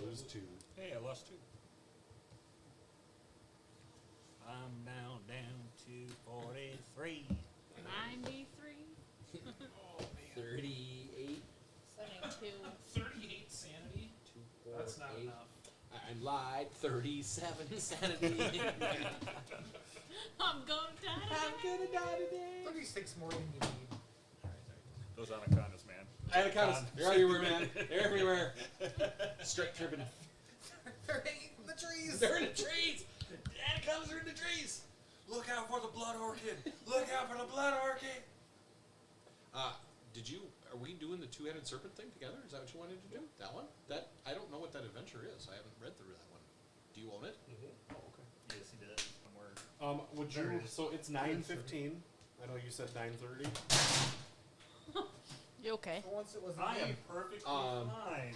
1. lose 2. Hey, I lost 2. I'm now down to 43. 93. 38. 72. 38 sanity? 2, 4, That's not 8. enough. I lied. 37 sanity. I'm gonna die today. I'm gonna die today. 36 more than you need. Those anacondas, man. Anacondas, they're everywhere, man. They're everywhere. Straight tripping. They're in the trees. They're in the trees. Anacondas are in the trees. Look out for the blood orchid! Look out for the blood orchid! Are we doing the two-headed serpent thing together? Is that what you wanted to do? That one? I don't know what that adventure is. I haven't read through that one. Do you own it? Mm-hmm. Oh, okay. Yes, he did. Somewhere. Would There you? it is. So it's 9:15. I know you said 9:30. You okay? For once it was I am me. perfectly Um, fine.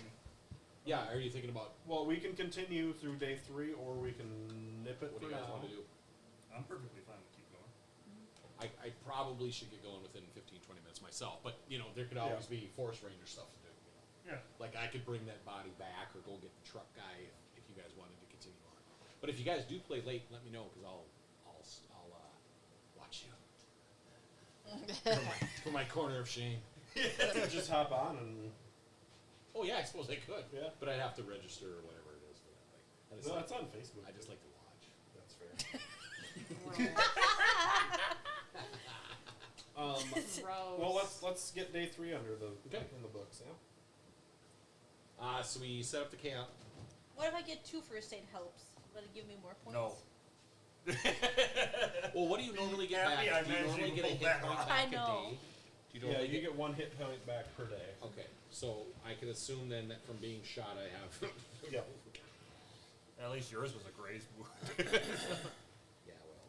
Yeah, are you thinking about Well, we can continue through day 3, or we can nip it what for do you guys now. want to do? I'm perfectly fine with keep going. I probably should get going within 15-20 minutes myself, but, there could always be forest ranger stuff to do. Yeah. Like, I could bring that body back or go get the truck guy if you guys wanted to continue on. But if you guys do play late, let me know, because I'll watch you. for my corner of shame. Just hop on and. Oh, yeah, I suppose I could. Yeah. But I'd have to register or whatever it is for that thing. No, that's on Facebook. I just like to watch. That's fair. Gross. Well, let's get day 3 under the Okay. in the books. Yeah. So we set up the camp. What if I get 2 first aid helps? Will it give me more points? No. Well, what do you normally get Happy back? I Do you managed normally to get a pull hit that point off. back I a know. day? Do you Yeah, normally you get 1 hit point back per day. Okay, so I can assume then that from being shot, I have. Yep. At least yours was a grazed wound. Yeah, well,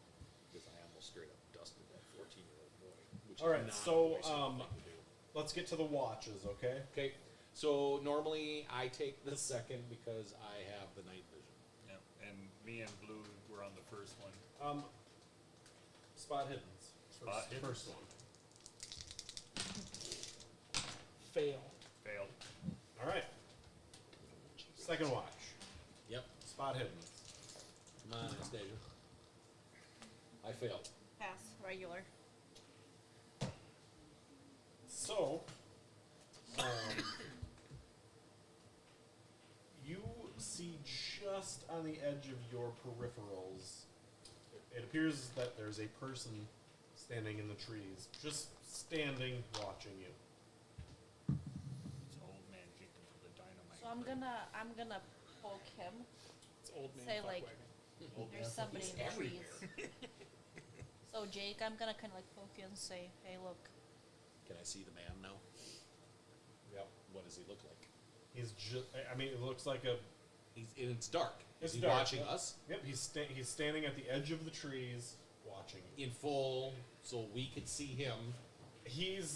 because I almost straight up dusted that 14-year-old boy. Which All right, is not so, the way something to do. Let's get to the watches, okay? Okay, so normally I take the second because I have the night vision. Yeah, and me and Blue were on the first one. Spot hiddens. Spot hidden. First one. Fail. Failed. All right. Second watch. Yep. Spot hidden. Come on, Anastasia. I failed. Pass. Regular. So, you see just on the edge of your peripherals, it appears that there's a person standing in the trees, just standing, watching you. It's old man Jacob with the dynamite. So I'm gonna poke him. It's old man Say, fuck like, wagon. Old There's man somebody fucking in the everywhere. trees. So Jake, I'm gonna kind of like poke you and say, "Hey, look." Can I see the man now? Yep. What does he look like? He's just, I mean, it looks like a, And it's dark. It's Is he dark, watching yep. us yep, he's standing at the edge of the trees, watching you. in full, so we could see him?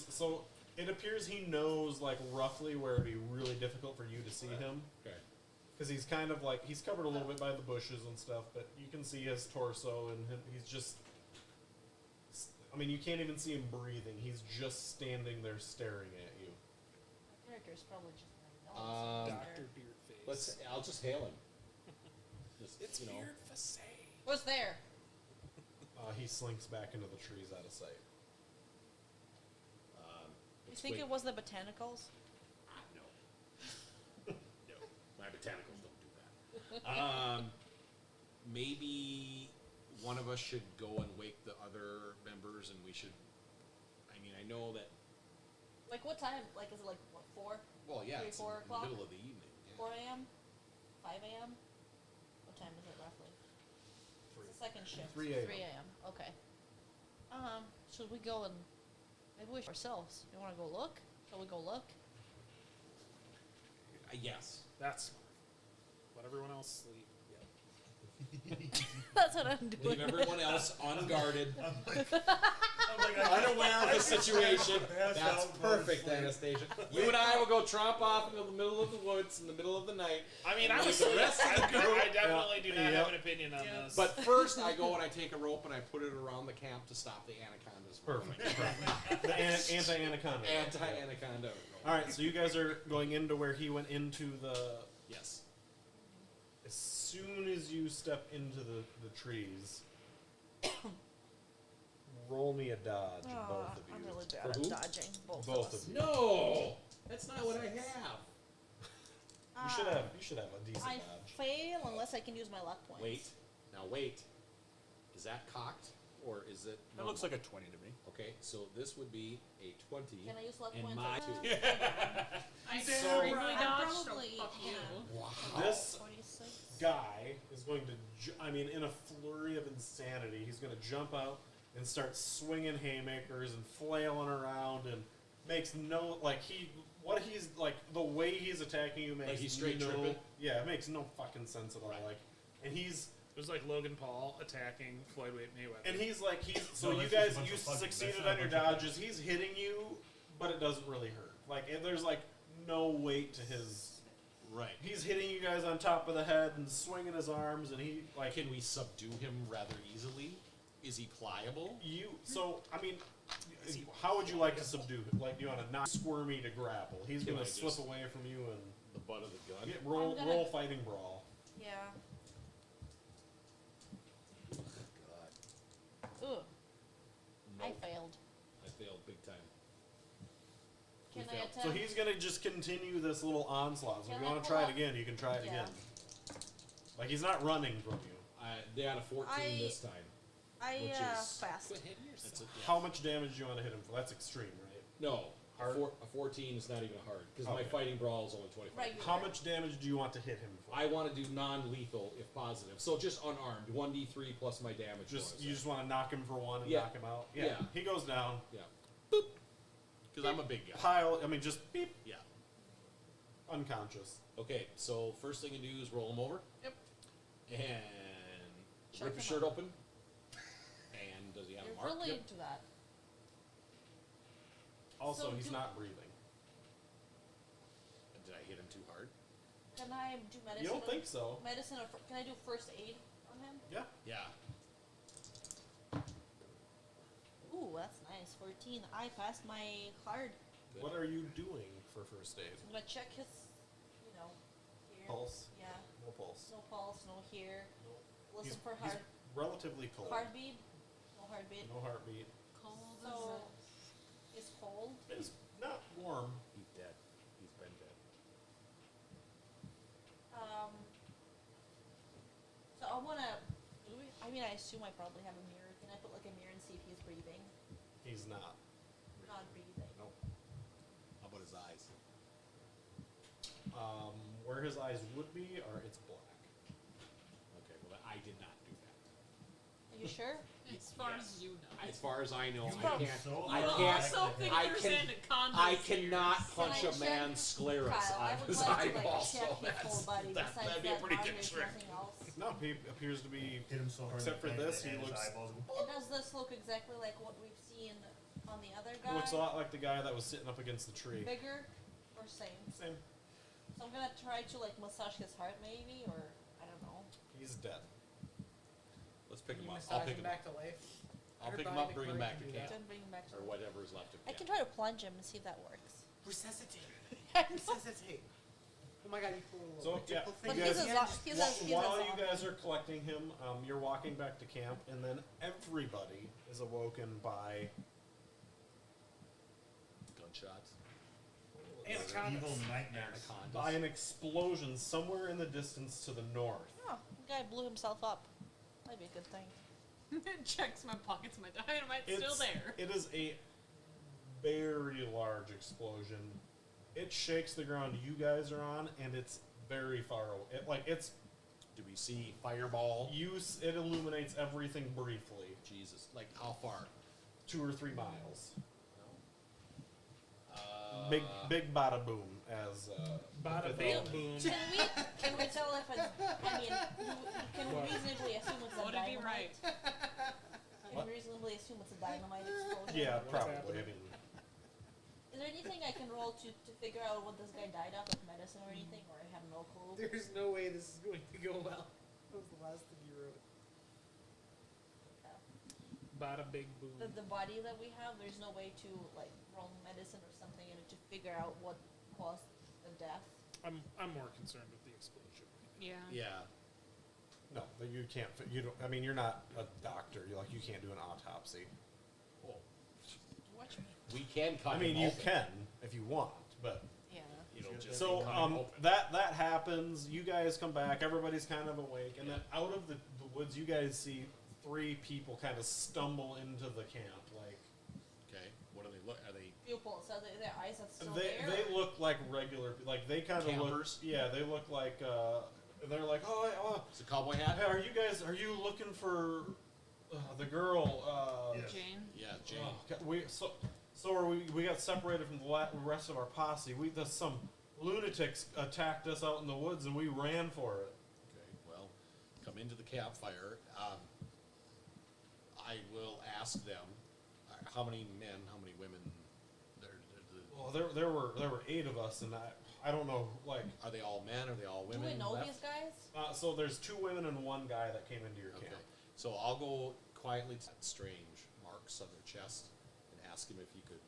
So it appears he knows, like, roughly where it'd be really difficult for you to see him. Okay. Because he's kind of like, he's covered a little bit by the bushes and stuff, but you can see his torso, and he's just, I mean, you can't even see him breathing. He's just standing there staring at you. My character's probably just like, no, Dr. Beardface. I'll just hail him. Just, It's Beard Face. what's there? He slinks back into the trees out of sight. You let's think wait. it was the botanicals? No. No. My botanicals don't do that. Maybe one of us should go and wake the other members, and we should. I mean, I know that. Like what time? Like is it like what, 4? Well, yeah, 3, it's 4 in the o'clock? middle of the evening. Yeah. 4 a.m. 5 a.m. What time is it roughly? It's the second shift. 3 a.m. 3 a.m. Okay. Should we go and maybe we should ourselves? You want to go look? Shall we go look? Yes. That's smart. Let everyone else sleep. That's what I'm doing. Leave everyone else unguarded. I'm Unaware of the situation. That's perfect, Anastasia. You and I will go tromp off into the middle of the woods in the middle of the night. I mean, and honestly, the rest of the group. I definitely do not have an opinion on this. But first, I go and I take a rope and I put it around the camp to stop the anacondas. Perfect. The anti-anaconda. Anti-anaconda. All right, so you guys are going into where he went into the. Yes. As soon as you step into the trees, roll me a dodge, both of you. I'm really For bad who? at dodging. Both Both of us. of you. No, that's not what I have. You should have a decent I dodge. fail unless I can use my luck points. Wait. Is that cocked or is it? That looks like a 20 to me. Okay, so this would be a 20. Can I use luck and points? my on two. that? I So- extremely I'm dodged, so probably, fuck you. Wow. This 46. guy is going to, in a flurry of insanity, he's going to jump out and start swinging haymakers and flailing around and makes no, the way he's attacking you makes Like he's straight no, tripping? yeah, it makes no fucking sense at all. Like, and he's, It was like Logan Paul attacking Floyd Mayweather. and he's like, so No, you that's just a guys, bunch you of fucking- succeeded that's not on a your bunch of dodges, he's hitting you, but it doesn't really hurt. Like, there's like no weight to his. Right. He's hitting you guys on top of the head and swinging his arms, and he like. Can we subdue him rather easily? Is he pliable? How would you like to subdue him? Like, do you want to not squirmy to grapple? He's Can going I to slip just- away from you and The butt of the gun. roll I'm gonna- fighting brawl. Yeah. God. Ooh. I Nope. failed. I failed big time. Can We I failed. attempt? So he's going to just continue this little onslaught. So if Can you I want to pull try it up- again, you can try it Yeah. again. Like, he's not running from you. They had a 14 this time. I Which is- fast. That's it, yeah. How much damage do you want to hit him for? That's extreme, right? No, Hard? a 14 is not even hard because my Okay. fighting brawl is only 25. Regular. How much damage do you want to hit him for? I want to do non-lethal if positive, so just unarmed, 1d3 plus my damage. bonus. You just want to knock him for one and Yeah. knock him out? Yeah. He goes down. Yeah. Boop. Because I'm a big guy. Just beep. Yeah. Unconscious. Okay, so first thing you do is roll him over. Yep. And Shut rip him his shirt up. open. And does he have You're a mark? really Yep. into that. Also, So he's do- not breathing. Did I hit him too hard? Can I do medicine? You don't think so? Medicine or can I do first aid on him? Yeah. Yeah. Ooh, that's nice. 14. I passed my card. Good. What are you doing for first aid? I'm gonna check his, here. Pulse? Yeah. No pulse. No pulse, no here. Listen He's, for he's heart. relatively cold. Heartbeat. No heartbeat. No heartbeat. Cold So, as it's cold. It's not warm. He's dead. He's been dead. So I wanna. I assume I probably have a mirror. Can I put like a mirror and see if he's breathing? He's not. Not breathing. No. How about his eyes? Where his eyes would be, or it's black. Okay, well, I did not do that. Are you sure? as far as you know. As far as I know, You I are can't. so I You can't. also think I there's can- anacondas I here. cannot Can punch I a man's check- scleras Kyle, I on would his like to eyeball. like check his whole body. Besides that'd be a that pretty arm, good there's trick. nothing else. No, he appears to be. Hit him so hard. Except in for the this, head he that his looks- eyeballs go, And does this look exactly like what we've seen on the other guy? Looks a lot like the guy that was sitting up against the tree. Bigger or same? Same. So I'm gonna try to like massage his heart maybe, or I don't know. He's dead. Let's pick You him up. massage I'll pick him back up. to life. I'll Her pick him up, body bring him can back to do camp, that. Then bring him back to or whatever is left of I camp. can try to plunge him and see if that works. Resuscitate. Resuscitate. Oh my god, you cool little So yeah, But you he's guys, a he's a he's a while you zombie. guys are collecting him, you're walking back to camp, and then everybody is awoken by Gunshots. Anacondas. evil nightmares. by an explosion somewhere in the distance to the north. Oh, the guy blew himself up. Might be a good thing. Checks my pockets, my dynamite's still there. It is a very large explosion. It shakes the ground you guys are on, and it's very far away. It's Do we see fireball? it illuminates everything briefly, Jesus, like how far? 2 or 3 miles. Uh, Big bada boom, as Bada Fifth bing Element. boom. Can we tell if it's? I mean, can we reasonably assume it's a Would it be dynamite? right? can reasonably assume it's a dynamite explosion. Yeah, What's probably. I happening? mean, Is there anything I can roll to figure out what this guy died of, like medicine or anything, or I have no clue? There's no way this is going to go well. That was the last thing you wrote. Bada big boom. The body that we have, there's no way to like roll medicine or something in it to figure out what caused the death. I'm more concerned with the explosion. Yeah. Yeah. no, but you can't. You don't. I mean, you're not a doctor. You're like you can't do an autopsy. Well, Watch me. we can cut I mean, him you open. can if you want, but Yeah. It'll just so be cut him open. that happens. You guys come back. Everybody's kind of awake, and then out of the woods, you guys see 3 people kind of stumble into the camp. Like Okay. What do they look? Are they? Pupils, so their eyes are still they there. look like regular. Like they kind of look. Campers? Yeah, they look like. They're like, oh, It's a cowboy hat. hey, are you looking for the girl? Yes. Jane. Yeah, Jane. So are we? We got separated from the rest of our posse. Some lunatics attacked us out in the woods, and we ran for it. Okay. Well, come into the campfire. I will ask them how many men, how many women. Well, there were 8 of us, and I don't know. Like, Are they all men? Are they all Do women? we know left? these guys? so there's 2 women and 1 guy that came into your Okay. camp. So I'll go quietly to that strange marks on their chest and ask him if he could.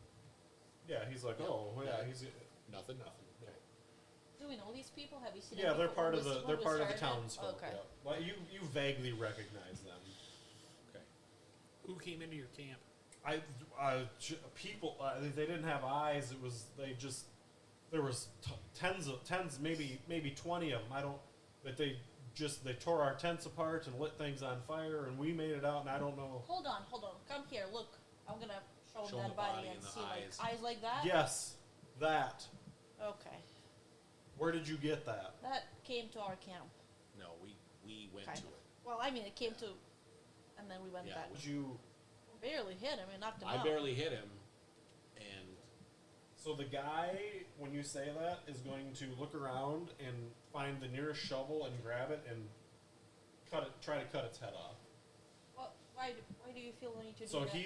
Yeah, he's like, oh, yeah, he's Nothing. yeah. Do we know these people? Have you seen Yeah, them they're before? part of When the we they're part of the started? townsfolk. Okay. Yeah. Well, you vaguely recognize them. Okay. Who came into your camp? People they didn't have eyes. It was there was tens maybe 20 of them. I don't. But they tore our tents apart and lit things on fire, and we made it out. And I don't know. Hold on. Come here. Look, I'm gonna show Show them the that body body and and the see eyes. like eyes like that. Yes, that. Okay. Where did you get that? That came to our camp. No, we went Kind to of. it. Well, I mean, it came to, and then we went Yeah, back. Did you? Barely hit him. We knocked him I out. barely hit him, and So the guy, when you say that, is going to look around and find the nearest shovel and grab it and try to cut its head off. Well, why do you feel the need to So do that?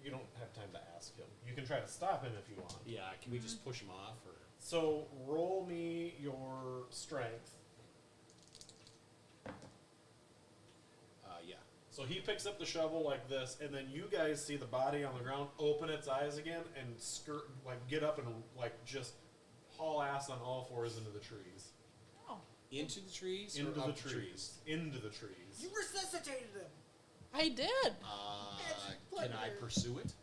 you don't have time to ask him. You can try to stop him if you want. yeah, can we just push him off or? So roll me your strength. Yeah. So he picks up the shovel like this, and then you guys see the body on the ground open its eyes again and get up and just haul ass on all 4s into the trees. Oh, Into the trees. Into or the up trees. Into the trees. You resuscitated him. I did. Can I pursue it?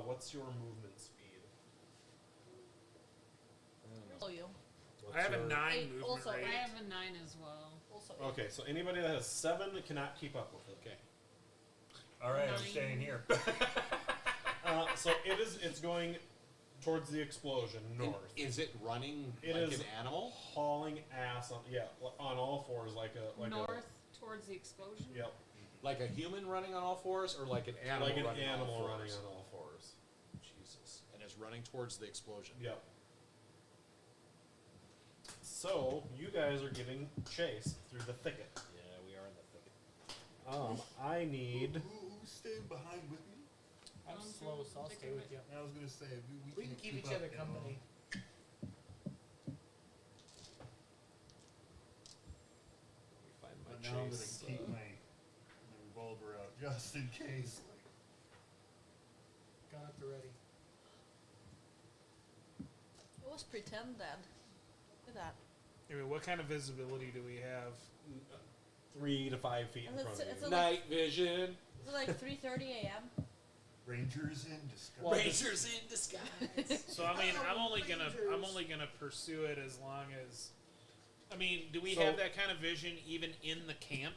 What's your movement speed? Oh, you. I have a What's 9 Eight movement also, rate. I have a 9 as well. Also, Okay, so anybody that has 7 cannot keep up with it. Okay. All right, I'm 9. staying here. So it's going towards the explosion north. Is it running It like is an animal? hauling ass on all 4s like a North towards the explosion. Yep, Like a human running on all 4s, or like an animal like an running animal on all 4s? running on all 4s. Jesus. And it's running towards the explosion. Yep. So you guys are getting chased through the thicket. Yeah, we are in the thicket. I need. Who's staying behind with me? I'm slow, so I'll stay with you. I was gonna say We can can't keep each up, other you know. company. Let me find my But now I'm gonna chase. keep my revolver out just in case. Gun at the ready. it was pretend dead. Look at that. I mean, what kind of visibility do we have? 3 to 5 feet in Is it- front of it's you. a- Night vision. Is it like 3:30 a.m.? Rangers in disguise. Well, Rangers in disguise. So I mean, I'm only gonna Rangers. pursue it as long as. I mean, do we So- have that kind of vision even in the camp?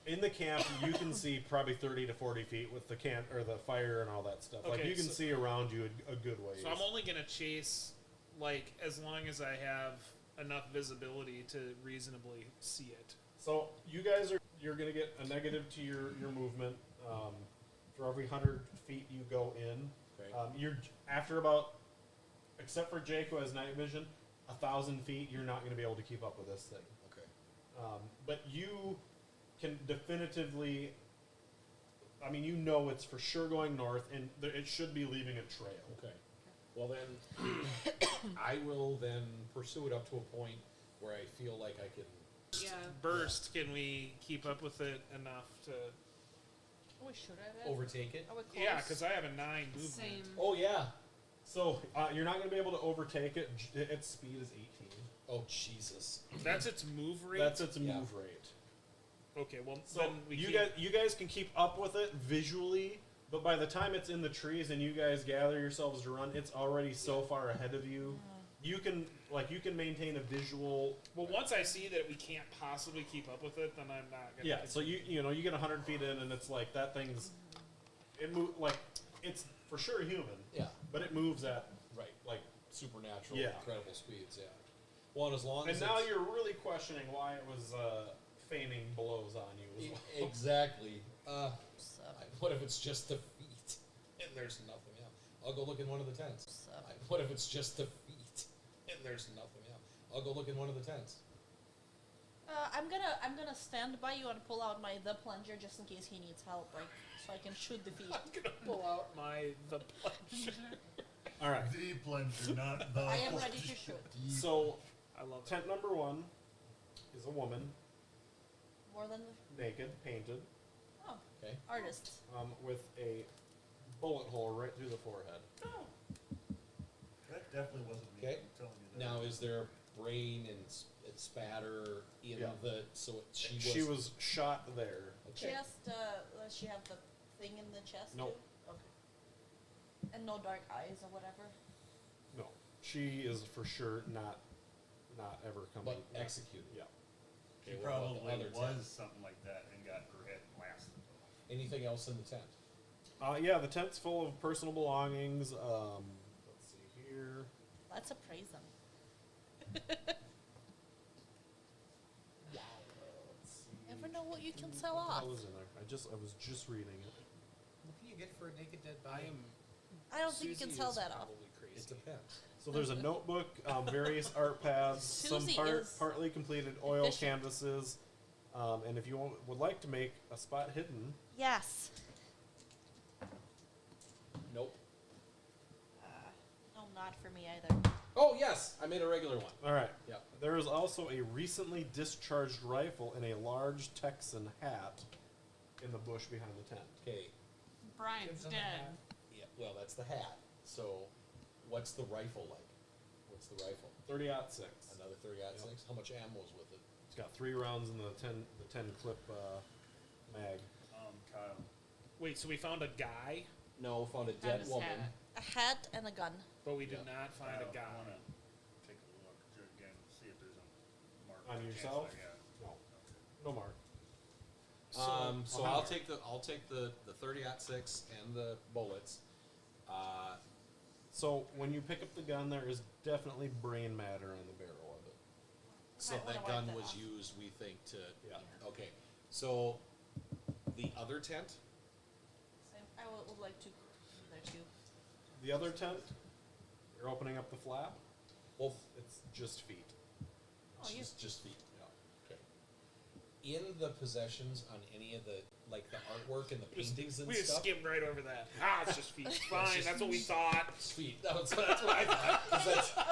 In the camp, you can see probably 30 to 40 feet with the the fire and all that stuff. Like Okay, you can so- see around you a good ways. So I'm only gonna chase, like, as long as I have enough visibility to reasonably see it. So you guys you're gonna get a negative to your movement for every 100 feet you go in. Okay. You're after about, except for Jake who has night vision, 1,000 feet. You're not gonna be able to keep up with this thing. Okay. But you can definitively I mean, you know it's for sure going north, and it should be leaving a trail. Okay. Well then, I will then pursue it up to a point where I feel like I can. Yeah. Burst, can we keep up with it enough to... We should have it. Overtake it? Are we close? Yeah, because I have a 9 movement. Same. Oh yeah. So you're not going to be able to overtake it. Its speed is 18. Oh Jesus. That's its move rate? That's its Yeah. move rate. Okay, well, So then we you guys can keep up with it visually, but by the time it's in the trees and you guys gather yourselves to run, it's already so far ahead of you. You can maintain a visual. Well, once I see that we can't possibly keep up with it, then I'm not gonna. Yeah. So you get 100 feet in, and it's like that thing's. It's for sure human. Yeah. But it moves at Right. Like supernatural, Yeah. incredible speeds. Yeah. Well, and as long as and now it's- you're really questioning why it was feigning blows on you as well. Exactly. So, What if it's just the feet and there's nothing else? I'll go look in one of the tents. so. What if it's just the feet and there's nothing else? I'll go look in one of the tents. I'm gonna stand by you and pull out my the plunger just in case he needs help, like so I can shoot the feet. I'm gonna pull out the plunger. All right. The plunger, not the I am plunger. ready to shoot. So I love it. tent number 1 is a woman, More than naked, painted, Okay. artists. with a bullet hole right through the forehead. That definitely wasn't me. Okay. I'm telling you that. Now, is there brain and spatter in Yeah. the? So She was shot there. She Okay. has does she have the thing in the chest Nope. too? Okay. And no dark eyes or whatever. No, she is for sure not ever coming. But executed. Yeah. She Okay, what about the probably other was tent? something like that and got her head blasted. Anything else in the tent? Yeah, the tent's full of personal belongings. Let's see here. Let's appraise them. Let's see. Never know what you can sell What the off. hell is in there? I was just reading it. What can you get for a naked dead I body? am. I don't think you can Susie sell is that off. probably It crazy. depends. So there's a notebook, various art pads, some Susie is partly completed oil efficient. canvases, and if you would like to make a spot hidden, Yes. Nope. No, not for me either. Oh yes, I made a regular one. all right. Yep. There is also a recently discharged rifle in a large Texan hat in the bush behind the tent. Okay. Brian's Kids on the dead. hat. Yeah. Well, that's the hat. So, what's the rifle like? What's the rifle? 30-06. Another 30-06. How much ammo is with it? It's got 3 rounds in the 10 clip mag. Kyle. Wait, so we found a guy, No, found a Found dead his woman. hat. A hat and a gun. but we did Yeah. not find Kyle, a guy. I want to take a look again, see if there's a mark. On by chance yourself? there, yeah. No. No mark. So I'll take the 30-06 and the bullets. So when you pick up the gun, there is definitely brain matter in the barrel of it. So Might wanna that wipe gun that was off. used, we think, to. Yeah. Okay. So the other tent. Same. I would like to see there too. The other tent, you're opening up the flap. Well, It's just feet. Oh, you- just feet. Yeah. Okay. In the possessions on any of the the artwork and the paintings and We just stuff. skimmed right over that. It's just feet. Fine, just- that's what we thought. It's feet. That's what I thought. 'Cause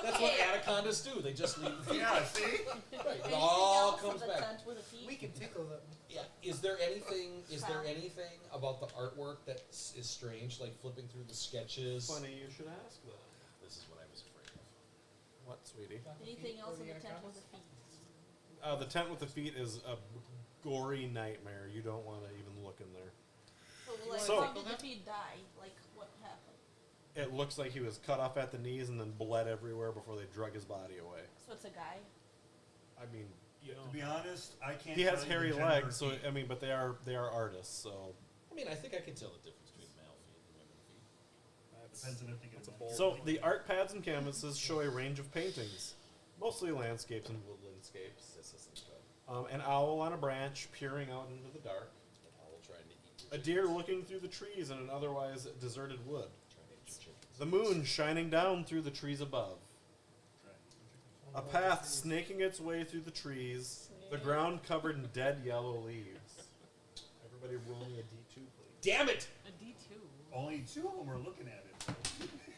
that's what anacondas do. They just leave the feet. Yeah, see? Right. It Anything all else in comes the back. tent with a feet? We can tickle them. Yeah. Is there anything? Found. About the artwork that is strange? Like flipping through the sketches. Funny you should ask that. This is what I was afraid of. What, sweetie? Anything else in the tent with a feet? The tent with the feet is a gory nightmare. You don't want to even look in there. So, So- how did the feet die? Like, what happened? It looks like he was cut off at the knees and then bled everywhere before they drug his body away. So it's a guy. I mean, To be honest, I can't. he has tell you hairy the gender legs, of so feet. I mean, but they are artists, so. I mean, I think I can tell the difference between male feet and women feet. Depends on if they get That's a them. bold- So the art pads and canvases show a range of paintings, mostly landscapes and woodlandscapes. This isn't good. An owl on a branch peering out into the dark. An owl trying to eat your A chickens. deer looking through the trees in an otherwise deserted wood. Trying to eat your chickens. The moon shining down through the trees above. A path snaking its way through the trees, the ground covered in dead yellow leaves. Everybody roll me a D2, please. Damn it! A D2. Only 2 of them are looking at it.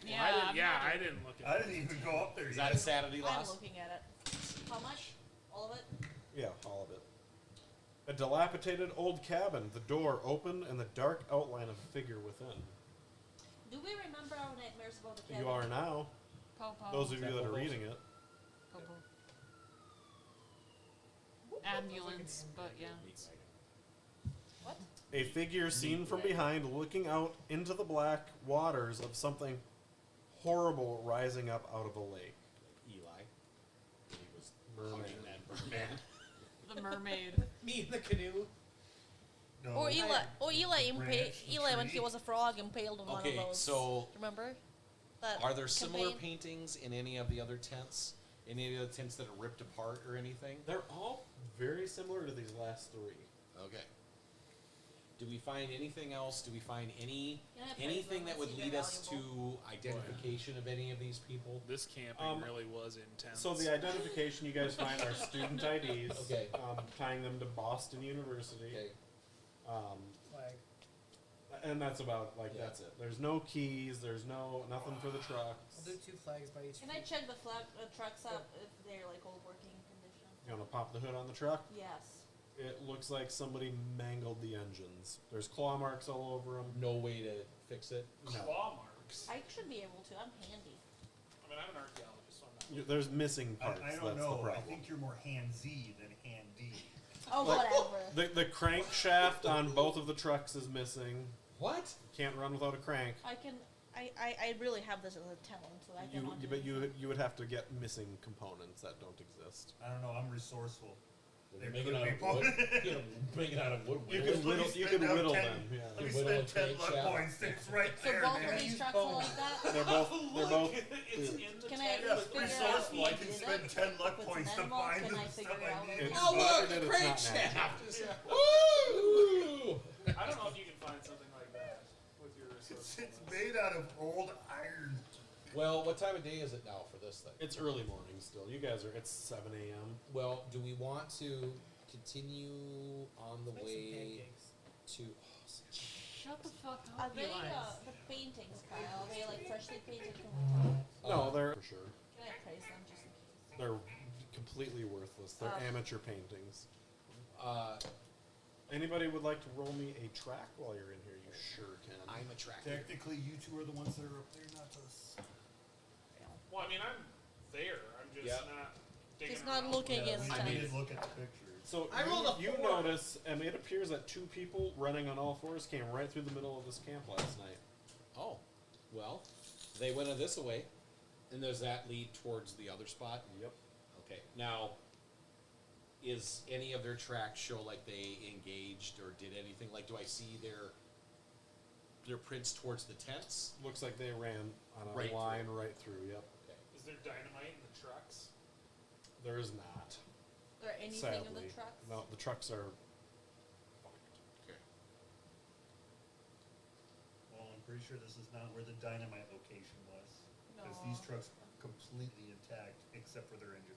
Yeah, I didn't look at I it. didn't even go up there Is yet. that a sanity I'm loss? looking at it. How much? All of it? Yeah, all of it. A dilapidated old cabin, the door open, and the dark outline of a figure within. Do we remember our nightmares about the cabin? You are now. Po-po. Those of Is you that that are Popos? reading it. Po-po. Ambulance, but yeah. What? A figure seen from behind looking out into the black waters of something horrible rising up out of a lake. Eli. He was Merman. hugging that merman. The mermaid. Me in the canoe. No. Or Eli, branch, the Eli when he tree. was a frog impaled on one Okay, of those. so Remember? That are there similar campaign? paintings in any of the other tents? Any of the tents that are ripped apart or anything? They're all very similar to these last 3. Okay. Do we find anything else? Do we find Can I appraise anything them that and would see lead they're us valuable? to identification of any of these people? This camping Um, really was intense. So the identification you guys find are student IDs, Okay. tying them to Boston University. Okay. Flag. And that's about, Yeah. that's it. There's no keys, there's nothing for the trucks. I'll do 2 flags by each. Can I check the trucks up if they're like all working condition? You want to pop the hood on the truck? Yes. It looks like somebody mangled the engines. There's claw marks all over them. No way to fix it. No. Claw marks. I should be able to. I'm handy. I mean, I'm an archaeologist, so I'm not. There's missing parts. I don't that's know. the problem. I think you're more handsy than handy. Oh, Like, whatever. The crankshaft on both of the trucks is missing. What? Can't run without a crank. I really have this as a talent, so I cannot do But anything. you would have to get missing components that don't exist. I don't know. I'm resourceful. There Make could it out be of more. wood. Make it out of wood. You Will can it? whittle, you can spend out whittle 10 them. Yeah. Let me You whittle spend a 10 luck crankshaft. points. It's right So there, both of man. these trucks are like that? They're both. It's in the Can I tent. at least figure out Resourceful. I who can did spend it? 10 luck If it's points an to animal, find can the I stuff figure I out need. if- Oh look, It's the not crankshaft. natural. Woo! I don't know if you can find something like that with your It's resourcefulness. made out of old iron. Well, what time of day is it now for this thing? It's early morning still. You guys are. It's 7 a.m. Well, do we want to continue on the Make some way pancakes. to? Shut the fuck Are up, they Eli. the paintings, Kyle? Are they like freshly painted? Can No, they're for sure. I appraise them just in case? They're completely worthless. They're Oh. amateur paintings. Uh, Anybody would like to roll me a track while you're in here? You sure can. I'm attracted. Technically, you two are the ones that are up there, not us. Well, I mean, I'm there. I'm just Yep. not digging He's not around. looking Yeah, in we time. did look at the pictures. So I rolled a you 4. notice, and it appears that 2 people running on all fours came right through the middle of this camp last night. Oh, well, they went this away, and does that lead towards the other spot? Yep. Okay. Now, is any of their tracks show like they engaged or did anything? Like, do I see their prints towards the tents? Looks like they ran on a Right line right through. Yep. Okay. Is there dynamite in the trucks? There is not. Or anything in Sadly. the trucks? No, the trucks are fucked. Okay. Well, I'm pretty sure this is not where the dynamite location was. Because No. these trucks are completely intact except for their engines.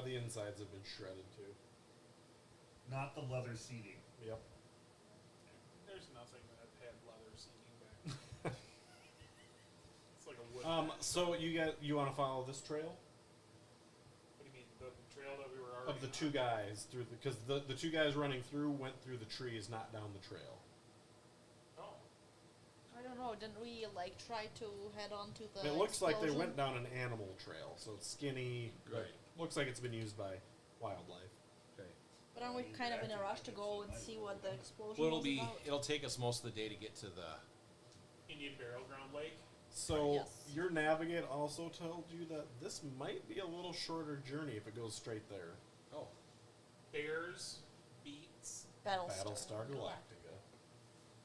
The insides have been shredded too. Not the leather seating. Yep. There's nothing that had leather seating back. It's like a wood. So you want to follow this trail What do you mean? The trail that we were already of the on? 2 guys through because the 2 guys running through went through the trees, not down the trail. Oh. I don't know. Didn't we like try to head on to the? It looks like they explosion? went down an animal trail, so it's skinny. Right. Looks like it's been used by wildlife. Okay. But aren't we kind of in a rush to go and see what the explosion Well, was about? it'll take us most of the day to get to the. Indian Burial Ground Lake. So Yes. your navigate also told you that this might be a little shorter journey if it goes straight there. Oh. Bears, beets. Battlestar Galactica.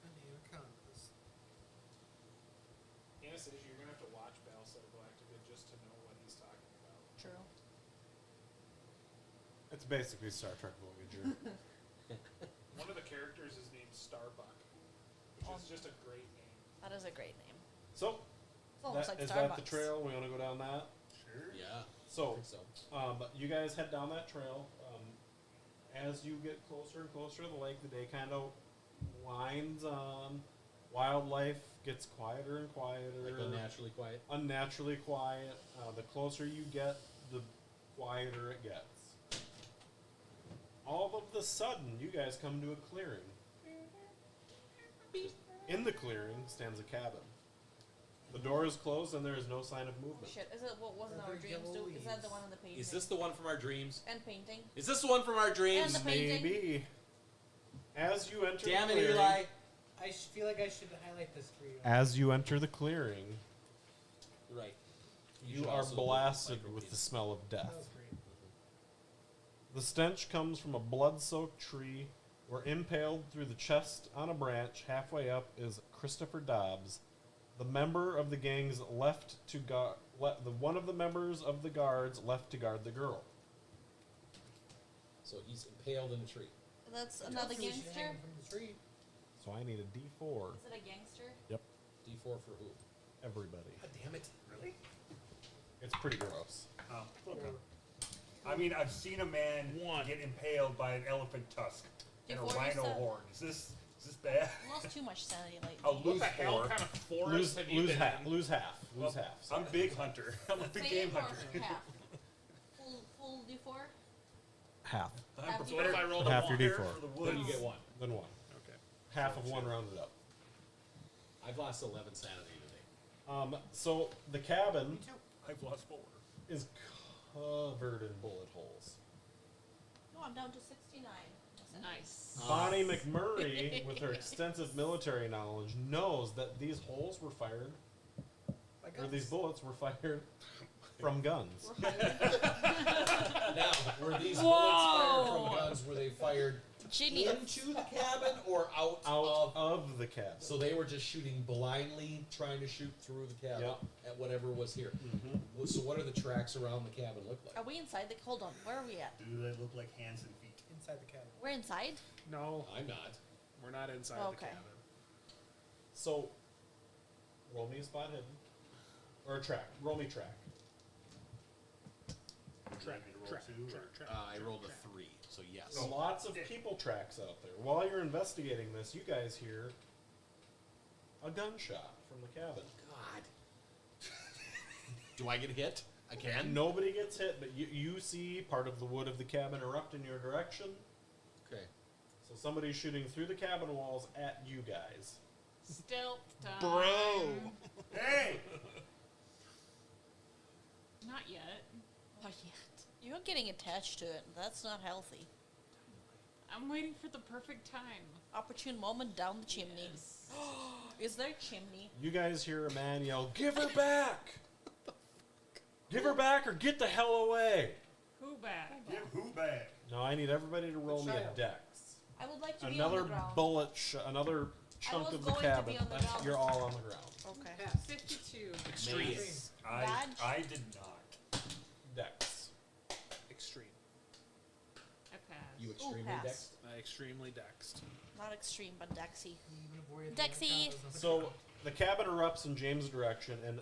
I need a compass. Anastasia, you're gonna have to watch Battlestar Galactica just to know what he's talking about. True. It's basically Star Trek Voyager. One of the characters is named Starbuck, which is just a great name. That is a great name. So It's almost like is Starbucks. that the trail? We want to go down that. Sure. Yeah. So, I think so. you guys head down that trail. As you get closer and closer to the lake, the day kind of winds on. Wildlife gets quieter and quieter. Like unnaturally quiet. Unnaturally quiet. The closer you get, the quieter it gets. All of the sudden, you guys come to a clearing. In the clearing stands a cabin. The door is closed and there is no sign of movement. Shit, is it what wasn't our dreams too? Is that the one in the painting? Is this the one from our dreams? And painting. Is this the one from our dreams? And the painting. Maybe. As you enter Damn the it, clearing, Eli. I feel like I should highlight this for you. as you enter the clearing, Right. you should are also do blasted micro with the penis. smell of That death. was great. The stench comes from a blood-soaked tree where impaled through the chest on a branch halfway up is Christopher Dobbs, the member of the gang's left to guard. One of the members of the guards left to guard the girl. So he's impaled in a tree. That's another Hopefully she's gangster. hanging from the tree. So I need a D4. Is it a gangster? Yep, D4 for who? everybody. God damn it. Really? It's pretty gross. Oh, okay. I mean, I've seen a man get impaled by an elephant tusk and a Before you rhino said- horn. Is this bad? You lost too much sanity lately. I'll What lose the hell 4. kind of forest have you Lose been half. in? Lose half. Lose Well, half. I'm big hunter. I'm a big Same game or hunter. half? Full D4? Half. I'm Half So what if I prepared rolled a Half your one? D4. for the woods. Then you get one. Then one. Okay. Half of one rounded up. I've lost 11 sanity today. So the cabin I've lost 4. is covered in bullet holes. No, I'm down to 69. Nice. Bonnie McMurray, with her extensive military knowledge, knows that these holes were fired, or these bullets were fired from guns. We're hired. Now, were these bullets fired Whoa! from guns? Were they fired Genius. into the cabin or out Out of? of the cabin. So they were just shooting blindly, trying to shoot through the cabin Yep. at whatever was here. Mhm. Well, so what do the tracks around the cabin look like? Are we inside the... Hold on. Where are we at? Do they look like hands and feet? Inside the cabin. We're inside? No, I'm not. we're not inside Okay. the cabin. So, roll me a spot hidden. Or a track. Roll me track. Track, me to roll track, 2, or- track, track. I rolled track. a 3, so yes. So lots of people tracks out there. While you're investigating this, you guys hear a gunshot from the cabin. God. Do I get hit again? Nobody gets hit, but you see part of the wood of the cabin erupt in your direction. Okay. So somebody's shooting through the cabin walls at you guys. Stealth time. Bro. Hey! Not yet. Not yet. You're getting attached to it. That's not healthy. I'm waiting for the perfect time. Opportune moment down the chimney. Yes. Is there a chimney? You guys hear a man yell, "Give her back! Give her back or get the hell away!" Who back? Give who back? No, I need everybody to roll me a Child. dex. I would like to be Another on the ground. bullet, another chunk was of the going to cabin. be on the ground. You're all on the ground. Okay. Pass. 52. Mace. Badge? I did not. Dex. Extreme. I passed. You extremely pass. dexed? Extremely dexed. Not extreme, but Dexy. Even avoid Dexy. So the cabin erupts in James' direction and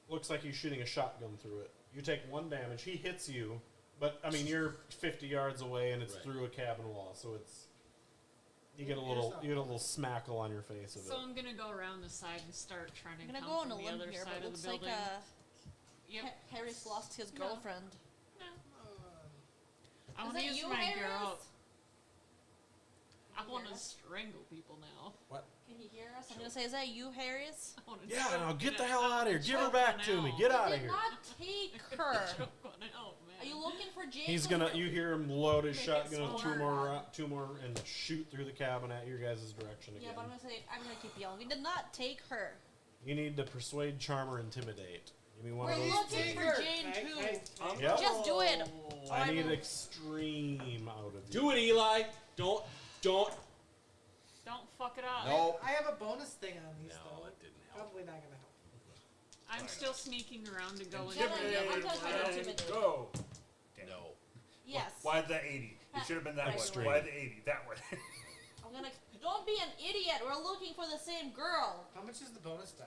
looks like he's shooting a shotgun through it. You take 1 damage. He hits you, but I mean you're 50 yards away and it's Right. through a cabin wall, so it's you get a little smackle on your face of So it. I'm gonna go around the side and start trying to I'm gonna come go on from a the limb other here, side but of the looks like building. Yep. Harris lost his No. girlfriend. No. I Is want to that use you, my Harris? girl. I you want hear to us? strangle people now. Can you hear us? I'm gonna say, is that you, Harris? I wanna Yeah, choke now get it the out. hell out of here. Give her Choke back one to me. out. Get I out of did here. not take her. Choke one out, man. Are you looking for James? He's gonna. You hear him load his Make it shotgun with smaller. two more, and shoot through the cabin at your guys' direction Yeah, again. but I'm gonna keep yelling. We did not take her. You need to persuade, charm, or intimidate. Give me one We're of those. looking things. for Jane too. Yep. Just do it. I need will- extreme out of you. Do it, Eli. Don't. Don't fuck it up. No. I have a bonus thing on these No, though. it didn't help. Probably not gonna help. I'm still sneaking around to go Yeah, in. yeah, I'm talking about intimidate. Go. No. Yes. Why the 80? It should have been that Right. one. Why the 80? That one. I'm gonna. Don't be an idiot. We're looking for the same girl. How much is the bonus die?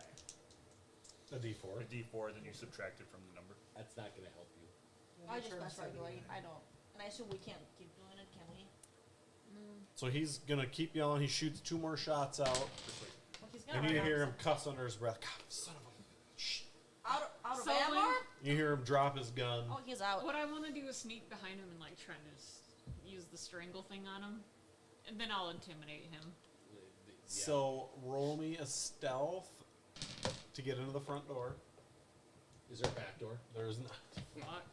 A D4. A D4, then you subtract it from the number. That's not going to help you. I just Turn mess regularly. 79. I don't. And I assume we can't keep doing it, can we? So he's gonna keep yelling. He shoots 2 more shots out, Well, he's gonna and you run hear out him cuss under his breath. God, son of a bitch. out of So ammo. when- You hear him drop his gun. Oh, he's out. What I want to do is sneak behind him and like try to use the strangle thing on him, and then I'll intimidate him. So roll me a stealth to get into the front door. Is there a back door? There is not. Fuck.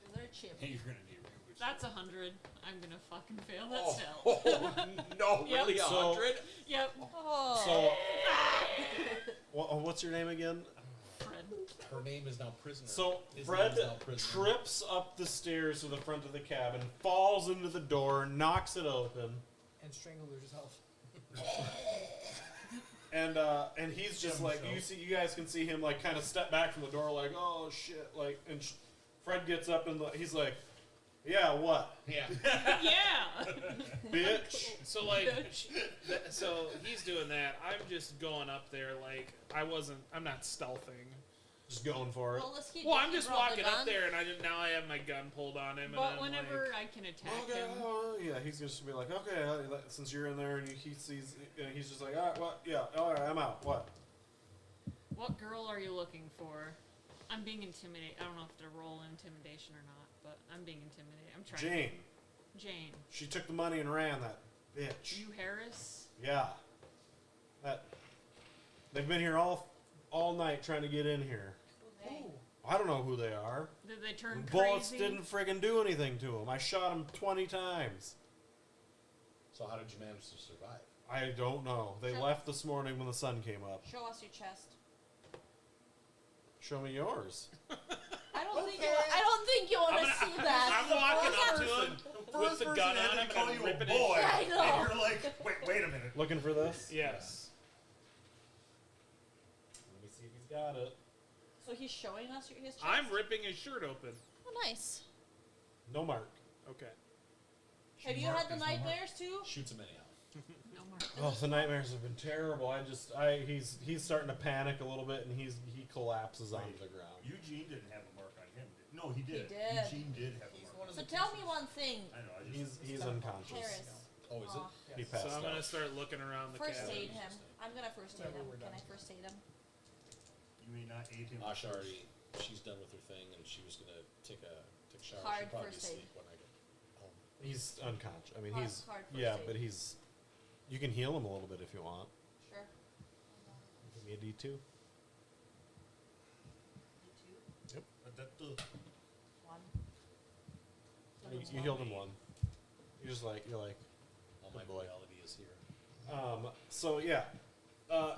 Is there a chip? Hey, you're gonna need Rubik's. That's 100. I'm gonna fucking fail that Oh, stealth. no, Yep. really? So- 100? Yep. Oh. So, what's your name again? Fred. Her name is now prisoner. So His Fred name is now prisoner. trips up the stairs to the front of the cabin, falls into the door, knocks it open, And strangle yourself. and he's just like you guys can see him like kind of step back from the door like oh shit like Fred gets up and he's like yeah what Yeah. Yeah. bitch So like, so he's doing that. I'm just going up there like I'm not stealthing. just going for it. Well, let's keep. Well, I'm he just brought the walking up gun. there, and now I have my gun pulled on him. But and I'm whenever like, I can attack Okay, him, yeah, he's just be like, okay, since you're in there, and he sees, he's just like, all right, what? Yeah, all right, I'm out. What? what girl are you looking for? I'm being intimidated. I don't know if to roll intimidation or not, but I'm being intimidated. I'm trying. Jane. Jane. She took the money and ran. That bitch. You Harris? Yeah. That. They've been here all night trying to get in here. Hey. I don't know who they are. Did they turn Bullets crazy? didn't friggin' do anything to them. I shot them 20 times. So how did you manage to survive? I don't know. They Sure. left this morning when the sun came up. Show us your chest. Show me yours. I don't think you want to see that. I'm walking up to him with the gun on him, call and I'm you a ripping boy, his I know. and you're like, wait a minute. Looking for this? Yes. Let me see if he's got it. So he's showing us his chest. I'm ripping his shirt open. Oh, nice. No mark. Okay. Have you had the nightmares too? Shoots him anyhow. No more. Oh, the nightmares have been terrible. He's starting to panic a little bit, and he collapses onto the ground. Eugene didn't have a mark on him. No, he did. He did. Eugene did have a mark. So tell me one thing, I know. He's unconscious. Harris. Oh, is it? He passed So I'm out. gonna start looking around the First cabin. aid him. I'm gonna first aid him. We're Can done. I first aid him? You may not aid him. Asha already, she's done with her thing, and she was gonna take a shower. Hard She'll probably first aid. sleep when I get home. He's unconscious. I mean, Hard- he's hard first yeah, aid. but he's. You can heal him a little bit if you want. Sure. Give me a D2. One. You healed him one. You're like. All my Good boy. reality is here. So yeah,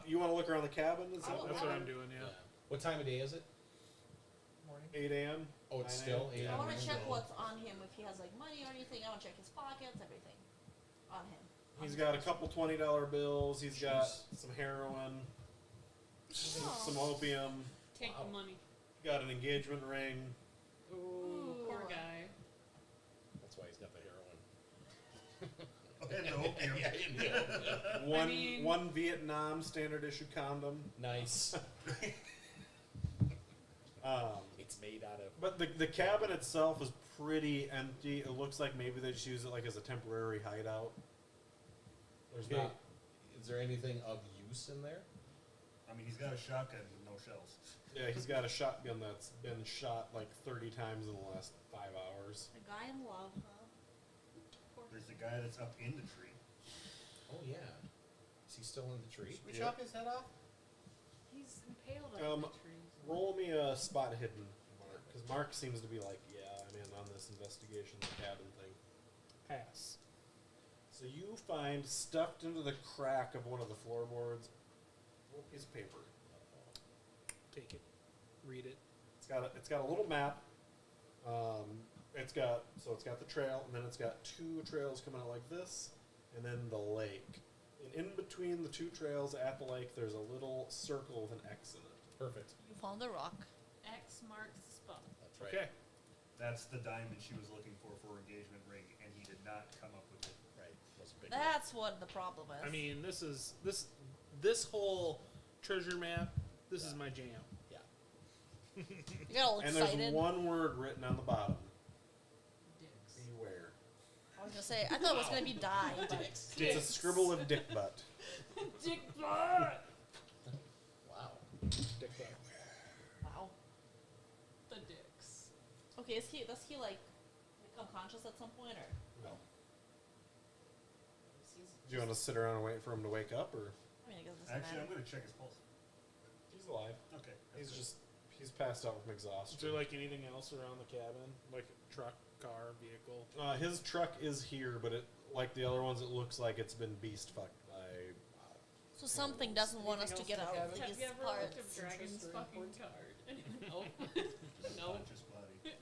you want to look around the cabin? Is that That's what I'm doing. Yeah. Yeah. What time of day is it? Morning. 8 a.m. Oh, it's 9 still a.m.? 8 I a.m. want to check what's on him. If he has like money or anything, I want to check his pockets, everything on him. He's got a couple $20 bills. He's got Jeez. some heroin, Oh. some opium. Take the money. Got an engagement ring. Ooh, poor Ooh. guy. That's why he's got the heroin. And the opium. Yeah, yeah. One mean- one Vietnam standard issue condom. Nice. It's made out of. But the cabin itself is pretty empty. It looks like maybe they just use it like as a temporary hideout. There's Okay. not. Is there anything of use in there? I mean, he's got a shotgun with no shells. Yeah, he's got a shotgun that's been shot like 30 times in the last 5 hours. A guy in love, huh? There's the guy that's up in the tree. Oh yeah. Is he still in the tree? We Yeah. chop his head off? He's impaled on the trees. Roll me a spot hidden, Mark, because Mark seems to be like, yeah, I'm in on this investigation, the cabin thing. Pass. So you find stuffed into the crack of one of the floorboards a little piece of paper. Take it. Read it. It's got a little map. It's got the trail, and then it's got 2 trails coming out like this, and then the lake. And in between the 2 trails at the lake, there's a little circle with an X in it. Perfect. You found the rock. X marks the spot. That's right. Okay. That's the diamond she was looking for her engagement ring, and he did not come up with it. Right. Was a big That's what the problem is. I mean, this whole treasure map. This is my jam. Yeah. you got all And excited. there's one word written on the bottom. Dicks. Beware. Oh was gonna say, I thought it was gonna be die, but It's a scribble of dick butt. Dick butt. Wow. Dick butt. wow. The dicks. Okay, does he like become conscious at some point, or? No. Do you want to sit around and wait for him to wake up, or? I mean, I guess it doesn't Actually, I'm matter. going to check his pulse. He's alive. Okay. He's passed out from Is exhaustion. there like anything else around the cabin, like truck, car, vehicle? His truck is here, but like the other ones, it looks like it's been beast fucked by. So something doesn't want us to Anything get else out in of the Have these you ever looked parts. at Dragon's Interest fucking rate? card? No. No. Conscious body.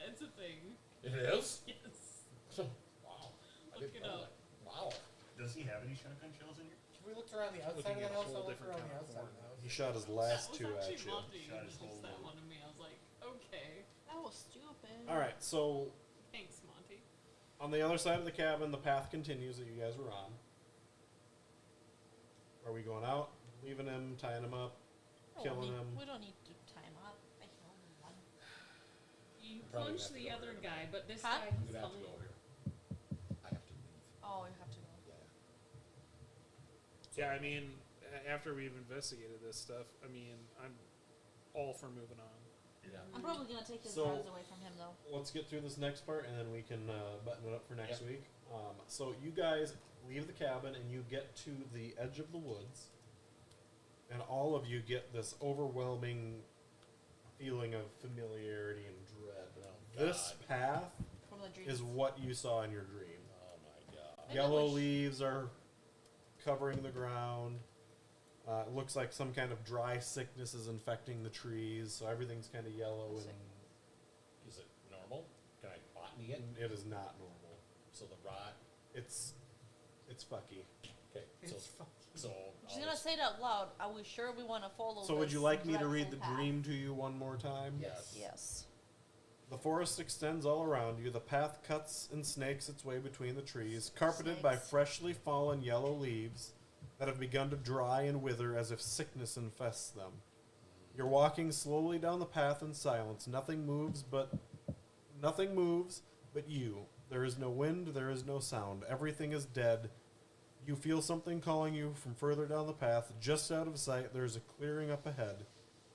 It's a thing. It is? Yes. Wow. I Look didn't it know up. that. Wow. Does he have any shotgun shells in here? We looked around the outside Looking of the at a house. whole I looked different around the kind of outside of corn. the house. He shot his That last was two actually at you. Monty who Shot his introduced whole that load. one to me. I was like, okay. That was stupid. All right, so Thanks, Monty. on the other side of the cabin, the path continues that you guys were on. Are we going out, leaving him, tying him up, killing him? We don't need to tie him up. I killed one. You Probably punched have to the go other there. guy, but this Huh? guy I'm he's gonna have to coming. go over here. I have to leave. Oh, you have to go. Yeah, I mean, after we've investigated this stuff, I mean, I'm all for moving on. Yeah. I'm probably gonna take his So- guns away from him, though. Let's get through this next part, and then we can button it up for next week. So you guys leave the cabin, and you get to the edge of the woods, and all of you get this overwhelming feeling of familiarity and dread. This God. path From the dreams. is what you saw in your dream. Oh my god. Maybe Yellow we sh- leaves are covering the ground. It looks like some kind of dry sickness is infecting the trees, so everything's kind of yellow, Sick. and Is it normal? Can I botany it? it is not normal. So the rot. It's fucky. Okay. So It's fun. so. She's gonna say it out loud. Are we sure we want to follow? So would this you like me to read the dreadful path? dream to you one more time? Yes. Yes. The forest extends all around you. The path cuts and snakes its way between the trees, carpeted by Snakes. freshly fallen yellow leaves that have begun to dry and wither as if sickness infests them. You're walking slowly down the path in silence. Nothing moves but you. There is no wind, there is no sound. Everything is dead. You feel something calling you from further down the path. Just out of sight, there is a clearing up ahead.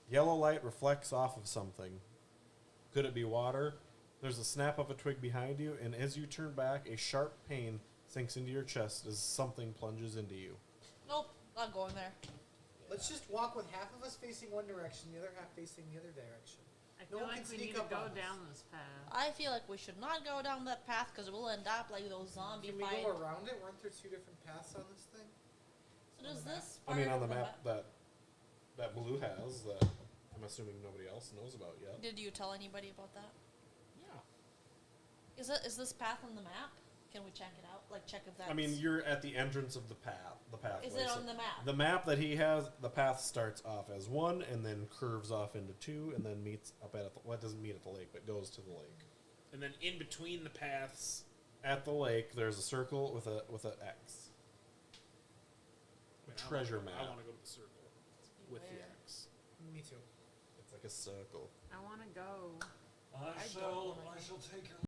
Yellow light reflects off of something. Could it be water? There's a snap of a twig behind you, and as you turn back, a sharp pain sinks into your chest as something plunges into you. Nope, not going there. Let's just walk with half of us facing one direction, the other half facing the other direction. I No feel one like can we sneak need to up go on us. down this path. I feel like we should not go down that path because we'll end up like those zombie Can we fight. go around it? Weren't there two different paths on this thing? So does this? I mean, part on of the map that Blue has, that I'm assuming nobody else knows about yet. Did you tell anybody about that? Yeah. Is this path on the map? Can we check it out? Like check if that's. I mean, you're at the entrance of the path. The pathway. Is it so on the map? The map that he has, the path starts off as one, and then curves off into two, and then meets up at well, it doesn't meet at the lake, but goes to the lake. And then in between the paths, At the lake, there's a circle with an X. I mean, Treasure I map. want to go to the circle with the Beware. X. Me too. It's like a circle. I want to go. I don't wanna shall take your